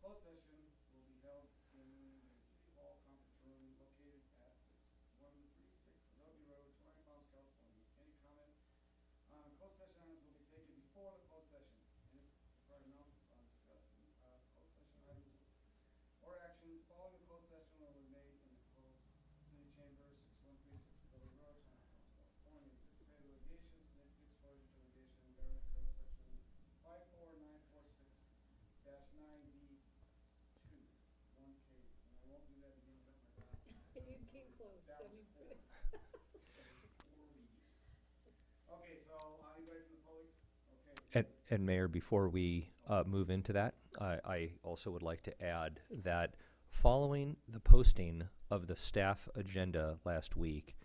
Closed session will be held in the City Hall conference room located at 6136 Adobe Road, Twentynine, Palms, California. Any comment on closed session items will be taken before the closed session. Any prior announcements on discussing closed session items or actions following the closed session will be made in the closed city chamber, 6136 Adobe Road, Twentynine, Palms, California. Anticipated litigation, significant exposure to litigation, Government Code Section 54946-9D. One case, and I won't do that again without my glasses. You came close. That was four. Okay, so anybody from the public? Okay. And Mayor, before we move into that, I also would like to add that following the posting of the staff agenda last week,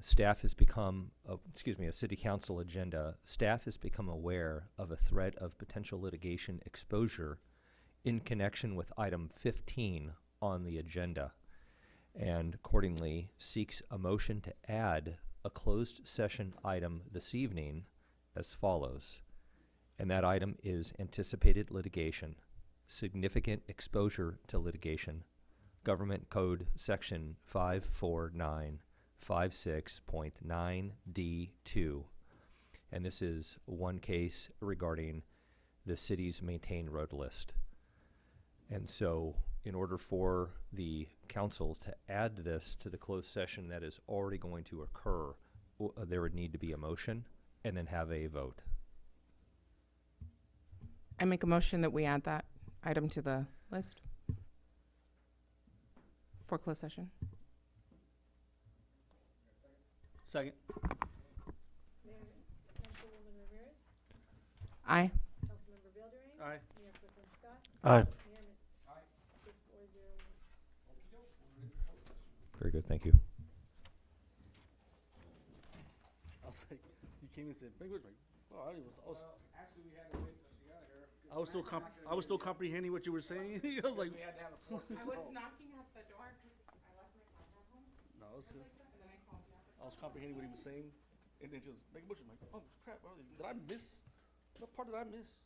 staff has become, a city council agenda, staff has become aware of a threat of potential litigation exposure in connection with item 15 on the agenda, and accordingly seeks a motion to add a closed session item this evening as follows. And that item is anticipated litigation, significant exposure to litigation, Government Code Section 54956.9D2. And this is one case regarding the city's maintained road list. And so in order for the council to add this to the closed session that is already going to occur, there would need to be a motion and then have a vote. I make a motion that we add that item to the list for closed session. Second. Mayor, Councilwoman Ramirez, Aye. Councilmember Bildering. Aye. Mayor Pro Tem Scott. Aye. Mayor Mitz. Aye. 640. Very good, thank you. I was like, you came and said, "Big Woods," like, oh, I was, Actually, we had to wait till she got here. I was still, I was still comprehending what you were saying. I was like, We had to have a fourth. I was knocking at the door because I left my car at home, no, and then I called you. I was comprehending what he was saying, and then she was Big Bush. I'm like, oh crap! Did I miss? What part did I miss?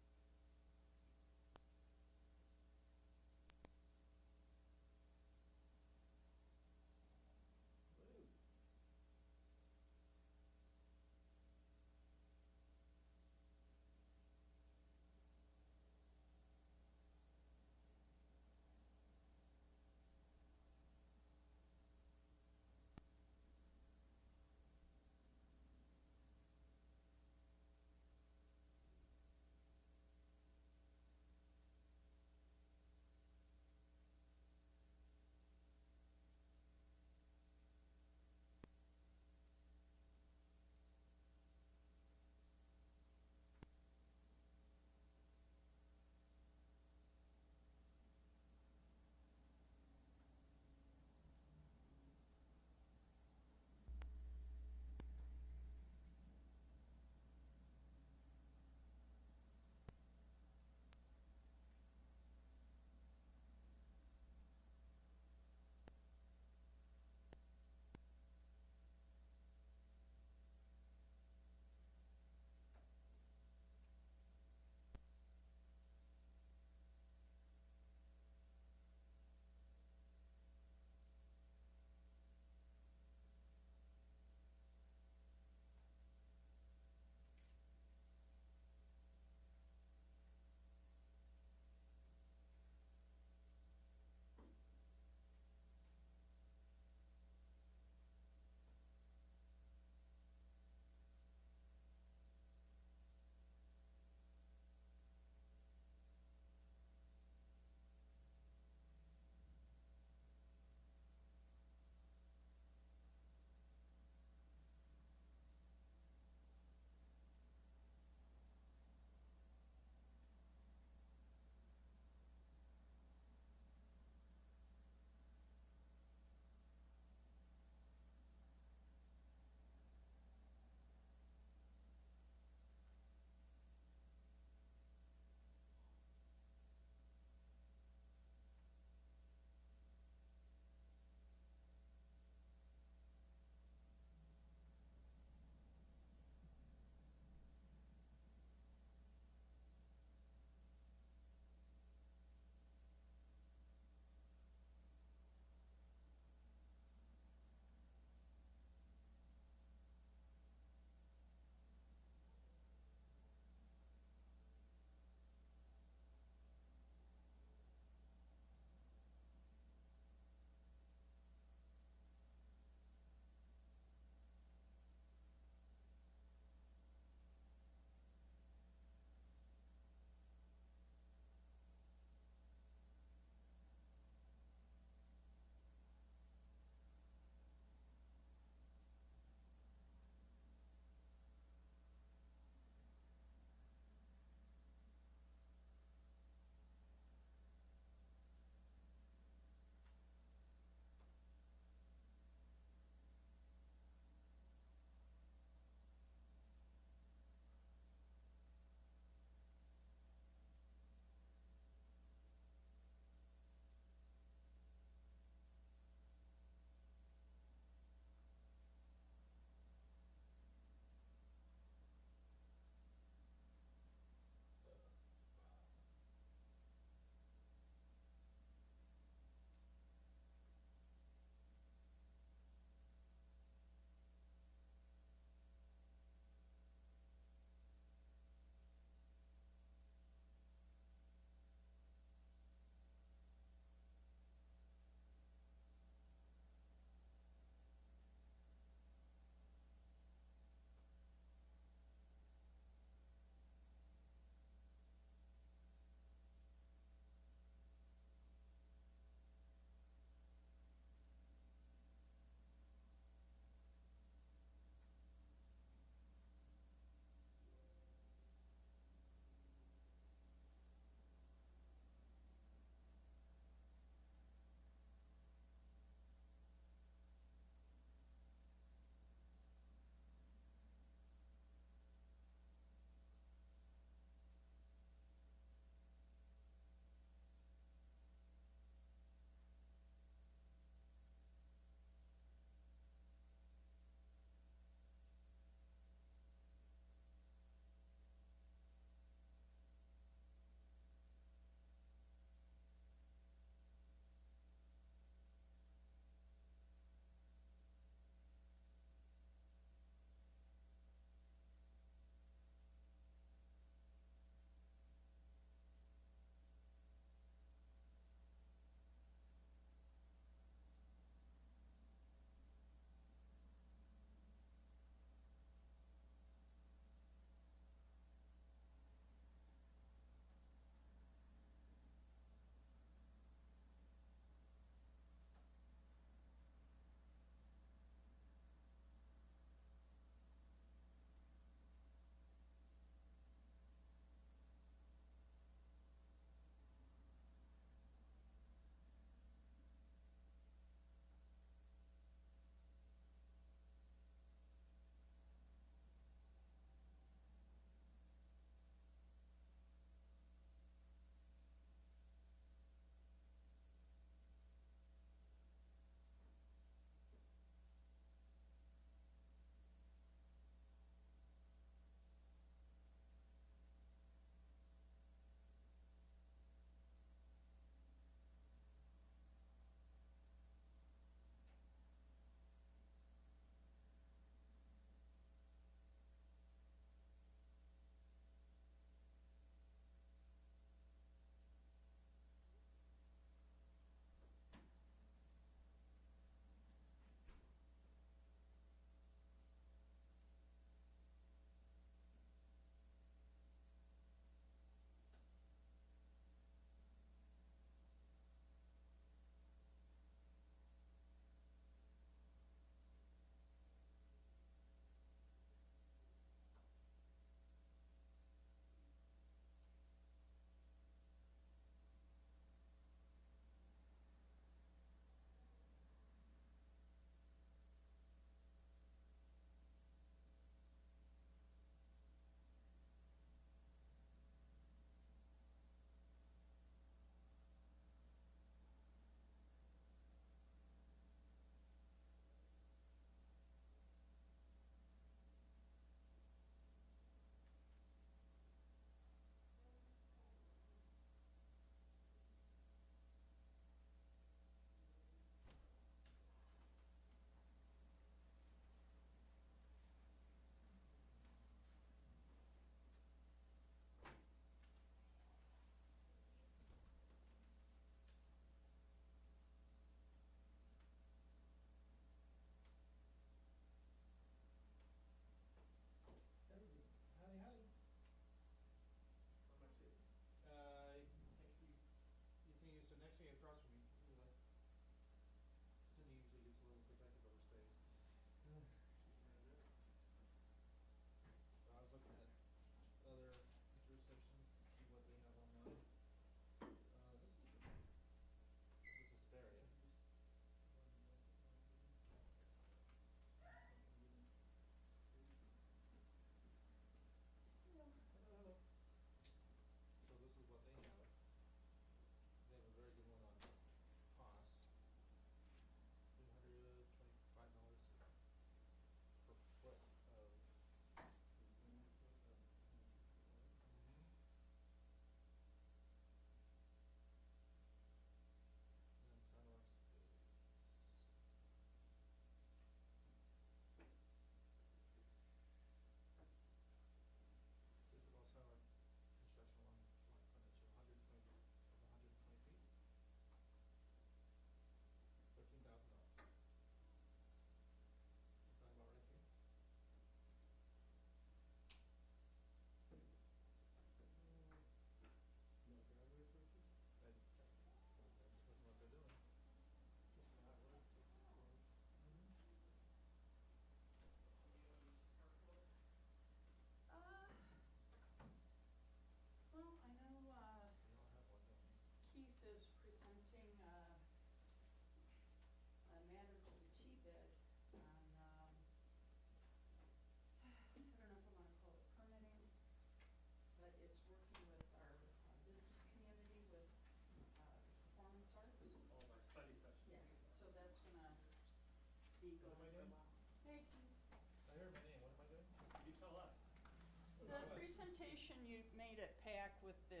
presentation you made at PAC with the,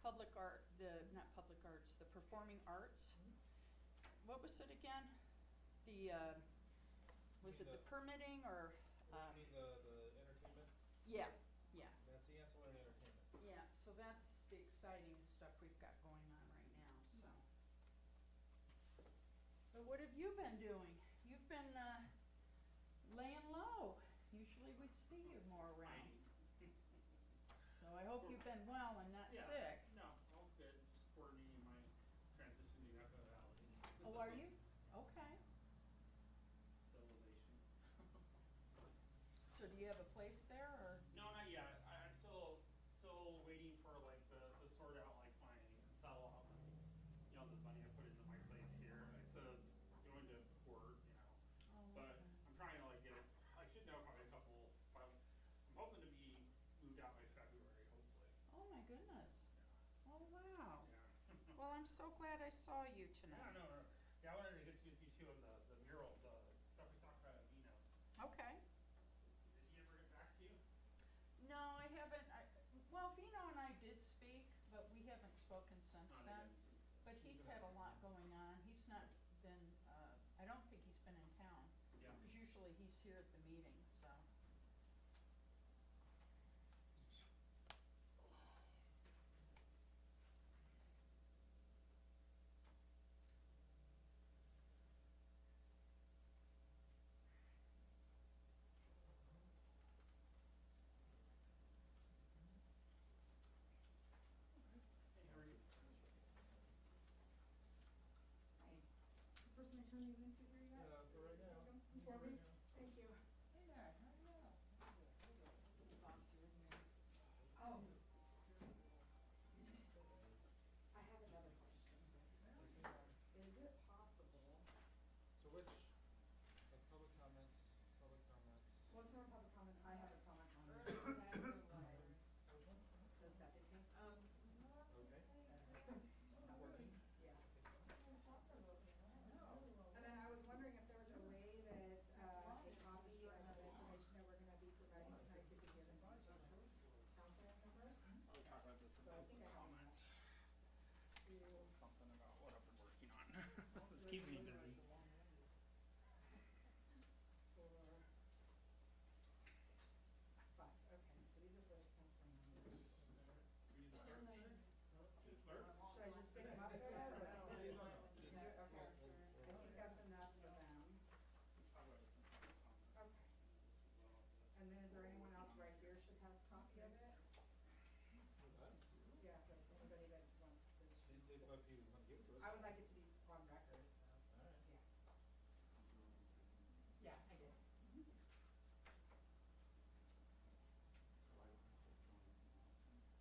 public art, not public arts, the performing arts. What was it again? The, was it the permitting or, You mean the entertainment? yeah, yeah. That's the ancillary entertainment. Yeah, so that's the exciting stuff we've got going on right now, so. But what have you been doing? You've been, laying low. Usually we see you more around. So I hope you've been well and not Yeah. sick. No, all's good. Just coordinating my transition to Yucca Valley. Oh, are you? Okay. Civilization. So do you have a place there or? No, not yet. I'm still waiting for like to sort out like my sell out, you know, the money I put into my place here. It's going to court, you know. Oh, But okay. I'm trying to like get it. I should know probably I'm hoping to be moved out by February, hopefully. Oh my goodness. Yeah. Oh, wow. Yeah. Well, I'm so glad I saw you Yeah, tonight. no. Yeah, I wanted to get to you too on the mural, the stuff we talked about at Vino. Okay. Did he ever get back to you? No, I haven't. Well, Vino and I did speak, but we haven't spoken since Not then. again, since- But he's had a lot going on. He's not been, I don't think he's been in town. Yeah. Because usually he's here at the meetings, so. Hey, how are you? The person I turned you into, where you at? For right now. For me? Thank you. Hey there, how are you? Bob's here in there. Oh. I have another question. Is it possible, So which, public comments, what's more public comments? I have a comment on the septic tank. Okay. Working? Yeah. And then I was wondering if there was a way that, a copy of the information that we're gonna be providing tonight could be given to council members. I'll talk about this in So I public think I have comment. to. Something about what I've been working on. It's keeping me busy. Fine, okay, so these are first come from. We use the clerk. The clerk? Should I just stick them up there? Or? Okay, I think that's enough for them. Talk about this in public comment. Okay. And then is there anyone else right here should have a copy of it? Yeah, but anybody that wants this. If you wanna give it to us. I would like it to be on record, so. Alright. Yeah. Yeah, I did.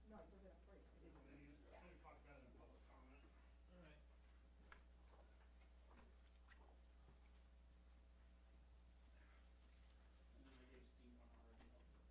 No, I took it up for you. I didn't. And then you just want to talk about it in public comment. Alright. And then I gave Steve one already also.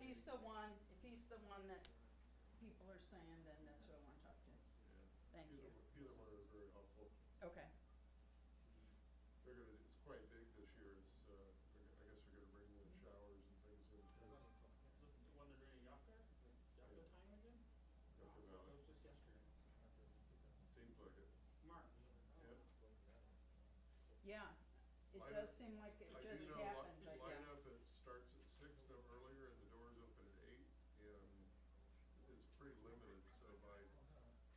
he's the one that people are saying, then that's who I wanna talk to. Thank you. Either one is very helpful. Okay. It's quite big this year. I guess they're gonna bring the showers and things in too. Is this the one they're doing in Yucca? Yucca time again? Yucca That Valley. was just yesterday. Seems like it. March. Yep. Yeah, it Line does up- seem like it I do just know happened, but yeah. Line up, it starts at 6, no earlier, and the doors open at 8, and it's pretty limited, so by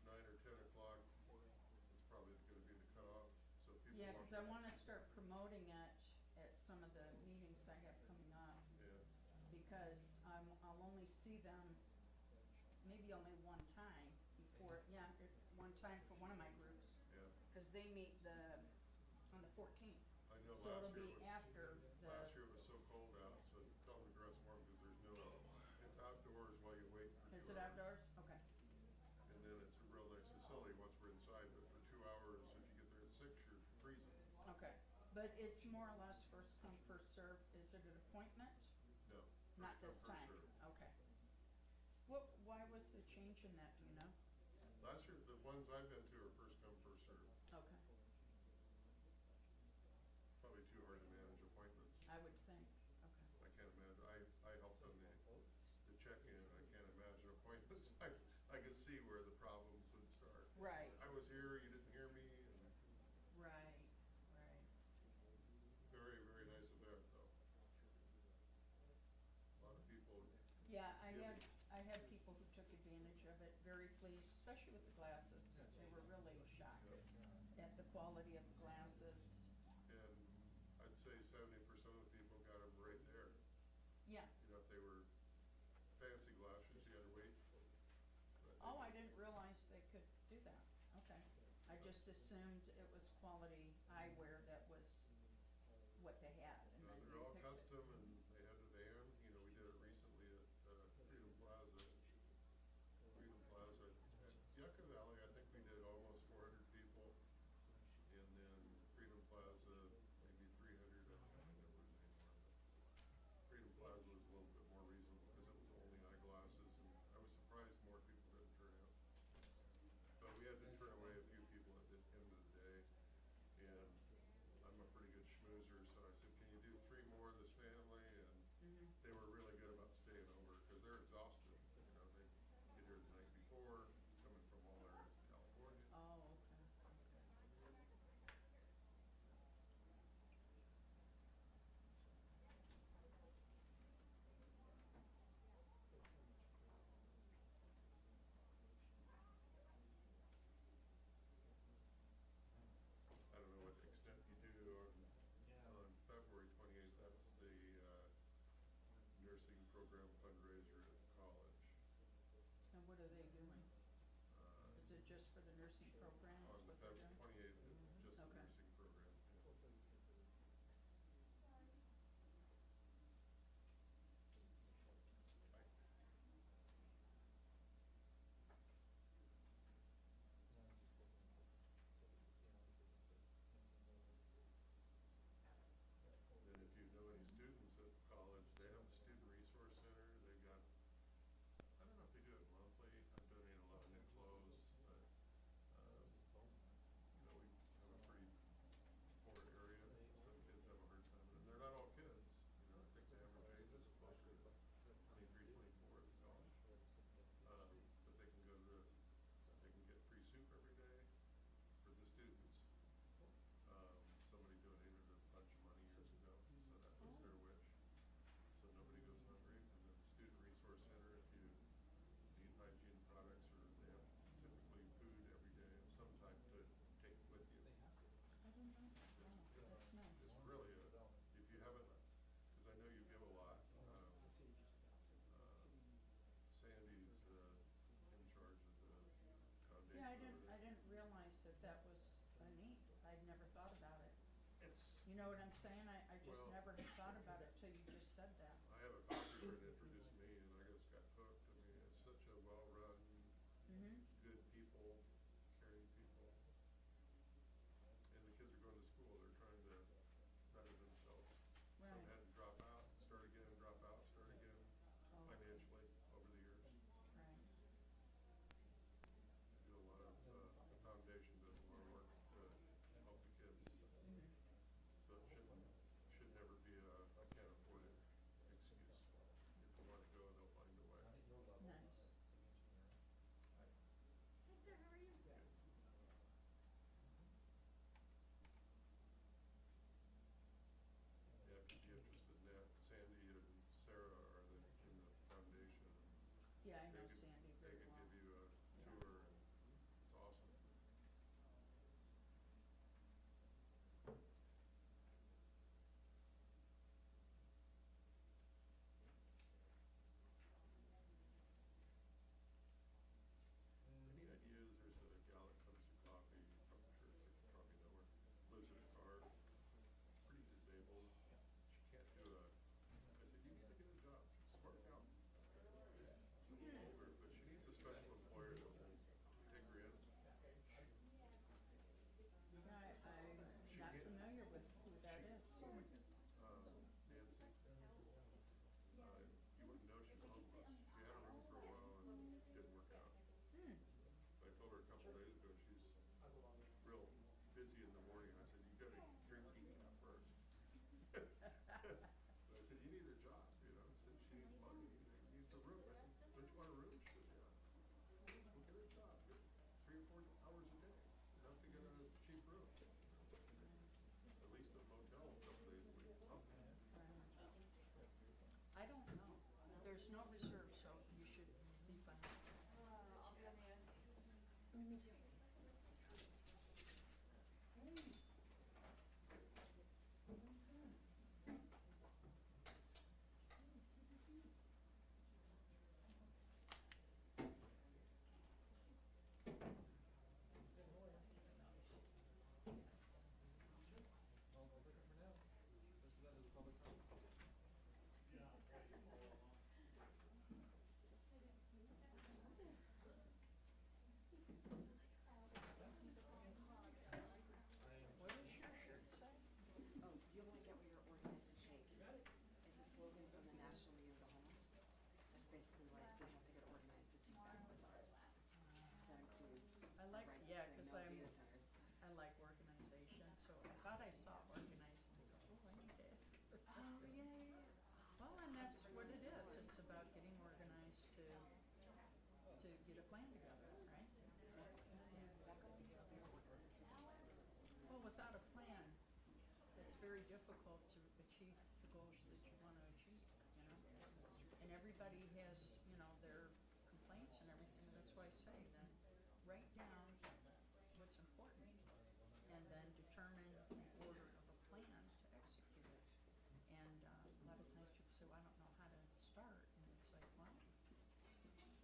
9 or 10 o'clock, it's probably gonna be the cutoff, so people Yeah, want cause I wanna start promoting it at some of the meetings I have coming up, Yeah, because I'll only see them maybe only one time before, one time for one of my groups, yeah. cause they meet on the 14th. I know So it'll last year be was, after last year it was so cold out, so tell them to dress warm, because there's no, it's outdoors while you wait for 2 Is it hours. outdoors? Okay. And then it's a real nice facility once we're inside, but for 2 hours, if you get there at 6, you're freezing. Okay, but it's more or less first come, first served. Is it an appointment? No. Not first this come, time, first served. okay. Why was the change in that, do you know? Last year, the ones I've been to are first come, first served. Okay, Probably too hard to manage appointments. I would think, okay. I can't imagine, I helped on the check-in, I can't imagine appointments. I could see where the problems would start. Right, I was here, you didn't hear me, and right. very, very nice event, though. A lot of people, Yeah, I Yeah, had people who took advantage of it, very pleased, especially with the glasses. They were really shocked at the quality of the glasses. and I'd say 70% of the people got them right there. Yeah, You know, if they were fancy glasses, you had to wait. But oh, I didn't realize they could do that, okay. I just assumed it was quality eyewear that was what they had, and then They're all they picked it. custom, and they had the van, you know, we did it recently at Freedom Plaza. At Yucca Valley, I think we did almost 400 people, and then Freedom Plaza, maybe 300, I can't remember the name of it. Freedom Plaza was a little bit more reasonable, because it was only eyeglasses, and I was surprised more people didn't turn out. But we had to turn away a few people at the end of the day, and I'm a pretty good schmoozer, so I said, can you do 3 more this family? And Mhm. they were really good about staying over, because they're exhausted, you know, they get here the night before, coming from all areas of California. Oh, okay. I don't know what extent you do on February 28th, that's the nursing program fundraiser at the college. And what are they doing? Uh, Is it just for the nursing program, is On what they're February doing? 28th, it's just the Okay. nursing program. And if you know any students at the college, they have a student resource center, they've got, I don't know if they do it monthly, I donate a lot of new clothes, but, you know, we have a pretty poor area, some kids have a hard time, and they're not all kids, you know, I think the average age is closer to 23, 24 at the college. But they can get free soup every day for the students. Somebody donated a bunch of money years ago, so that was their wish. So nobody goes hungry. And then the Student Resource Center, if you need hygiene products, or they have typically food every day of some type to take with you. I don't know. Wow, that's nice. It's really if you haven't, because I know you give a lot, Sandy's in charge of the foundation. Yeah, over there. I didn't realize that was a need. I'd never thought about it. It's, You know what I'm saying? I just Well- never had thought about it till you just said that. I have a copy that introduced me, and I just got hooked. I mean, it's such a well-run, Mm-hmm. good people, caring people. And the kids are going to school, they're trying to better themselves. Some Right. had to drop out, start again, drop out, start again. Oh, Finally there's no reserve, so you should be fine. What does your shirt say? Oh, you only get what you're organized to take. It's a slogan from the National League of the Homeless. That's basically like, we have to get organized to take back what's ours. So that includes I like, rights yeah, to say 'cause no I'm, data centers. I like organization, so I thought I saw organized and go, oh, I need to ask her. Oh, yeah. Well, and that's what it is. It's about getting organized to get a plan together, right? Well, without a plan, it's very difficult to achieve the goals that you want to achieve, you know? And everybody has, you know, their complaints and everything. That's why I say then, write down what's important and then determine the order of a plan to execute it. And a lot of times people say, well, I don't know how to start. And it's like, well,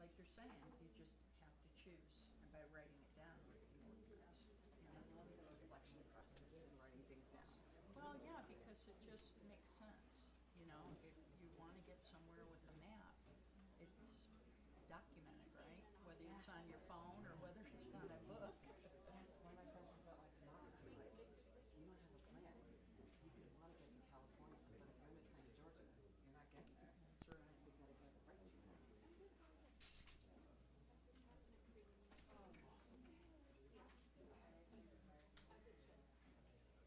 like you're saying, you just have to choose. And by writing it down, you can be organized. You I know? love the reflection process and writing things down. Well, yeah, because it just makes sense. You know, if you want to get somewhere with a map, it's documented, right? Whether it's on your phone or whether it's on a book. Yes, one of my friends is about like democracy. Like, if you don't have a plan, you can want to get to California, but if you're on the train to Georgia, you're not getting there. That's right. So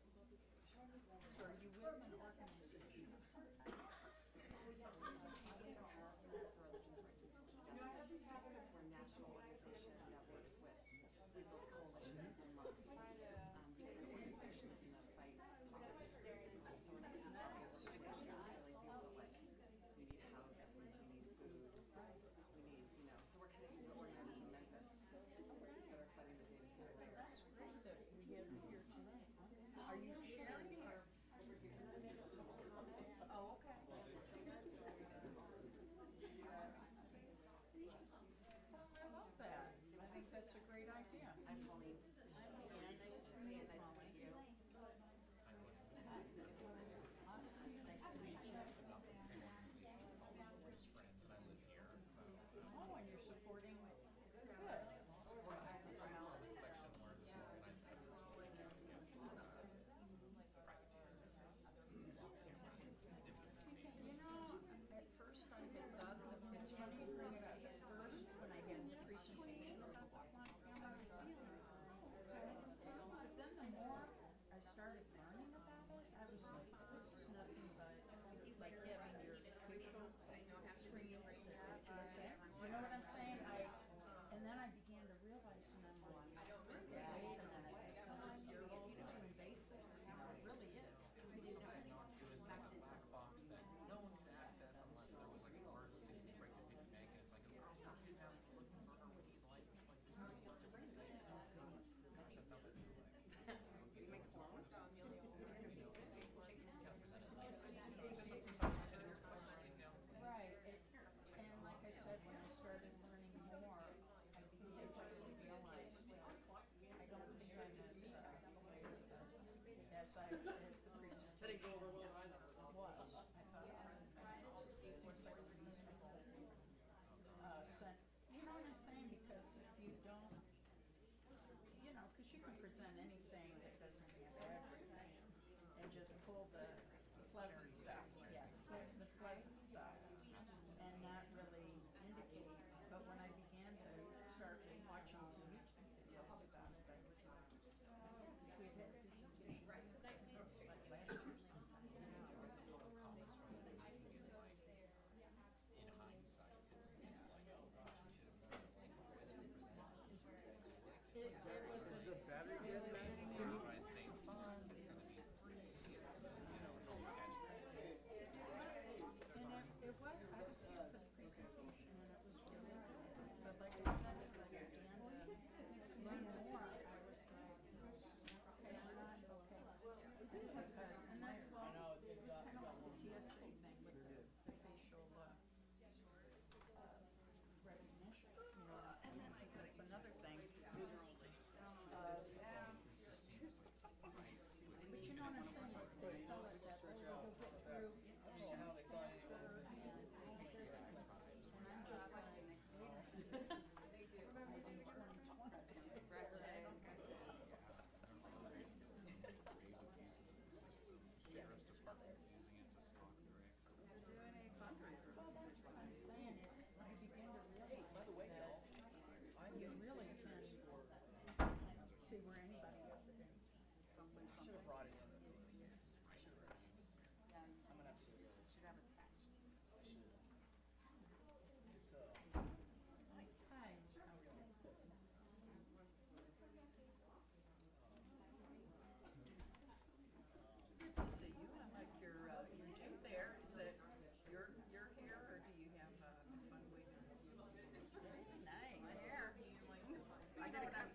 you gotta get the right plan. So are you with an organization of some type? Oh, yes. I work for Center for Religions, Rights, and Social Justice. We're a national organization that works with, we build coalitions amongst different organizations in the fight poverty. So we're not just an NPRA organization, we're really things with like, we need housing, we need food, we need, you know, so we're connected to organizers in Memphis that are fighting the data center there. That's great that we have you here tonight. Are you sharing or? Oh, okay. We have the singers and everything. I love that. I think that's a great idea. I'm Pauline. I'm Leanne. Nice to meet you, Nice to Molly. meet you. Awesome. Nice to meet you. Oh, and you're supporting, good. You know, at first I had thought that, it's funny you bring it up, at first, when I had the presentation about the plot camera, but then the more I started learning about it, I was like, this is nothing but like having your facial screen with the TSA. You know what I'm saying? And then I began to realize, and I'm like, wait a minute, this is too invasive. It really is. Right, and like I said, when I started learning more, I began to realize, well, I don't think I'm as the presentation was. I thought it was like a reasonable, you know what I'm saying? Because if you don't, you know, because you can present anything that doesn't have everything and just pull the pleasant stuff, yeah, the pleasant stuff, and not really indicate. But when I began to start watching some YouTube videos about it, I was like, because we had a presentation like last year sometime. It was a battery And it was, I was here for the presentation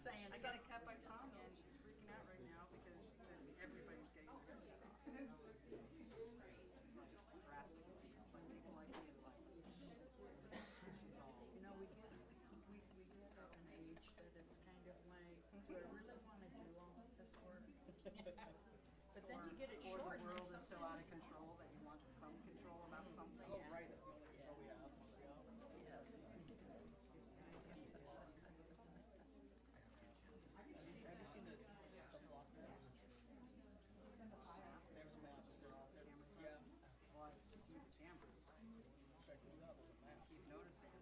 saying, I got a cut by Tanya, and she's freaking out right now because she said everybody's getting their hair cut off. Drastically, like people like me, like, she's all, you know, we get at an age that it's kind of like, do I really want to do all of this work? But then you get it short. Or the world is so out of control that you want some control about something. Oh, right, that's the only control we have. Yes. Have you seen the flock map? There's a map. Yeah. Well, I see the cameras. Check this out. There's a map. Keep noticing.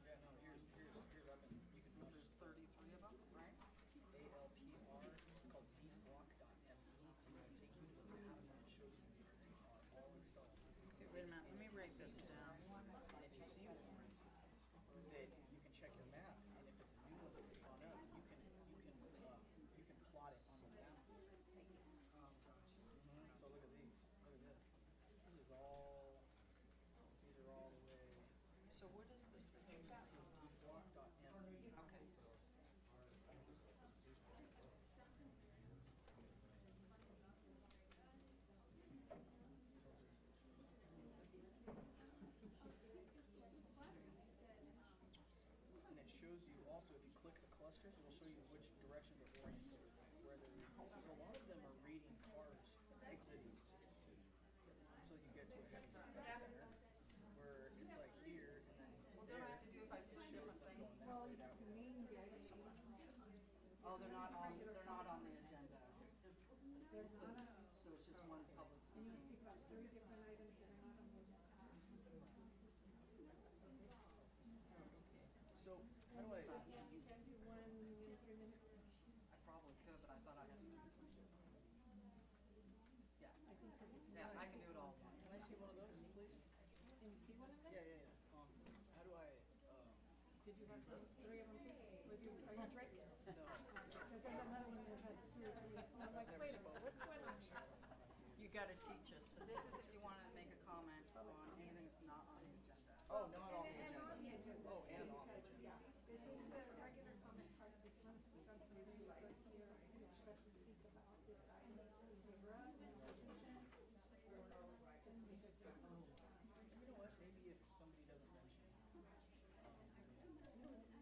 Yeah, no, here's up in, you can put There's 33 of them, right? ALPR. It's called deflock.me, and it'll take you to the maps and it shows you where they are all installed. Okay, wait a minute, let me write this down. And if you see one, that you can check your map, and if it's a new one that they found out, you can plot it on the map. Oh, gosh. So look at these. Look at this. These are all the way. So what is this that you Deflock.me. Okay. And it shows you also, if you click the clusters, it'll show you which direction they're oriented, where they're. So a lot of them are reading cars exiting 62 until you get to a heavy center, where it's like here and then Well, don't I have to do 5 different things? Oh, they're not on the agenda. So it's just one public speaking. So how do I? I probably could, but I thought I had to do 3 different ones. Yeah. Yeah, I can do it all. Can I see one of those, please? Can you see one of them? Yeah. How do I? Did you have 3 of them too? Are you right? No. Because there's another one that has 2 or 3. I'm like, wait a minute, what's going on? You gotta teach us. So this is if you wanna make a comment on anything that's not on the agenda. Oh, not on the agenda. Oh, and on the agenda. It is the regular comment part that comes from somebody right here, which has to speak about this item. You know what? Maybe if somebody doesn't mention.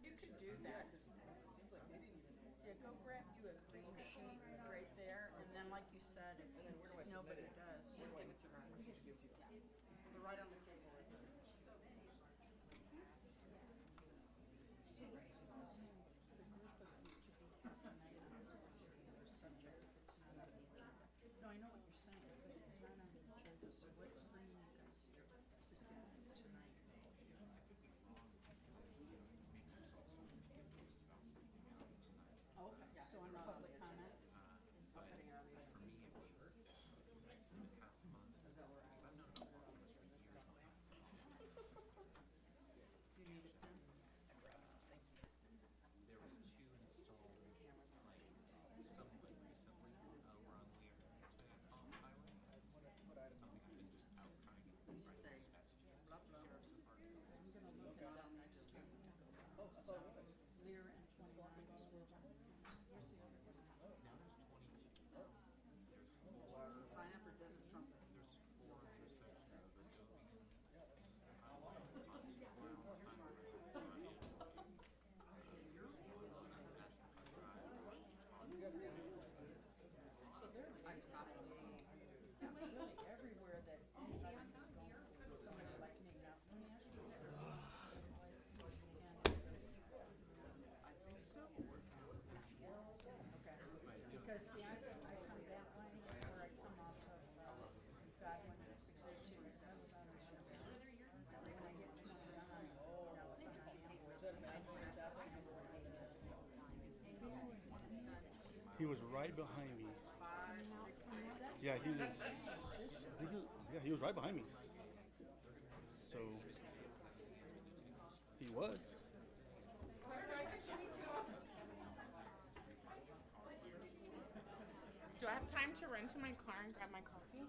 You could do that. It seems like they didn't even know. Yeah, go grab you a green sheet right there, and then like you said, if Where do I submit nobody it? does, just give it to her. Just give it to you. They're right on the table right there. No, I know what you're saying, but it's not on the agenda, so what's bringing you guys here specifically tonight? Okay, so I'm not public comment? Okay. Is that where I was? Do you need a pen? There was 2 installed, like, some, like, recently, were on Lear to Highway. What item? Something I've been just out trying to You write say, those messages to blah, the blah. sheriff's department. I'm gonna look it down next to Oh, I thought it was. Lear and 29. Where's the other one? Now there's 22. Sign up for Desert Trumpet. There's 4 intersections of Adobe and on 2 mile highway. Here's one on National Drive. So they're isolated. Really everywhere that anybody is going, somebody like me. Now, let me ask you a question. I think so. Okay. Because see, I come that way, where I come off of, Godwin to 602, it's all about a show. And when I get 29, now behind me. Is that Imagine Assassin? He was right behind me. 5, 6, Yeah, he was. He was right behind me. So he was. Do I have time to run to my car and grab my coffee?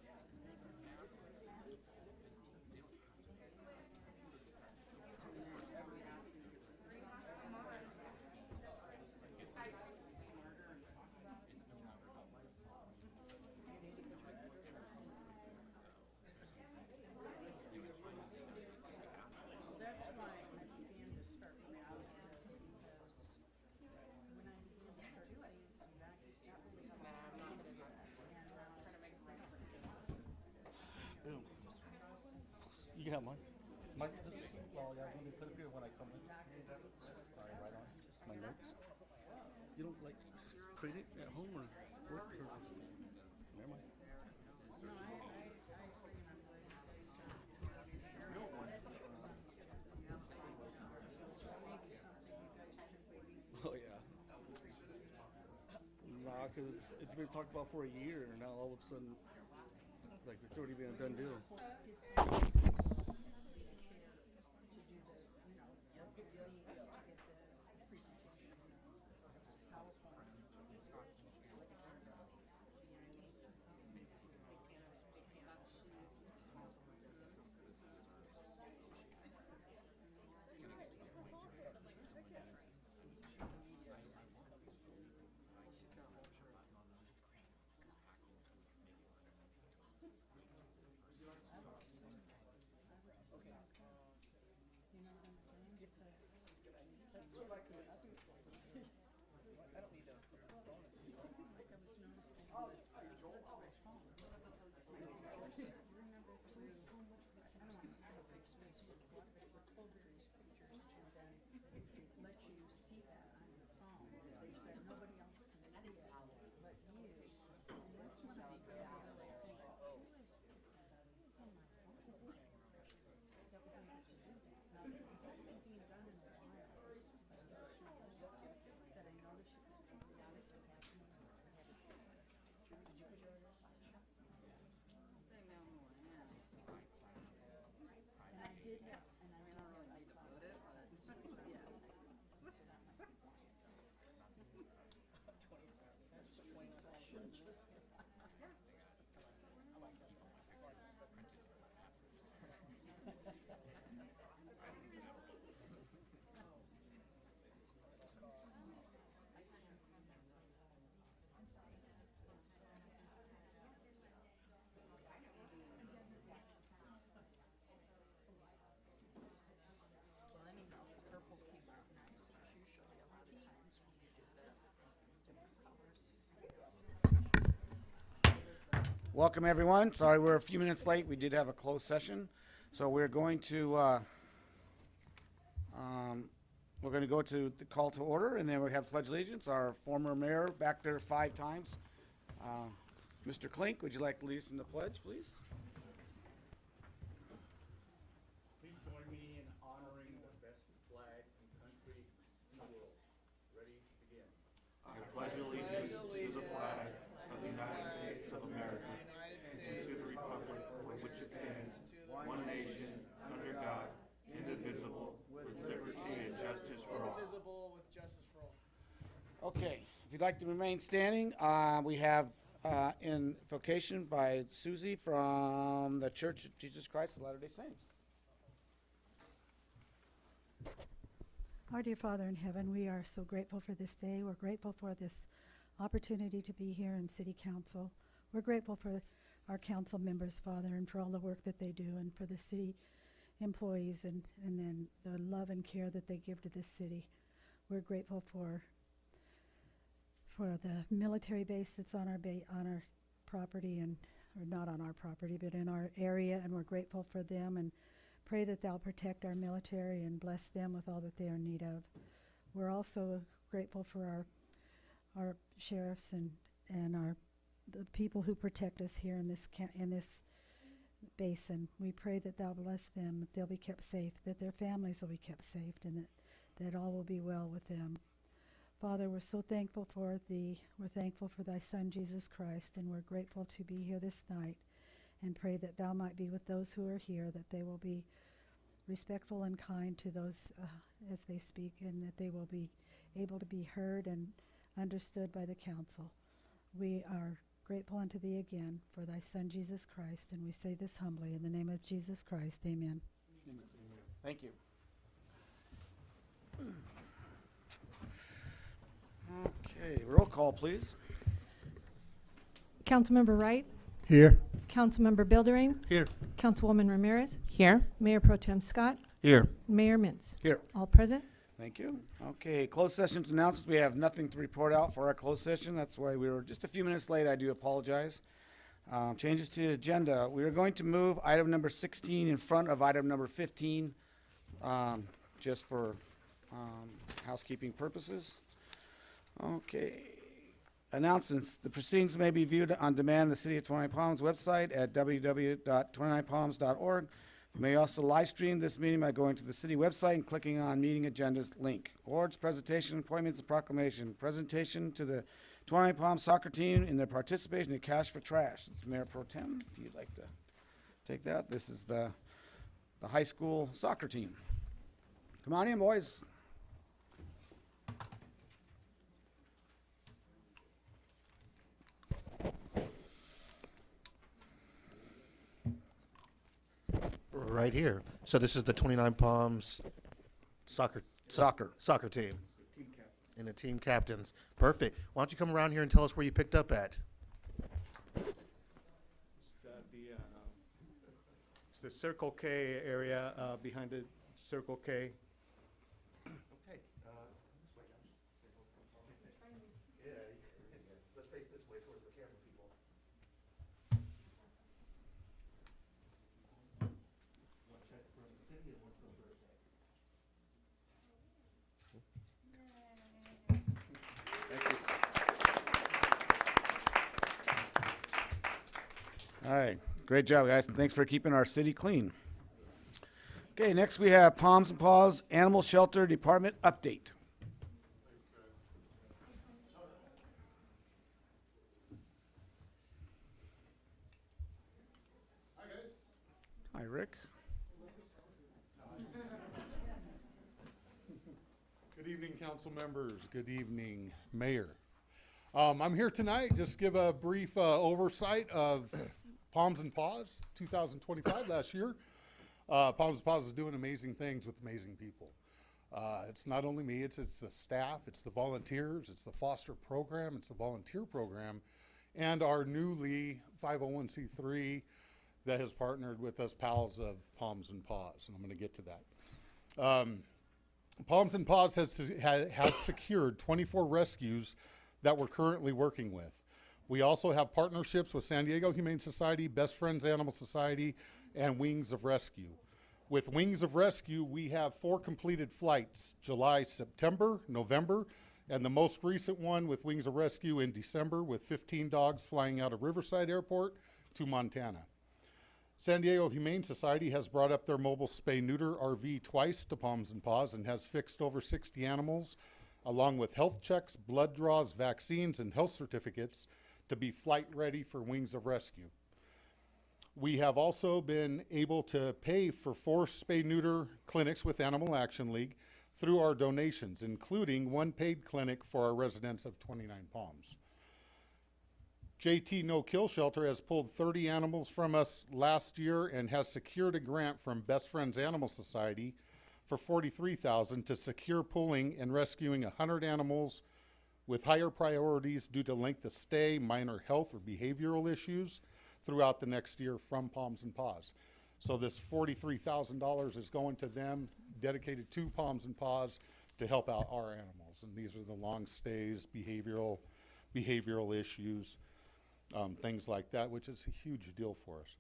can have mine. Mike, this, well, yeah, let me put it here when I come in. Right on, my notes. You don't like print it at home or work or? Never mind. Oh, yeah. Nah, because it's been talked about for a year, and now all of a sudden, like, it's already been a done deal. Welcome, everyone. Sorry we're a few minutes late. We did have a closed session. So we're going to go to the call to order, and then we have pledge allegiance. Our former mayor back there 5 times. Mr. Klink, would you like to lead us in the pledge, please? Please join me in honoring the best flag and country in the world. Ready, begin. I pledge allegiance to the flag of the United States of America and to the republic for which it stands, one nation, under God, indivisible, with liberty and justice for all. Okay, if you'd like to remain standing, we have invocation by Susie from the Church of Jesus Christ of Latter-day Saints. Our dear Father in heaven, we are so grateful for this day. We're grateful for this opportunity to be here in City Council. We're grateful for our council members, Father, and for all the work that they do, and for the city employees, and then the love and care that they give to this city. We're grateful for the military base that's on our property, or not on our property, but in our area, and we're grateful for them, and pray that they'll protect our military and bless them with all that they are in need of. We're also grateful for our sheriffs and the people who protect us here in this basin. We pray that they'll bless them, that they'll be kept safe, that their families will be kept safe, and that all will be well with them. Father, we're so thankful for thee. We're thankful for thy Son, Jesus Christ, and we're grateful to be here this night, and pray that thou might be with those who are here, that they will be respectful and kind to those as they speak, and that they will be able to be heard and understood by the council. We are grateful unto thee again for thy Son, Jesus Christ, and we say this humbly in the name of Jesus Christ. Amen. Amen. Thank you. Okay, roll call, please. Councilmember Wright, Here. Councilmember Bildering, Here. Councilwoman Ramirez, Here. Mayor Pro Tem Scott, Here. Mayor Mintz. Here. All present. Thank you. Okay, closed sessions announcements. We have nothing to report out for our closed session. That's why we were just a few minutes late. I do apologize. Changes to the agenda. We are going to move item number 16 in front of item number 15, just for housekeeping purposes. Okay. Announcements. The proceedings may be viewed on demand on the City of 29 Palms website at www.29palms.org. You may also live stream this meeting by going to the city website and clicking on meeting agendas link. Awards, presentation, appointments, and proclamation. Presentation to the 29 Palms soccer team in their participation in Cash for Trash. It's Mayor Pro Tem, if you'd like to take that. This is the high school soccer team. Come on in, boys. Right here. So this is the 29 Palms soccer team. And the team captains. Perfect. Why don't you come around here and tell us where you picked up at? It's the Circle K area behind the Circle K. Okay. Yeah, let's face this way towards the camera people. One check from the city and one from the All right, great job, guys. Thanks for keeping our city clean. Okay, next we have Palms and Paws Animal Shelter Department update. Hi, Rick. Good evening, council members. Good evening, Mayor. I'm here tonight just to give a brief oversight of Palms and Paws 2025 last year. Palms and Paws is doing amazing things with amazing people. It's not only me, it's the staff, it's the volunteers, it's the foster program, it's the volunteer program, and our newly 501c3 that has partnered with us, Pals of Palms and Paws, and I'm going to get to that. Palms and Paws has secured 24 rescues that we're currently working with. We also have partnerships with San Diego Humane Society, Best Friends Animal Society, and Wings of Rescue. With Wings of Rescue, we have 4 completed flights, July, September, November, and the most recent one with Wings of Rescue in December with 15 dogs flying out of Riverside Airport to Montana. San Diego Humane Society has brought up their mobile spay-neuter RV twice to Palms and Paws and has fixed over 60 animals, along with health checks, blood draws, vaccines, and health certificates to be flight ready for Wings of Rescue. We have also been able to pay for 4 spay-neuter clinics with Animal Action League through our donations, including 1 paid clinic for our residents of 29 Palms. JT No Kill Shelter has pulled 30 animals from us last year and has secured a grant from Best Friends Animal Society for $43,000 to secure pulling and rescuing 100 animals with higher priorities due to length of stay, minor health or behavioral issues throughout the next year from Palms and Paws. So this $43,000 is going to them, dedicated to Palms and Paws to help out our animals. And these are the long stays, behavioral issues, things like that, which is a huge deal for us.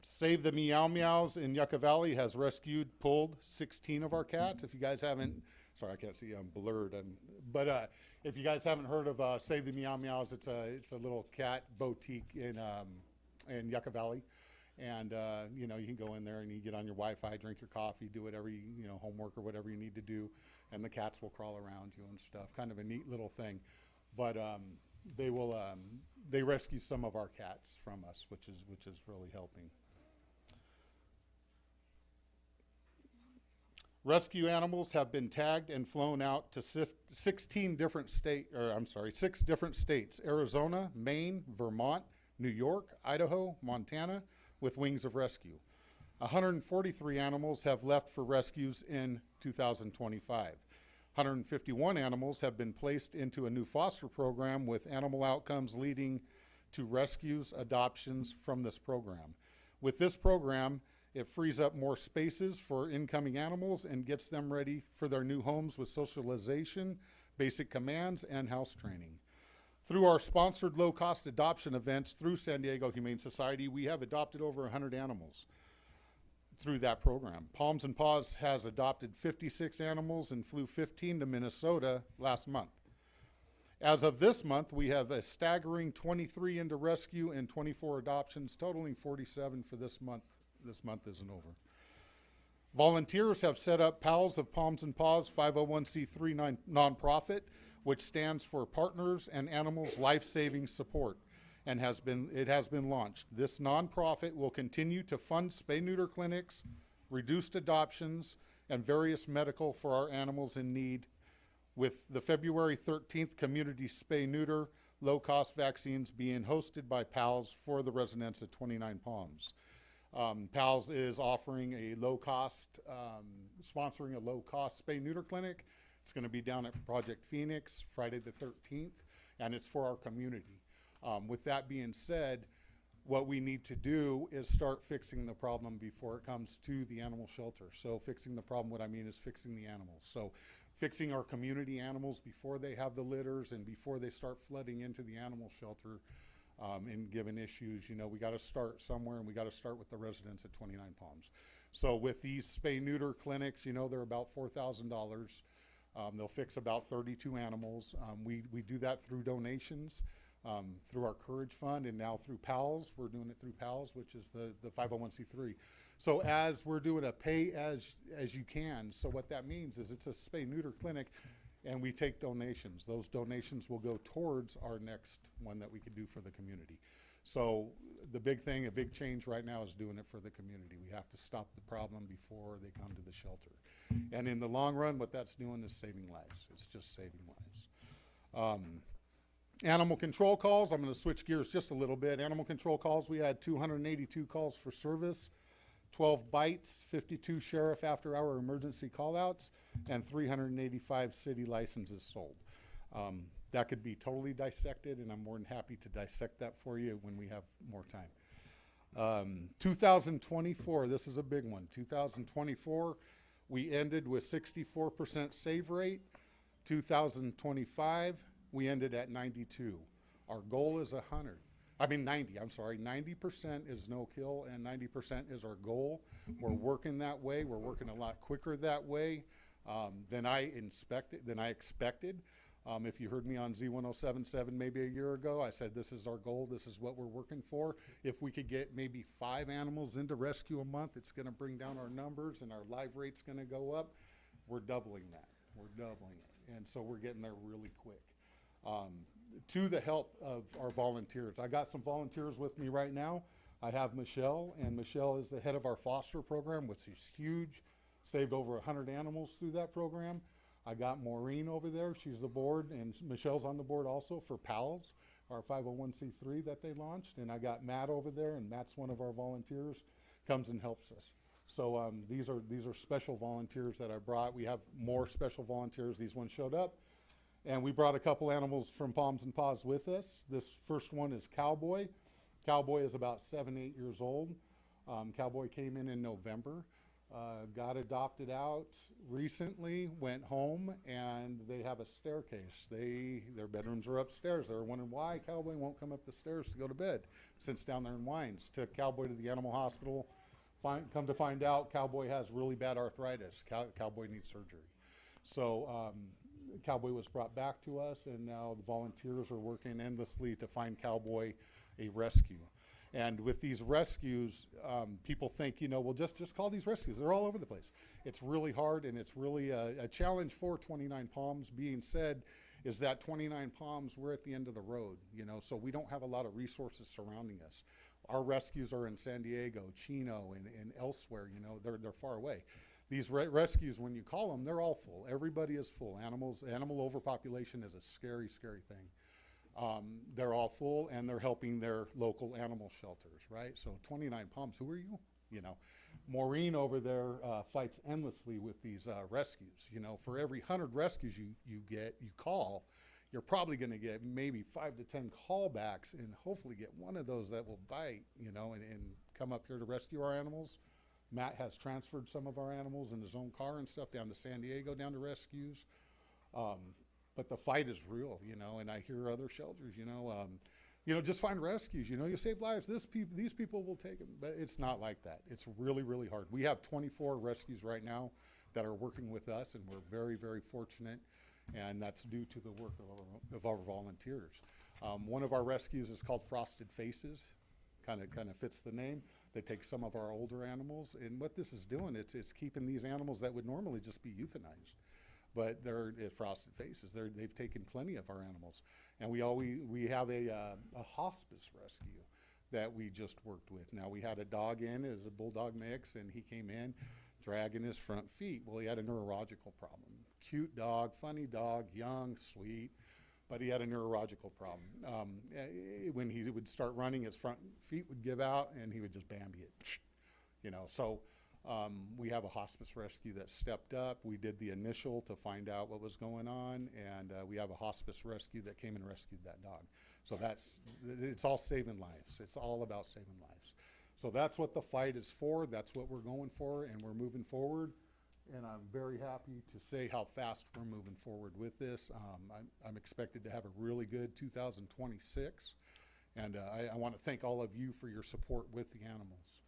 Save the Meow Meows in Yucca Valley has pulled 16 of our cats. If you guys haven't, sorry, I can't see, I'm blurred. But if you guys haven't heard of Save the Meow Meows, it's a little cat boutique in Yucca Valley. And, you know, you can go in there and you get on your Wi-Fi, drink your coffee, do whatever, homework or whatever you need to do. And the cats will crawl around you and stuff. Kind of a neat little thing. But they rescue some of our cats from us, which is really helping. Rescue animals have been tagged and flown out to 6 different states: Arizona, Maine, Vermont, New York, Idaho, Montana, with Wings of Rescue. 143 animals have left for rescues in 2025. 151 animals have been placed into a new foster program with animal outcomes leading to rescues, adoptions from this program. With this program, it frees up more spaces for incoming animals and gets them ready for their new homes with socialization, basic commands, and house training. Through our sponsored low-cost adoption events through San Diego Humane Society, we have adopted over 100 animals through that program. Palms and Paws has adopted 56 animals and flew 15 to Minnesota last month. As of this month, we have a staggering 23 into rescue and 24 adoptions, totaling 47 for this month. This month isn't over. Volunteers have set up Pals of Palms and Paws 501c3 nonprofit, which stands for Partners and Animals Life-Saving Support, and it has been launched. This nonprofit will continue to fund spay-neuter clinics, reduced adoptions, and various medical for our animals in need, with the February 13th community spay-neuter low-cost vaccines being hosted by PALS for the residents at Twentynine Palms. PALS is offering a low-cost, sponsoring a low-cost spay-neuter clinic. It's going to be down at Project Phoenix Friday the 13th, and it's for our community. With that being said, what we need to do is start fixing the problem before it comes to the animal shelter. So fixing the problem, what I mean is fixing the animals. So fixing our community animals before they have the litters and before they start flooding into the animal shelter and given issues. You know, we got to start somewhere, and we got to start with the residents at Twentynine Palms. So with these spay-neuter clinics, you know, they're about $4,000. They'll fix about 32 animals. We do that through donations, through our Courage Fund, and now through PALS. We're doing it through PALS, which is the 501c3. So as we're doing a pay as you can, so what that means is it's a spay-neuter clinic, and we take donations. Those donations will go towards our next one that we could do for the community. So the big thing, a big change right now is doing it for the community. We have to stop the problem before they come to the shelter. And in the long run, what that's doing is saving lives. It's just saving lives. Animal control calls, I'm going to switch gears just a little bit. Animal control calls, we had 282 calls for service, 12 bites, 52 sheriff after-hour emergency call-outs, and 385 city licenses sold. That could be totally dissected, and I'm more than happy to dissect that for you when we have more time. 2024, this is a big one. 2024, we ended with 64% save rate. 2025, we ended at 92. Our goal is 90, I'm sorry. 90% is no kill and 90% is our goal. We're working that way. We're working a lot quicker that way than I expected. If you heard me on Z1077 maybe a year ago, I said this is our goal, this is what we're working for. If we could get maybe 5 animals into rescue a month, it's going to bring down our numbers and our live rate's going to go up. We're doubling that. We're doubling it. And so we're getting there really quick. To the help of our volunteers. I got some volunteers with me right now. I have Michelle, and Michelle is the head of our foster program, which is huge. Saved over 100 animals through that program. I got Maureen over there. She's the board, and Michelle's on the board also for PALS, our 501c3 that they launched. And I got Matt over there, and Matt's one of our volunteers, comes and helps us. So these are special volunteers that I brought. We have more special volunteers. These ones showed up. And we brought a couple animals from Palms and Paws with us. This first one is Cowboy. Cowboy is about 7-8 years old. Cowboy came in November. Got adopted out recently, went home, and they have a staircase. Their bedrooms are upstairs. They were wondering why Cowboy won't come up the stairs to go to bed, since down there in Wines. Took Cowboy to the animal hospital. Come to find out, Cowboy has really bad arthritis. Cowboy needs surgery. So Cowboy was brought back to us, and now the volunteers are working endlessly to find Cowboy a rescue. And with these rescues, people think, well, just call these rescues. They're all over the place. It's really hard, and it's really a challenge for Twentynine Palms. Being said, is that Twentynine Palms, we're at the end of the road, so we don't have a lot of resources surrounding us. Our rescues are in San Diego, Chino, and elsewhere, they're far away. These rescues, when you call them, they're all full. Everybody is full. Animal overpopulation is a scary, scary thing. They're all full, and they're helping their local animal shelters, right? So Twentynine Palms, who are you? Maureen over there fights endlessly with these rescues. For every 100 rescues you call, you're probably going to get maybe 5 to 10 callbacks, and hopefully get one of those that will bite, and come up here to rescue our animals. Matt has transferred some of our animals in his own car and stuff down to San Diego, down to rescues. but the fight is real, you know, and I hear other shelters, you know, just find rescues, you know, you save lives, these people will take them, but it's not like that. It's really, really hard. We have 24 rescues right now that are working with us, and we're very, very fortunate, and that's due to the work of our volunteers. One of our rescues is called Frosted Faces, kind of fits the name. They take some of our older animals, and what this is doing, it's keeping these animals that would normally just be euthanized. But they're Frosted Faces. They've taken plenty of our animals, and we have a hospice rescue that we just worked with. Now we had a dog in, it was a bulldog mix, and he came in dragging his front feet. Well, he had a neurological problem. Cute dog, funny dog, young, sweet, but he had a neurological problem. When he would start running, his front feet would give out, and he would just Bambi it, you know. So. We have a hospice rescue that stepped up. We did the initial to find out what was going on, and we have a hospice rescue that came and rescued that dog. So it's all saving lives. It's all about saving lives. So that's what the fight is for. That's what we're going for, and we're moving forward. And I'm very happy to say how fast we're moving forward with this. I'm expected to have a really good 2026, and I want to thank all of you for your support with the animals.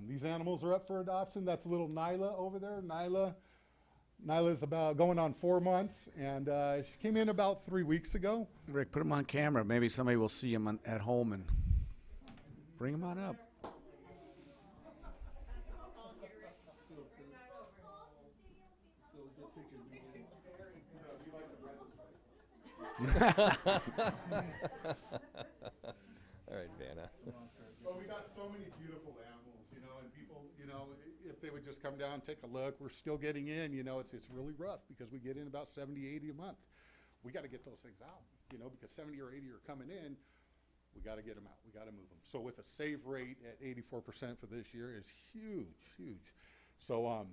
These animals are up for adoption. That's little Nyla over there. Nyla's about going on 4 months, and she came in about 3 weeks ago. Rick, put him on camera. Maybe somebody will see him at home and bring him on up. All right, Vanna. Well, we got so many beautiful animals, you know, and people, you know, if they would just come down and take a look, we're still getting in, you know, it's really rough because we get in about 70, 80 a month. We got to get those things out, you know, because 70 or 80 are coming in. We got to get them out. We got to move them. So with a save rate at 84% for this year is huge, huge. So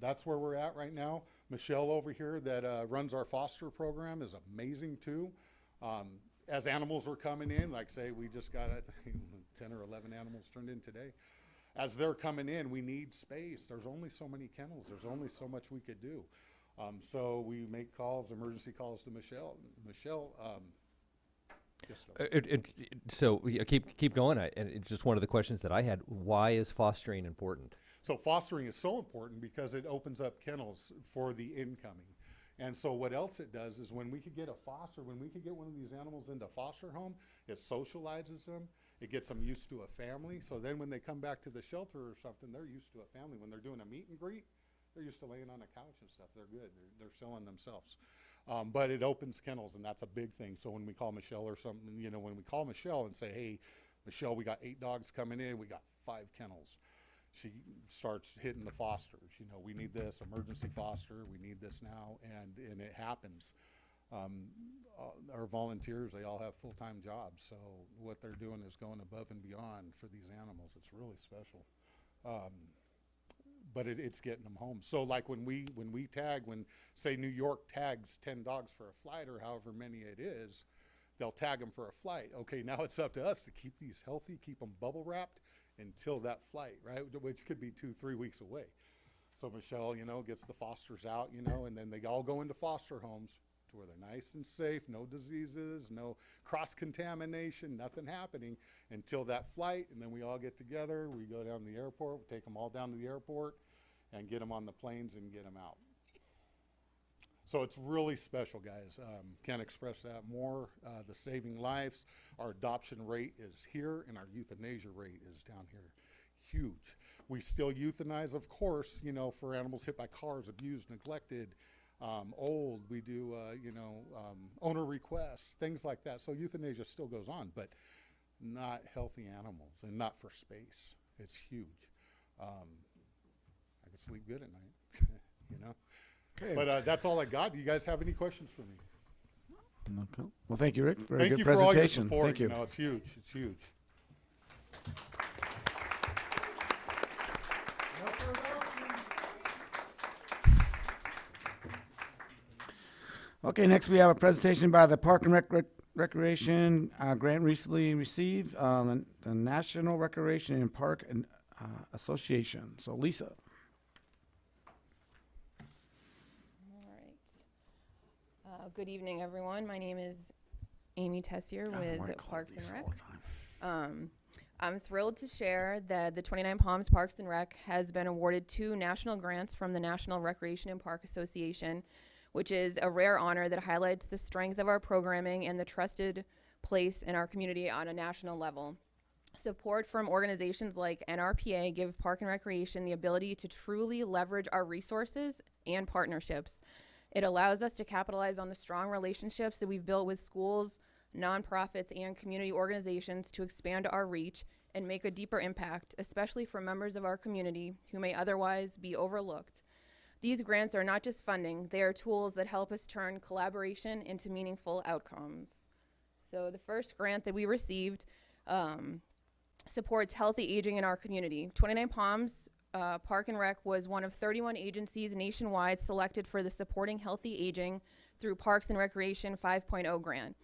that's where we're at right now. Michelle over here that runs our foster program is amazing too. As animals are coming in, like say we just got 10 or 11 animals turned in today. As they're coming in, we need space. There's only so many kennels. There's only so much we could do. So we make calls, emergency calls to Michelle. Michelle, So keep going. And it's just one of the questions that I had. Why is fostering important? So fostering is so important because it opens up kennels for the incoming. And so what else it does is when we could get when we could get one of these animals into foster home, it socializes them. It gets them used to a family. So then when they come back to the shelter or something, they're used to a family. When they're doing a meet and greet, they're used to laying on a couch and stuff. They're good. They're selling themselves. But it opens kennels, and that's a big thing. So when we call Michelle or something, you know, when we call Michelle and say, hey, Michelle, we got 8 dogs coming in. We got 5 kennels. She starts hitting the fosters. You know, we need this emergency foster. We need this now, and it happens. Our volunteers, they all have full-time jobs, so what they're doing is going above and beyond for these animals. It's really special, but it's getting them home. So like when we tag, when say New York tags 10 dogs for a flight or however many it is, they'll tag them for a flight. Okay, now it's up to us to keep these healthy, keep them bubble wrapped until that flight, right? Which could be 2-3 weeks away. So Michelle, you know, gets the fosters out, you know, and then they all go into foster homes to where they're nice and safe, no diseases, no cross-contamination, nothing happening until that flight. And then we all get together, we go down to the airport, we take them all down to the airport and get them on the planes and get them out. So it's really special, guys. Can't express that more. The saving lives, our adoption rate is here, and our euthanasia rate is down here. Huge. We still euthanize, of course, you know, for animals hit by cars, abused, neglected, old. We do, you know, owner requests, things like that. So euthanasia still goes on, but not healthy animals and not for space. It's huge. I could sleep good at night, you know. Okay. But that's all I got. Do you guys have any questions for me? Okay. Well, thank you, Rick. Very Thank good you presentation. for all your support. Thank you. You know, it's huge. It's huge. Okay, next we have a presentation by the Park and Recreation grant recently received, the National Recreation and Park and, Association. So Lisa. All right. Good evening, everyone. My name is Amy Tessier I with wanna call Parks these and all Rec. the time. I'm thrilled to share that the 29 Palms Parks and Rec has been awarded 2 national grants from the National Recreation and Park Association, which is a rare honor that highlights the strength of our programming and the trusted place in our community on a national level. Support from organizations like NRPA give Park and Recreation the ability to truly leverage our resources and partnerships. It allows us to capitalize on the strong relationships that we've built with schools, nonprofits, and community organizations to expand our reach and make a deeper impact, especially for members of our community who may otherwise be overlooked. These grants are not just funding, they are tools that help us turn collaboration into meaningful outcomes. So the first grant that we received supports healthy aging in our community. 29 Palms Park and Rec was one of 31 agencies nationwide selected for the Supporting Healthy Aging through Parks and Recreation 5.0 grant.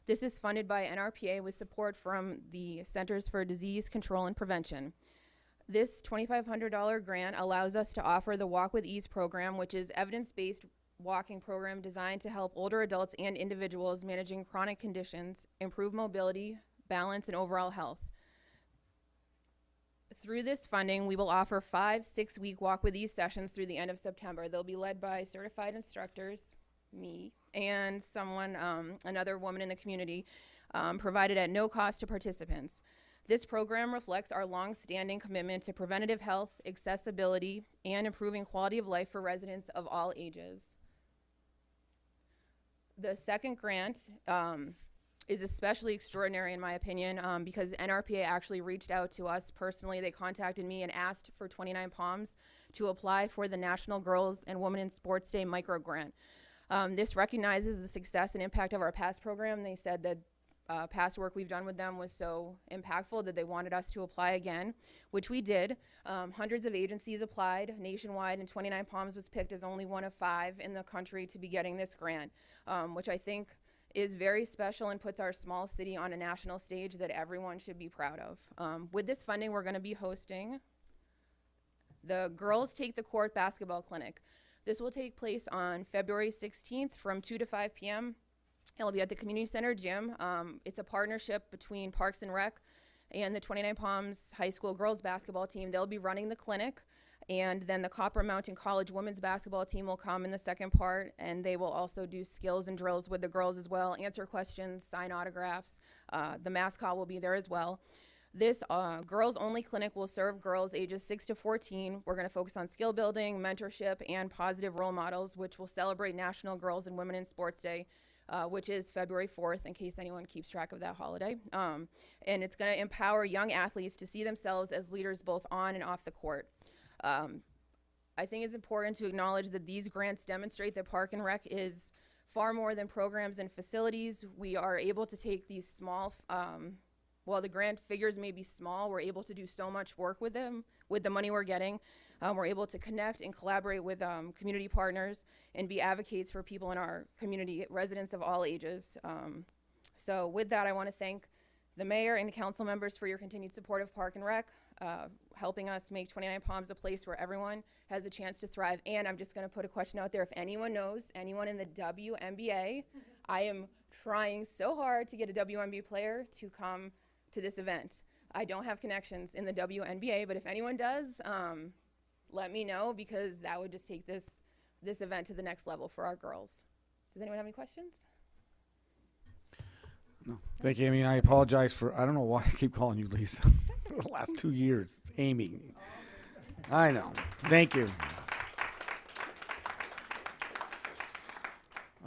This is funded by NRPA with support from the Centers for Disease Control and Prevention. This $2,500 grant allows us to offer the Walk with Ease program, which is evidence-based walking program designed to help older adults and individuals managing chronic conditions improve mobility, balance, and overall health. Through this funding, we will offer 5 6-week Walk with Ease sessions through the end of September. They'll be led by certified instructors, me, and someone, another woman in the community, provided at no cost to participants. This program reflects our long-standing commitment to preventative health, accessibility, and improving quality of life for residents of all ages. The second grant is especially extraordinary in my opinion because NRPA actually reached out to us personally. They contacted me and asked for 29 Palms to apply for the National Girls and Women in Sports Day micro grant. This recognizes the success and impact of our past program. They said that past work we've done with them was so impactful that they wanted us to apply again, which we did. Hundreds of agencies applied nationwide, and 29 Palms was picked as only one of 5 in the country to be getting this grant, which I think is very special and puts our small city on a national stage that everyone should be proud of. With this funding, we're going to be hosting the Girls Take the Court Basketball Clinic. This will take place on February 16th from 2 to 5 p.m. It'll be at the Community Center gym. It's a partnership between Parks and Rec and the 29 Palms High School girls basketball team. They'll be running the clinic, and then the Copper Mountain College women's basketball team will come in the second part, and they will also do skills and drills with the girls as well, answer questions, sign autographs. The mascot will be there as well. This girls-only clinic will serve girls ages 6 to 14. We're going to focus on skill building, mentorship, and positive role models, which will celebrate National Girls and Women in Sports Day, which is February 4th, in case anyone keeps track of that holiday. And it's going to empower young athletes to see themselves as leaders both on and off the court. I think it's important to acknowledge that these grants demonstrate that Park and Rec is far more than programs and facilities. We are able to take these small, while the grant figures may be small, we're able to do so much work with them, with the money we're getting. We're able to connect and collaborate with community partners and be advocates for people in our community, residents of all ages. So with that, I want to thank the mayor and the council members for your continued support of Park and Rec, helping us make 29 Palms a place where everyone has a chance to thrive. And I'm just going to put a question out there. If anyone knows anyone in the WNBA, I am trying so hard to get a WNBA player to come to this event. I don't have connections in the WNBA, but if anyone does, let me know, because that would just take this event to the next level for our girls. Does anyone have any questions? No. Thank you, Amy. I apologize for, I don't know why I keep calling you Lisa for the last 2 years. It's Amy. I know. Thank you.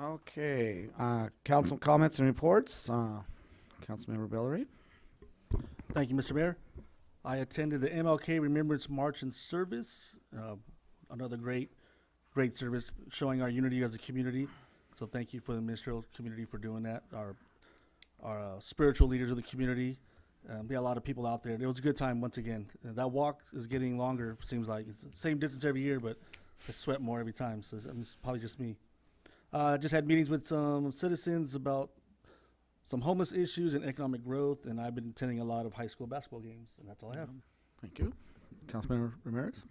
Okay. Council comments and reports. Councilmember Bellary. Thank you, Mr. Mayor. I attended the MLK Remembrance March and service. Another great service showing our unity as a community. So thank you for the ministerial community for doing that. Our spiritual leaders of the community. We had a lot of people out there. It was a good time once again. That walk is getting longer, seems like. It's the same distance every year, but I sweat more every time, so it's probably just me. Just had meetings with some citizens about some homeless issues and economic growth, and I've been attending a lot of high school basketball games, and that's all I have. Thank you. Councilmember Ramirez.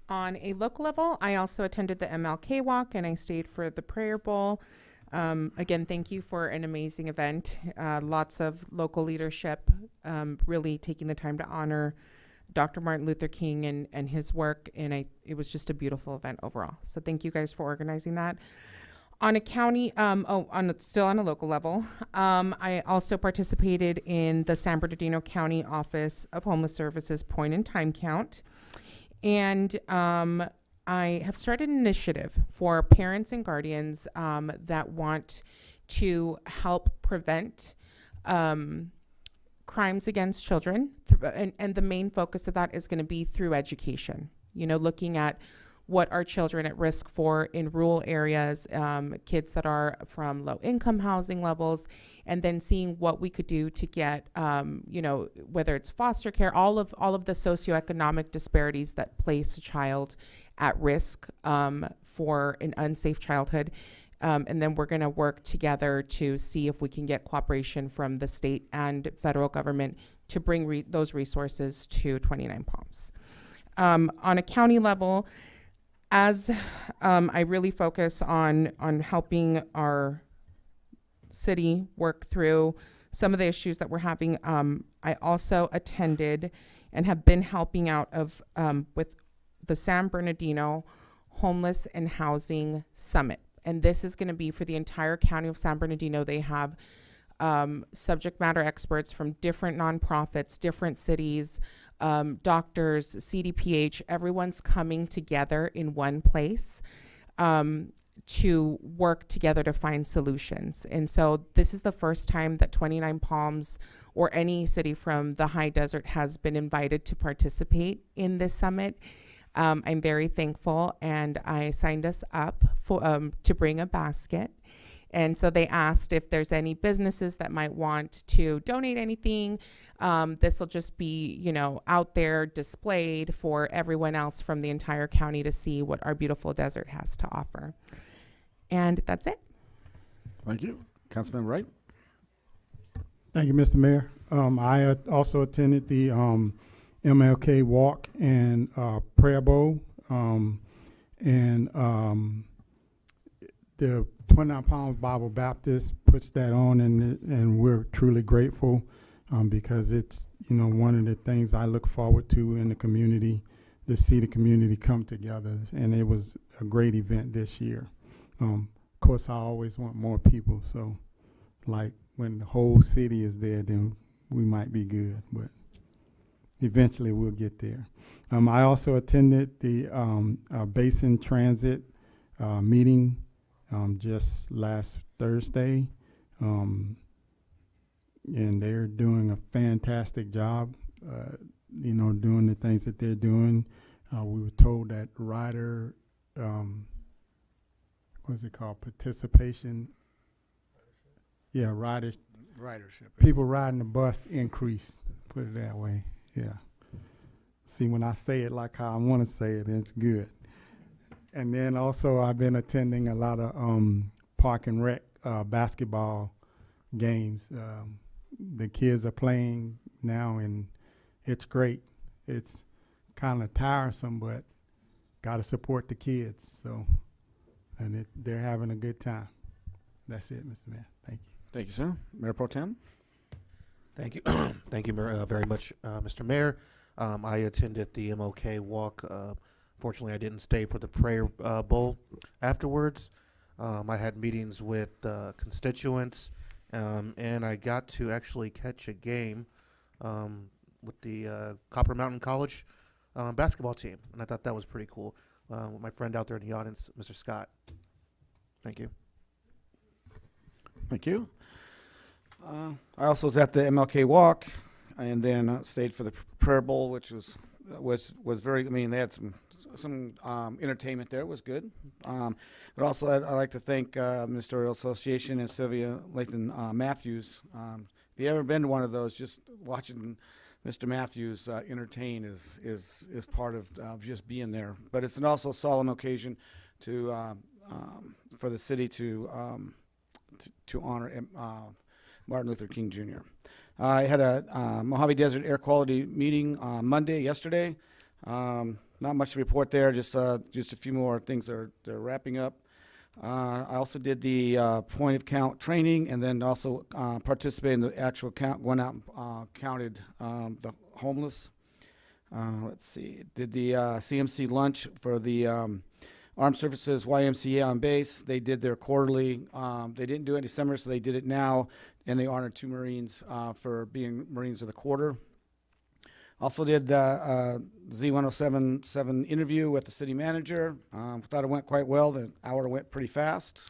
On a local level, I also attended the MLK Walk and I stayed for the Prayer Bowl. Again, thank you for an amazing event. Lots of local leadership, really taking the time to honor Dr. Martin Luther King and his work. And it was just a beautiful event overall. So thank you guys for organizing that. On a county, still on a local level, I also participated in the San Bernardino County Office of Homeless Services point in time count. And I have started an initiative for parents and guardians that want to help prevent crimes against children. And the main focus of that is going to be through education, looking at what are children at risk for in rural areas, kids that are from low income housing levels, and then seeing what we could do to get, whether it's foster care, all of the socioeconomic disparities that place a child at risk for an unsafe childhood. And then we're going to work together to see if we can get cooperation from the state and federal government to bring those resources to 29 Palms. On a county level, as I really focus on helping our city work through some of the issues that we're having, I also attended and have been helping out with the San Bernardino Homeless and Housing Summit. And this is going to be for the entire county of San Bernardino. They have subject matter experts from different nonprofits, different cities, doctors, CDPH, everyone's coming together in one place to work together to find solutions. And so this is the first time that 29 Palms or any city from the high desert has been invited to participate in this summit. I'm very thankful, and I signed us up for to bring a basket. And so they asked if there's any businesses that might want to donate anything. This will just be, out there displayed for everyone else from the entire county to see what our beautiful desert has to offer. And that's it. Thank you. Councilman Wright. Thank you, Mr. Mayor. I also attended the MLK Walk and Prayer Bowl. The 29 Palms Bible Baptist puts that on, and we're truly grateful because it's one of the things I look forward to in the community, to see the community come together, and it was a great event this year. Of course, I always want more people, so like when the whole city is there, then we might be good, but eventually we'll get there. I also attended the Basin Transit meeting just last Thursday, and they're doing a fantastic job, doing the things that they're doing. We were told that rider, what's it called, participation? Yeah, ridership. People riding the bus increased, put it that way, yeah. See, when I say it like how I want to say it, it's good. And then also I've been attending a lot of park and rec basketball games. The kids are playing now, and it's great. It's kind of tiresome, but got to support the kids. So, and they're having a good time. That's it, Mr. Mayor. Thank you. Thank you, sir. Mayor Pro Tem. Thank you. Thank you very much, Mr. Mayor. I attended the MLK Walk. Fortunately, I didn't stay for the prayer bowl afterwards. I had meetings with constituents, and I got to actually catch a game with the Copper Mountain College basketball team, and I thought that was pretty cool. With my friend out there in the audience, Mr. Scott. Thank you. Thank you. I also was at the MLK Walk, and then stayed for the prayer bowl, which was very. I mean, they had some entertainment there. It was good. But also, I'd like to thank the Ministerial Association and Sylvia Lathan Matthews. If you ever been to one of those, just watching Mr. Matthews entertain is part of just being there. But it's also a solemn occasion to for the city to honor Martin Luther King Jr. I had a Mojave Desert Air Quality meeting yesterday. not much to report there, just a few more things they're wrapping up. I also did the point of count training, and then also participated in the actual count, went out and counted the homeless. Let's see, did the CMC lunch for the Armed Services YMCA on base. They did their quarterly. They didn't do it in December, so they did it now, and they honored 2 Marines for being Marines of the Quarter. Also did the Z1077 interview with the city manager. Thought it went quite well. The hour went pretty fast.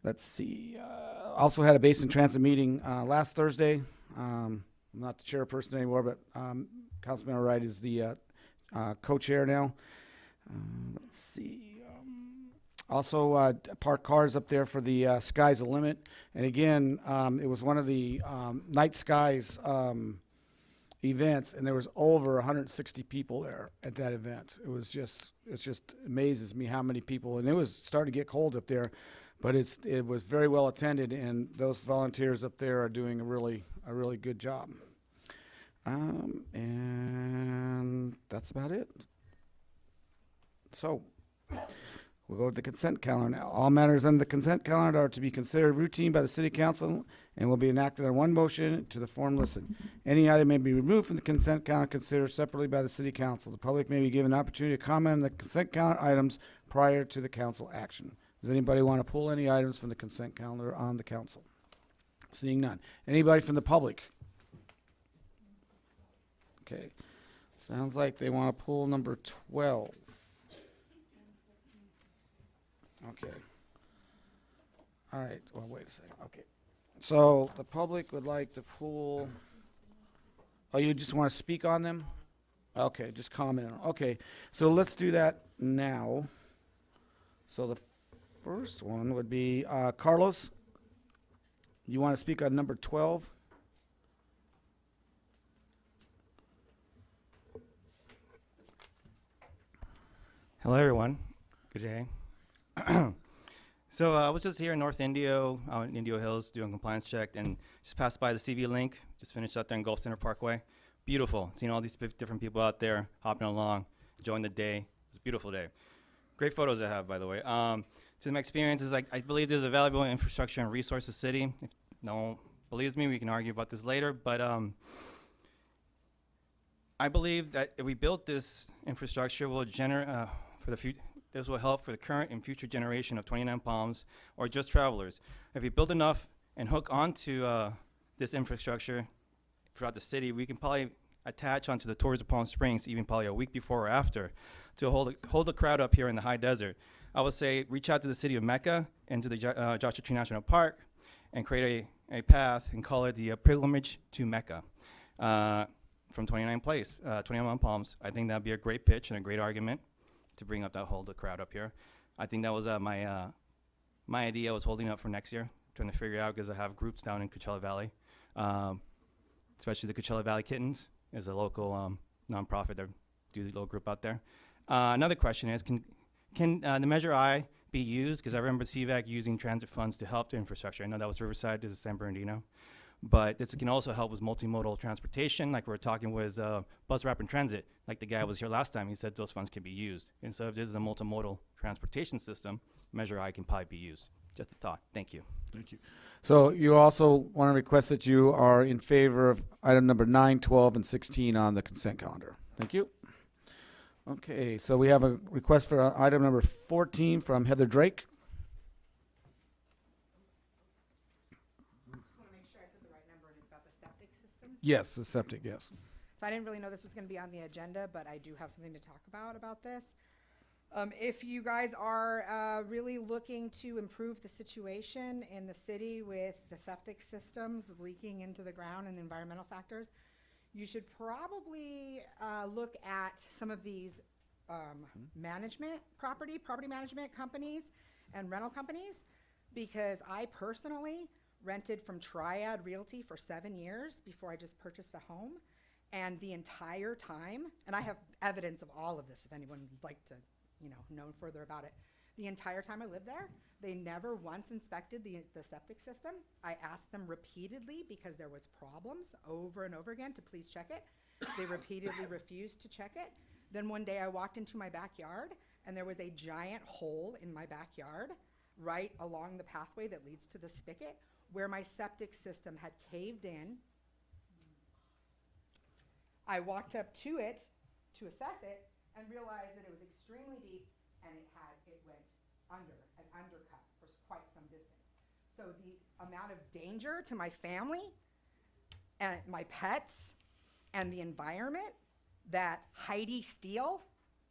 Let's see. Also had a Basin Transit meeting last Thursday. I'm not the chairperson anymore, but Councilman Wright is the co-chair now. Let's see. Also, parked cars up there for the Sky's the Limit. And again, it was one of the Night Skies events, and there was over 160 people there at that event. It just amazes me how many people, and it was starting to get cold up there, but it was very well attended, and those volunteers up there are doing a really good job. And that's about it. So, we'll go to the consent calendar now. All matters on the consent calendar are to be considered routine by the City Council and will be enacted on one motion to the form listed. Any item may be removed from the consent calendar considered separately by the City Council. The public may be given an opportunity to comment on the consent calendar items prior to the council action. Does anybody want to pull any items from the consent calendar on the council? Seeing none. Anybody from the public? Okay. Sounds like they want to pull number 12. Okay. All right. Well, wait a second. Okay. So the public would like to pull. Oh, you just want to speak on them? Okay, just comment on. Okay. So let's do that now. So the first one would be Carlos. You want to speak on number 12? Hello, everyone. Good day. So I was just here in North Indio, out in Indio Hills, doing a compliance check, and just passed by the CV Link. Just finished out there in Gulf Center Parkway. Beautiful. Seeing all these different people out there hopping along, enjoying the day. It's a beautiful day. Great photos I have, by the way. So my experience is I believe there's a valuable infrastructure and resources city. If no one believes me, we can argue about this later. But I believe that if we build this infrastructure, will generate for the future. This will help for the current and future generation of 29 Palms or just travelers. If we build enough and hook onto this infrastructure throughout the city, we can probably attach onto the tours of Palm Springs even probably a week before or after to hold the crowd up here in the high desert. I would say reach out to the city of Mecca and to the Joshua Tree National Park and create a path and call it the pilgrimage to Mecca from 29 Palms. I think that'd be a great pitch and a great argument to bring up the crowd up here. I think that was my idea I was holding up for next year, trying to figure out because I have groups down in Coachella Valley, especially the Coachella Valley Kittens is a local nonprofit that do the little group out there. Another question is, can the Measure I be used? Because I remember CVAC using transit funds to help the infrastructure. I know that was Riverside, this is San Bernardino. But this can also help with multimodal transportation, like we were talking with Bus Rapid Transit. Like the guy was here last time, he said those funds can be used. And so if this is a multimodal transportation system, Measure I can probably be used. Just a thought. Thank you. Thank you. So you also want to request that you are in favor of item number 9, 12, and 16 on the consent calendar. Thank you. Okay, so we have a request for item number 14 from Heather Drake. Yes, the septic, yes. So I didn't really know this was going to be on the agenda, but I do have something to talk about this. If you guys are really looking to improve the situation in the city with the septic systems leaking into the ground and the environmental factors, you should probably look at some of these property management companies and rental companies, because I personally rented from Triad Realty for 7 years before I just purchased a home. And the entire time, and I have evidence of all of this if anyone would like to, know further about it. The entire time I lived there, they never once inspected the septic system. I asked them repeatedly because there was problems over and over again to please check it. They repeatedly refused to check it. Then one day I walked into my backyard and there was a giant hole in my backyard right along the pathway that leads to the spigot where my septic system had caved in. I walked up to it to assess it and realized that it was extremely deep and it went under, an undercut for quite some distance. So the amount of danger to my family and my pets and the environment that Heidi Steele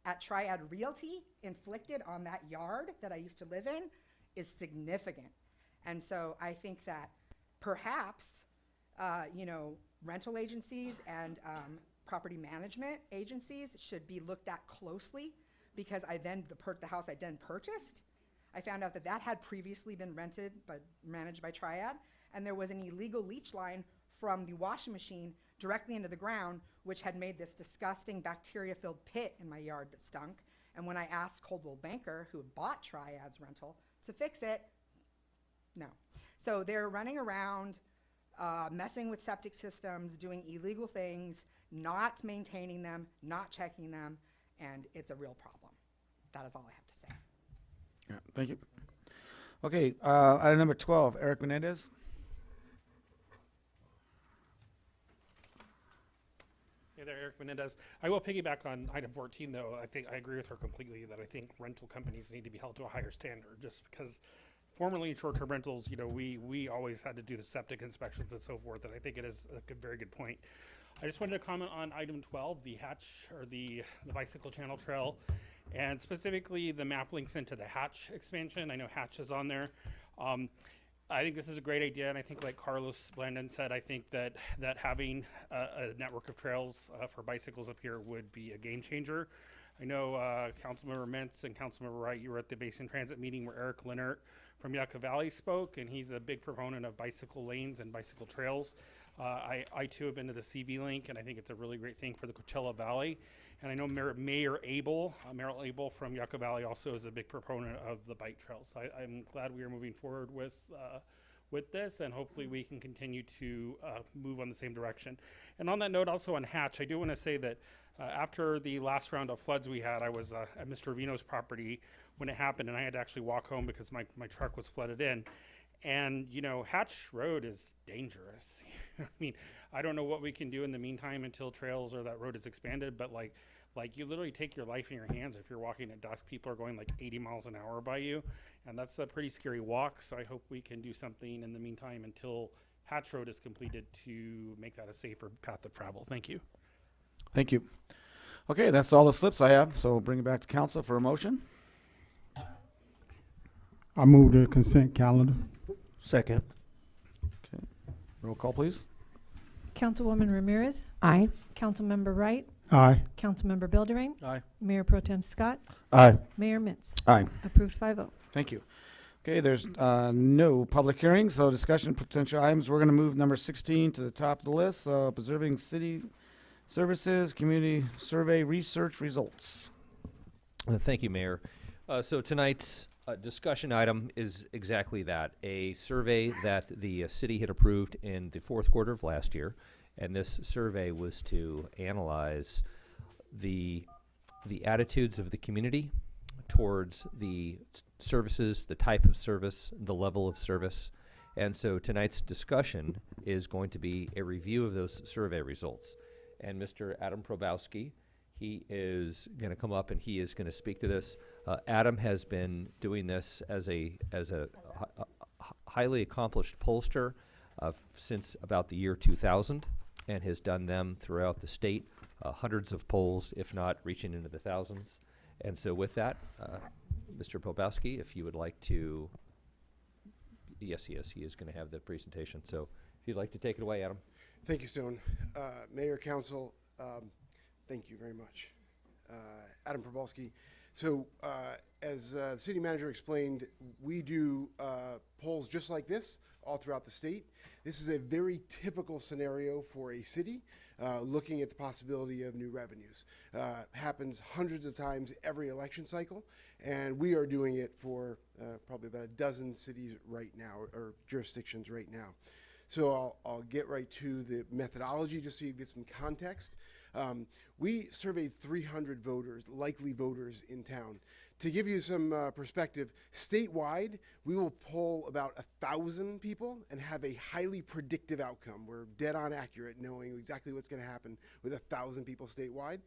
at Triad Realty inflicted on that yard that I used to live in is significant. And so I think that perhaps, rental agencies and property management agencies should be looked at closely, because the house I then purchased, I found out that had previously been rented but managed by Triad, and there was an illegal leach line from the washing machine directly into the ground, which had made this disgusting bacteria-filled pit in my yard that stunk. And when I asked Coldwell Banker, who bought Triad's rental, to fix it, no. So they're running around, messing with septic systems, doing illegal things, not maintaining them, not checking them, and it's a real problem. That is all I have to say. Yeah, thank you. Okay, item number 12, Eric Menendez. Hey there, Eric Menendez. I will piggyback on item 14, though. I agree with her completely that I think rental companies need to be held to a higher standard, just because formerly in short-term rentals, we always had to do the septic inspections and so forth, and I think it is a very good point. I just wanted to comment on item 12, the Hatch, or the bicycle channel trail, and specifically the map links into the Hatch expansion. I know Hatch is on there. I think this is a great idea, and I think, like Carlos Blandon said, I think that having a network of trails for bicycles up here would be a game changer. I know Councilmember Mintz and Councilmember Wright, you were at the Basin Transit meeting where Eric Leonard from Yucca Valley spoke, and he's a big proponent of bicycle lanes and bicycle trails. I too have been to the CV Link, and I think it's a really great thing for the Coachella Valley. And I know Mayor Abel, Merrill Abel from Yucca Valley, also is a big proponent of the bike trails. So I'm glad we are moving forward with this, and hopefully we can continue to move on the same direction. And on that note, also on Hatch, I do want to say that after the last round of floods we had, I was at Mr. Vino's property when it happened, and I had to actually walk home because my truck was flooded in. And, Hatch Road is dangerous. I mean, I don't know what we can do in the meantime until trails or that road is expanded, but like you literally take your life in your hands if you're walking at dusk. People are going like 80 miles an hour by you, and that's a pretty scary walk. So I hope we can do something in the meantime until Hatch Road is completed to make that a safer path of travel. Thank you. Thank you. Okay, that's all the slips I have, so bring it back to council for a motion. I move the consent calendar. Second. Okay, roll call, please. Councilwoman Ramirez? Aye. Councilmember Wright? Aye. Councilmember Buildering? Aye. Mayor Pro Tem Scott? Aye. Mayor Mintz? Aye. Approved 5-0. Thank you. Okay, there's no public hearings, so discussion potential items. We're going to move number 16 to the top of the list, preserving city services, community survey research results. Thank you, Mayor. So tonight's discussion item is exactly that, a survey that the city had approved in the fourth quarter of last year, and this survey was to analyze the attitudes of the community towards the services, the type of service, the level of service. And so tonight's discussion is going to be a review of those survey results. And Mr. Adam Probowski, he is going to come up and he is going to speak to this. Adam has been doing this as a highly accomplished pollster since about the year 2000, and has done them throughout the state, hundreds of polls, if not reaching into the thousands. And so with that, Mr. Probowski, if you would like to, yes, he is going to have the presentation. So if you'd like to take it away, Adam. Thank you, Stone. Mayor, Council, thank you very much. Adam Probowski. So as the city manager explained, we do polls just like this all throughout the state. This is a very typical scenario for a city looking at the possibility of new revenues. Happens hundreds of times every election cycle, and we are doing it for probably about a dozen cities right now, or jurisdictions right now. So I'll get right to the methodology just so you get some context. We surveyed 300 voters, likely voters in town. To give you some perspective, statewide, we will poll about 1,000 people and have a highly predictive outcome. We're dead on accurate, knowing exactly what's going to happen with 1,000 people statewide.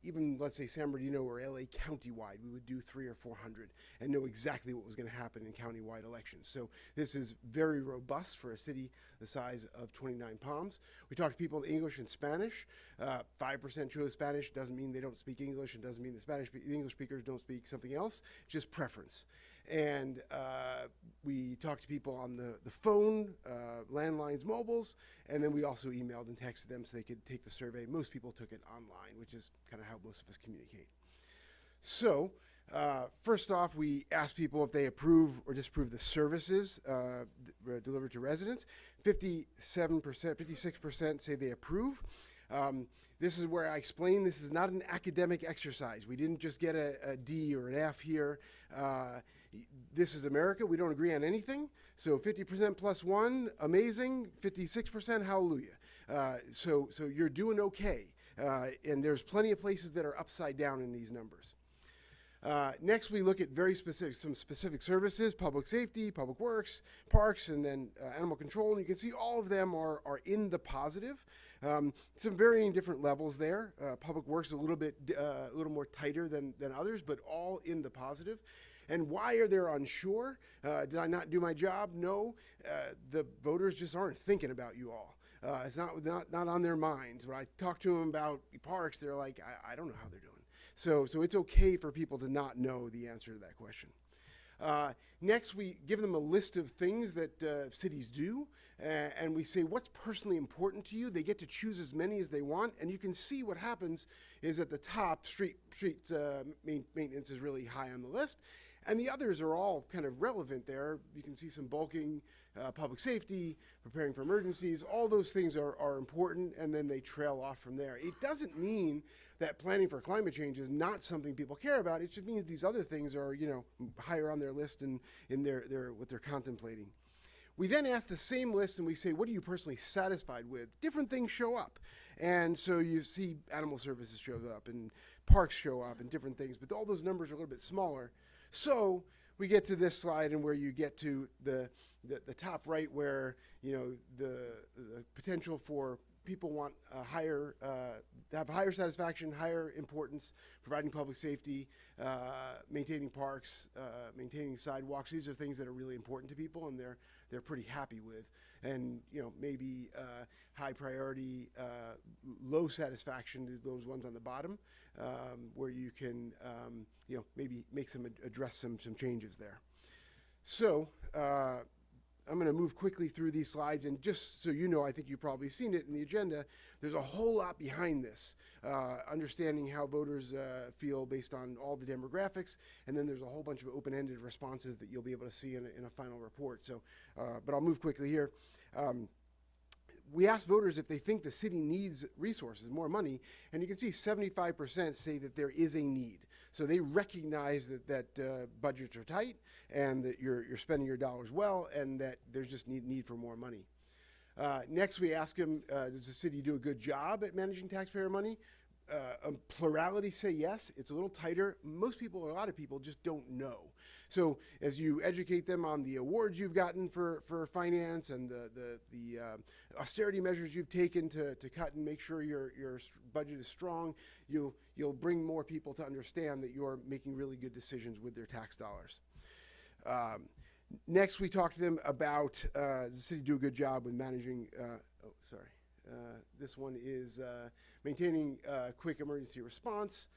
Even, let's say, San Bernardino or LA countywide, we would do 300 or 400 and know exactly what was going to happen in countywide elections. So this is very robust for a city the size of 29 Palms. We talked to people in English and Spanish. 5% chose Spanish. Doesn't mean they don't speak English, and doesn't mean the English speakers don't speak something else. Just preference. And we talked to people on the phone, landlines, mobiles, and then we also emailed and texted them so they could take the survey. Most people took it online, which is kind of how most of us communicate. So first off, we asked people if they approve or disapprove the services delivered to residents. 56% say they approve. This is where I explain this is not an academic exercise. We didn't just get a D or an F here. This is America. We don't agree on anything. So 50% plus 1, amazing. 56%, hallelujah. So you're doing okay. And there's plenty of places that are upside down in these numbers. Next, we look at some specific services: public safety, public works, parks, and then animal control. And you can see all of them are in the positive. Some varying different levels there. Public works a little more tighter than others, but all in the positive. And why are they unsure? Did I not do my job? No. The voters just aren't thinking about you all. It's not on their minds. When I talk to them about parks, they're like, I don't know how they're doing. So it's okay for people to not know the answer to that question. Next, we give them a list of things that cities do, and we say, what's personally important to you? They get to choose as many as they want, and you can see what happens is at the top, street maintenance is really high on the list, and the others are all kind of relevant there. You can see some bulking, public safety, preparing for emergencies. All those things are important, and then they trail off from there. It doesn't mean that planning for climate change is not something people care about. It just means these other things are, higher on their list and in what they're contemplating. We then ask the same list and we say, what are you personally satisfied with? Different things show up. And so you see animal services show up and parks show up and different things, but all those numbers are a little bit smaller. So we get to this slide and where you get to the top right where, the potential for people want have higher satisfaction, higher importance, providing public safety, maintaining parks, maintaining sidewalks. These are things that are really important to people, and they're pretty happy with. And maybe high priority, low satisfaction is those ones on the bottom, where you can maybe address some changes there. So I'm going to move quickly through these slides, and just so you know, I think you've probably seen it in the agenda, there's a whole lot behind this, understanding how voters feel based on all the demographics, and then there's a whole bunch of open-ended responses that you'll be able to see in a final report. So, but I'll move quickly here. We asked voters if they think the city needs resources, more money, and you can see 75% say that there is a need. So they recognize that budgets are tight and that you're spending your dollars well, and that there's just need for more money. Next, we ask them, does the city do a good job at managing taxpayer money? A plurality say yes. It's a little tighter. Most people, or a lot of people, just don't know. So as you educate them on the awards you've gotten for finance and the austerity measures you've taken to cut and make sure your budget is strong, you'll bring more people to understand that you're making really good decisions with their tax dollars. Next, we talk to them about does the city do a good job with managing, this one is maintaining quick emergency response.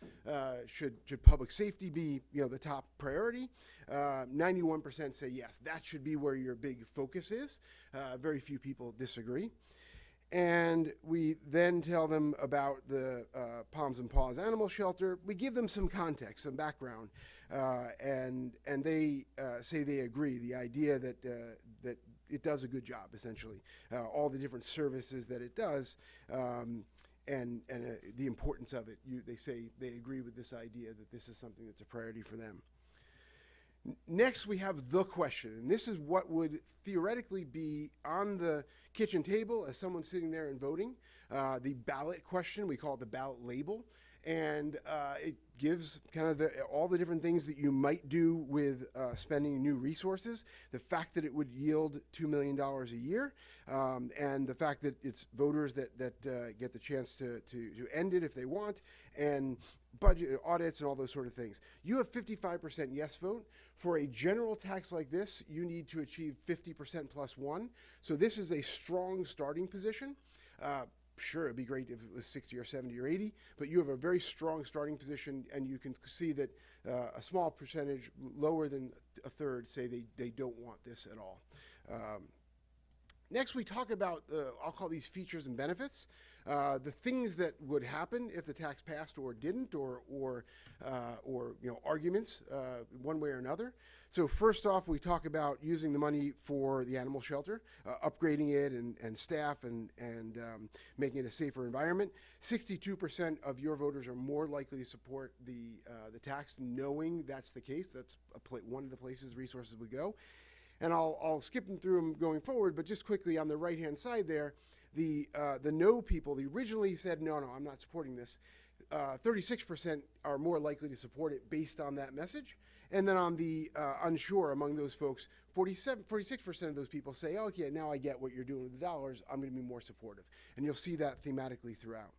Should public safety be the top priority? 91% say yes, that should be where your big focus is. Very few people disagree. And we then tell them about the Palms and Paws Animal Shelter. We give them some context, some background, and they say they agree. The idea that it does a good job, essentially. All the different services that it does, and the importance of it. They say they agree with this idea that this is something that's a priority for them. Next, we have the question, and this is what would theoretically be on the kitchen table as someone sitting there and voting. The ballot question, we call it the ballot label, and it gives kind of all the different things that you might do with spending new resources. The fact that it would yield $2 million a year, and the fact that it's voters that get the chance to end it if they want, and budget audits and all those sort of things. You have 55% yes vote. For a general tax like this, you need to achieve 50% plus one. So this is a strong starting position. Sure, it'd be great if it was 60 or 70 or 80, but you have a very strong starting position, and you can see that a small percentage, lower than a third, say they don't want this at all. Next, we talk about, I'll call these features and benefits, the things that would happen if the tax passed or didn't, or arguments one way or another. So first off, we talk about using the money for the animal shelter, upgrading it and staff and making it a safer environment. 62% of your voters are more likely to support the tax, knowing that's the case. That's one of the places resources would go. And I'll skip them through them going forward, but just quickly on the right-hand side there, the no people, the originally said, no, I'm not supporting this, 36% are more likely to support it based on that message. And then on the unsure among those folks, 46% of those people say, oh, yeah, now I get what you're doing with the dollars, I'm gonna be more supportive. And you'll see that thematically throughout.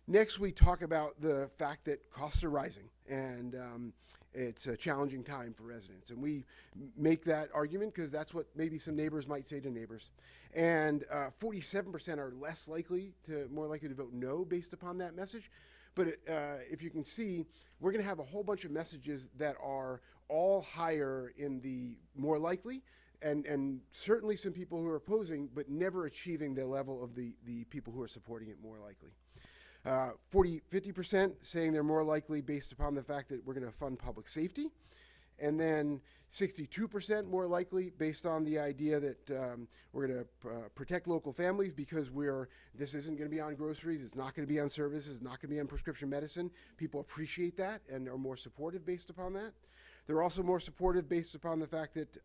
Next, we talk about the fact that costs are rising, and it's a challenging time for residents. And we make that argument because that's what maybe some neighbors might say to neighbors. And 47% are more likely to vote no based upon that message. But if you can see, we're going to have a whole bunch of messages that are all higher in the more likely, and certainly some people who are opposing, but never achieving the level of the people who are supporting it more likely. 50% saying they're more likely based upon the fact that we're going to fund public safety. And then 62% more likely based on the idea that we're going to protect local families because this isn't going to be on groceries, it's not going to be on services, it's not going to be on prescription medicine. People appreciate that and are more supportive based upon that. They're also more supportive based upon the fact that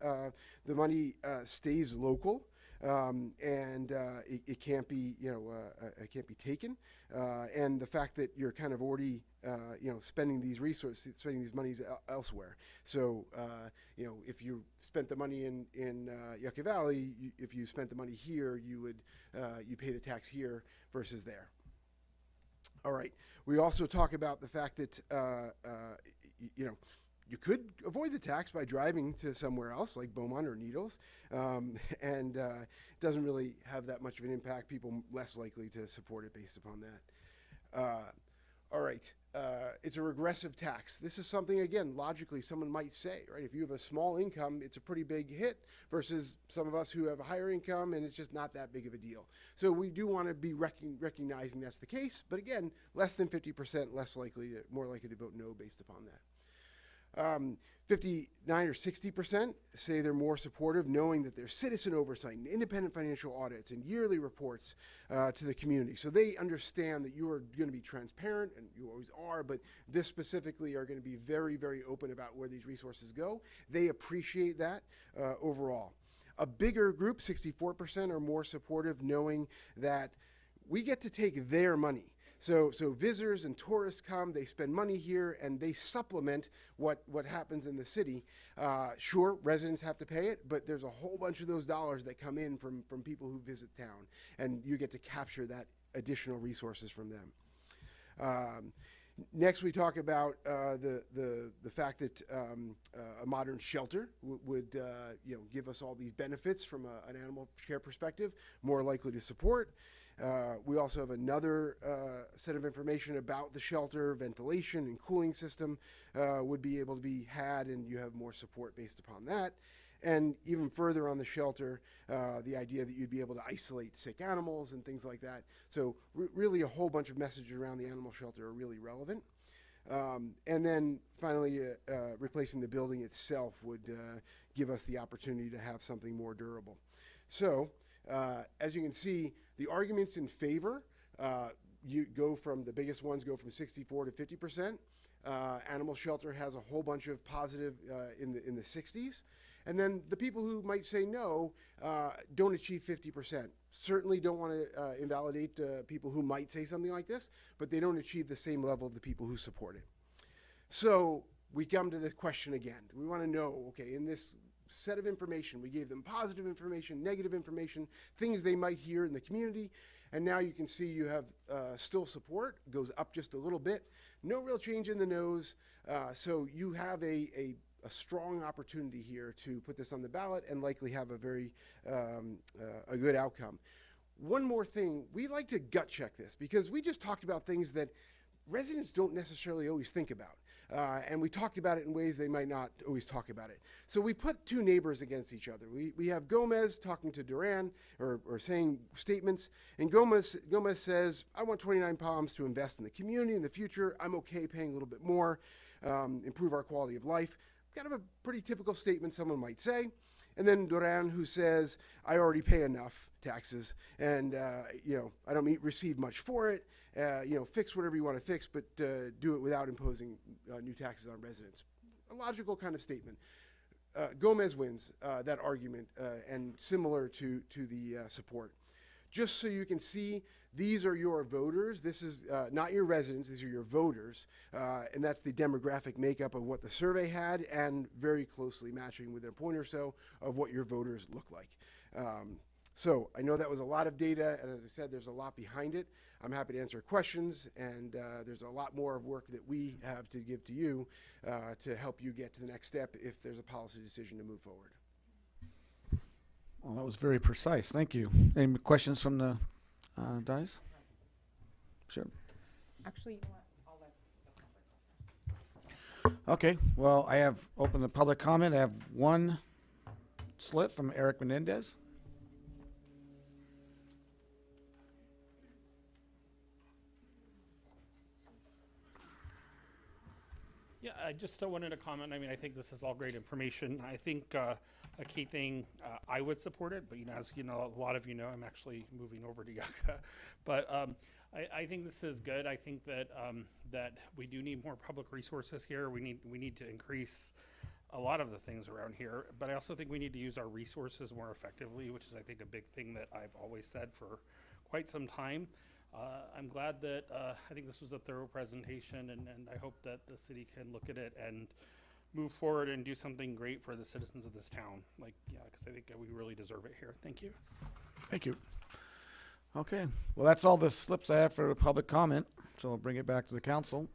the money stays local. It can't be, it can't be taken, and the fact that you're kind of already, spending these resources, spending these monies elsewhere. So, if you spent the money in Yucca Valley, if you spent the money here, you would you pay the tax here versus there. All right. We also talk about the fact that you could avoid the tax by driving to somewhere else, like Beaumont or Needles, and it doesn't really have that much of an impact. People less likely to support it based upon that. All right, it's a regressive tax. This is something, again, logically someone might say, right? If you have a small income, it's a pretty big hit versus some of us who have a higher income and it's just not that big of a deal. So we do want to be recognizing that's the case, but again, less than 50% more likely to vote no based upon that. 59 or 60% say they're more supportive, knowing that there's citizen oversight and independent financial audits and yearly reports to the community. So they understand that you are going to be transparent, and you always are, but this specifically are going to be very, very open about where these resources go. They appreciate that overall. A bigger group, 64%, are more supportive, knowing that we get to take their money. So visitors and tourists come, they spend money here, and they supplement what happens in the city. Sure, residents have to pay it, but there's a whole bunch of those dollars that come in from people who visit town, and you get to capture that additional resources from them. Next, we talk about the fact that a modern shelter would give us all these benefits from an animal care perspective, more likely to support. We also have another set of information about the shelter, ventilation and cooling system would be able to be had, and you have more support based upon that. And even further on the shelter, the idea that you'd be able to isolate sick animals and things like that. So really a whole bunch of messages around the animal shelter are really relevant. And then finally, replacing the building itself would give us the opportunity to have something more durable. So as you can see, the arguments in favor the biggest ones go from 64 to 50%. Animal shelter has a whole bunch of positive in the 60s. And then the people who might say no don't achieve 50%. Certainly don't want to invalidate people who might say something like this, but they don't achieve the same level of the people who support it. So we come to the question again. We want to know, okay, in this set of information, we gave them positive information, negative information, things they might hear in the community, and now you can see you have still support, goes up just a little bit, no real change in the no's, so you have a strong opportunity here to put this on the ballot and likely have a very a good outcome. One more thing, we like to gut check this because we just talked about things that residents don't necessarily always think about. And we talked about it in ways they might not always talk about it. So we put two neighbors against each other. We have Gomez talking to Duran or saying statements, and Gomez says, I want 29 Palms to invest in the community in the future. I'm okay paying a little bit more, improve our quality of life. Kind of a pretty typical statement someone might say. And then Duran, who says, I already pay enough taxes, and I don't receive much for it. Fix whatever you want to fix, but do it without imposing new taxes on residents. A logical kind of statement. Gomez wins that argument, and similar to the support. Just so you can see, these are your voters. This is not your residents, these are your voters. And that's the demographic makeup of what the survey had, and very closely matching within a point or so of what your voters look like. So I know that was a lot of data, and as I said, there's a lot behind it. I'm happy to answer questions, and there's a lot more of work that we have to give to you to help you get to the next step if there's a policy decision to move forward. Well, that was very precise. Thank you. Any questions from the dais? Sure. Actually, you know what? I'll let Okay. Well, I have opened the public comment. I have one slip from Eric Menendez. Yeah, I just wanted to comment. I mean, I think this is all great information. I think a key thing, I would support it, but as you know, a lot of you know, I'm actually moving over to Yucca. But I think this is good. I think that that we do need more public resources here. We need to increase a lot of the things around here, but I also think we need to use our resources more effectively, which is I think a big thing that I've always said for quite some time. I'm glad that I think this was a thorough presentation, and I hope that the city can look at it and move forward and do something great for the citizens of this town. Because I think we really deserve it here. Thank you. Thank you. Okay. Well, that's all the slips I have for public comment, so I'll bring it back to the council.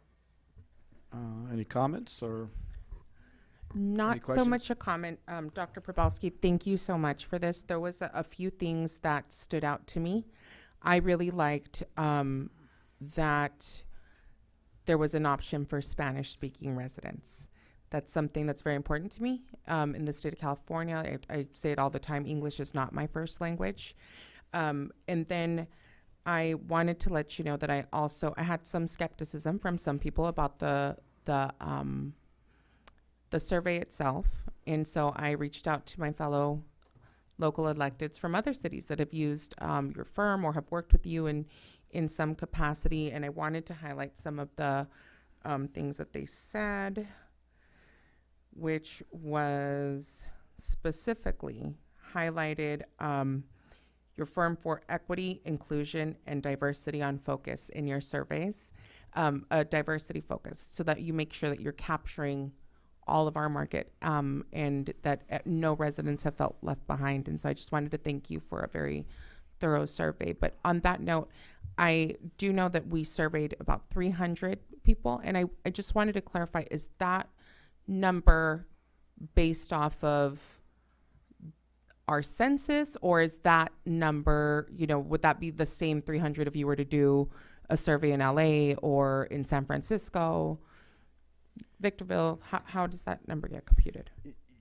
Any comments or? Not so much a comment. Dr. Probowski, thank you so much for this. There was a few things that stood out to me. I really liked that there was an option for Spanish-speaking residents. That's something that's very important to me. In the state of California, I say it all the time, English is not my first language. And then I wanted to let you know that I had some skepticism from some people about the survey itself. And so I reached out to my fellow local electeds from other cities that have used your firm or have worked with you in some capacity, and I wanted to highlight some of the things that they said, which was specifically highlighted your firm for equity, inclusion, and diversity on focus in your surveys, a diversity focus, so that you make sure that you're capturing all of our market, and that no residents have felt left behind. And so I just wanted to thank you for a very thorough survey. But on that note, I do know that we surveyed about 300 people, and I just wanted to clarify, is that number based off of our census, or is that number, would that be the same 300 if you were to do a survey in LA or in San Francisco? Victorville, how does that number get computed?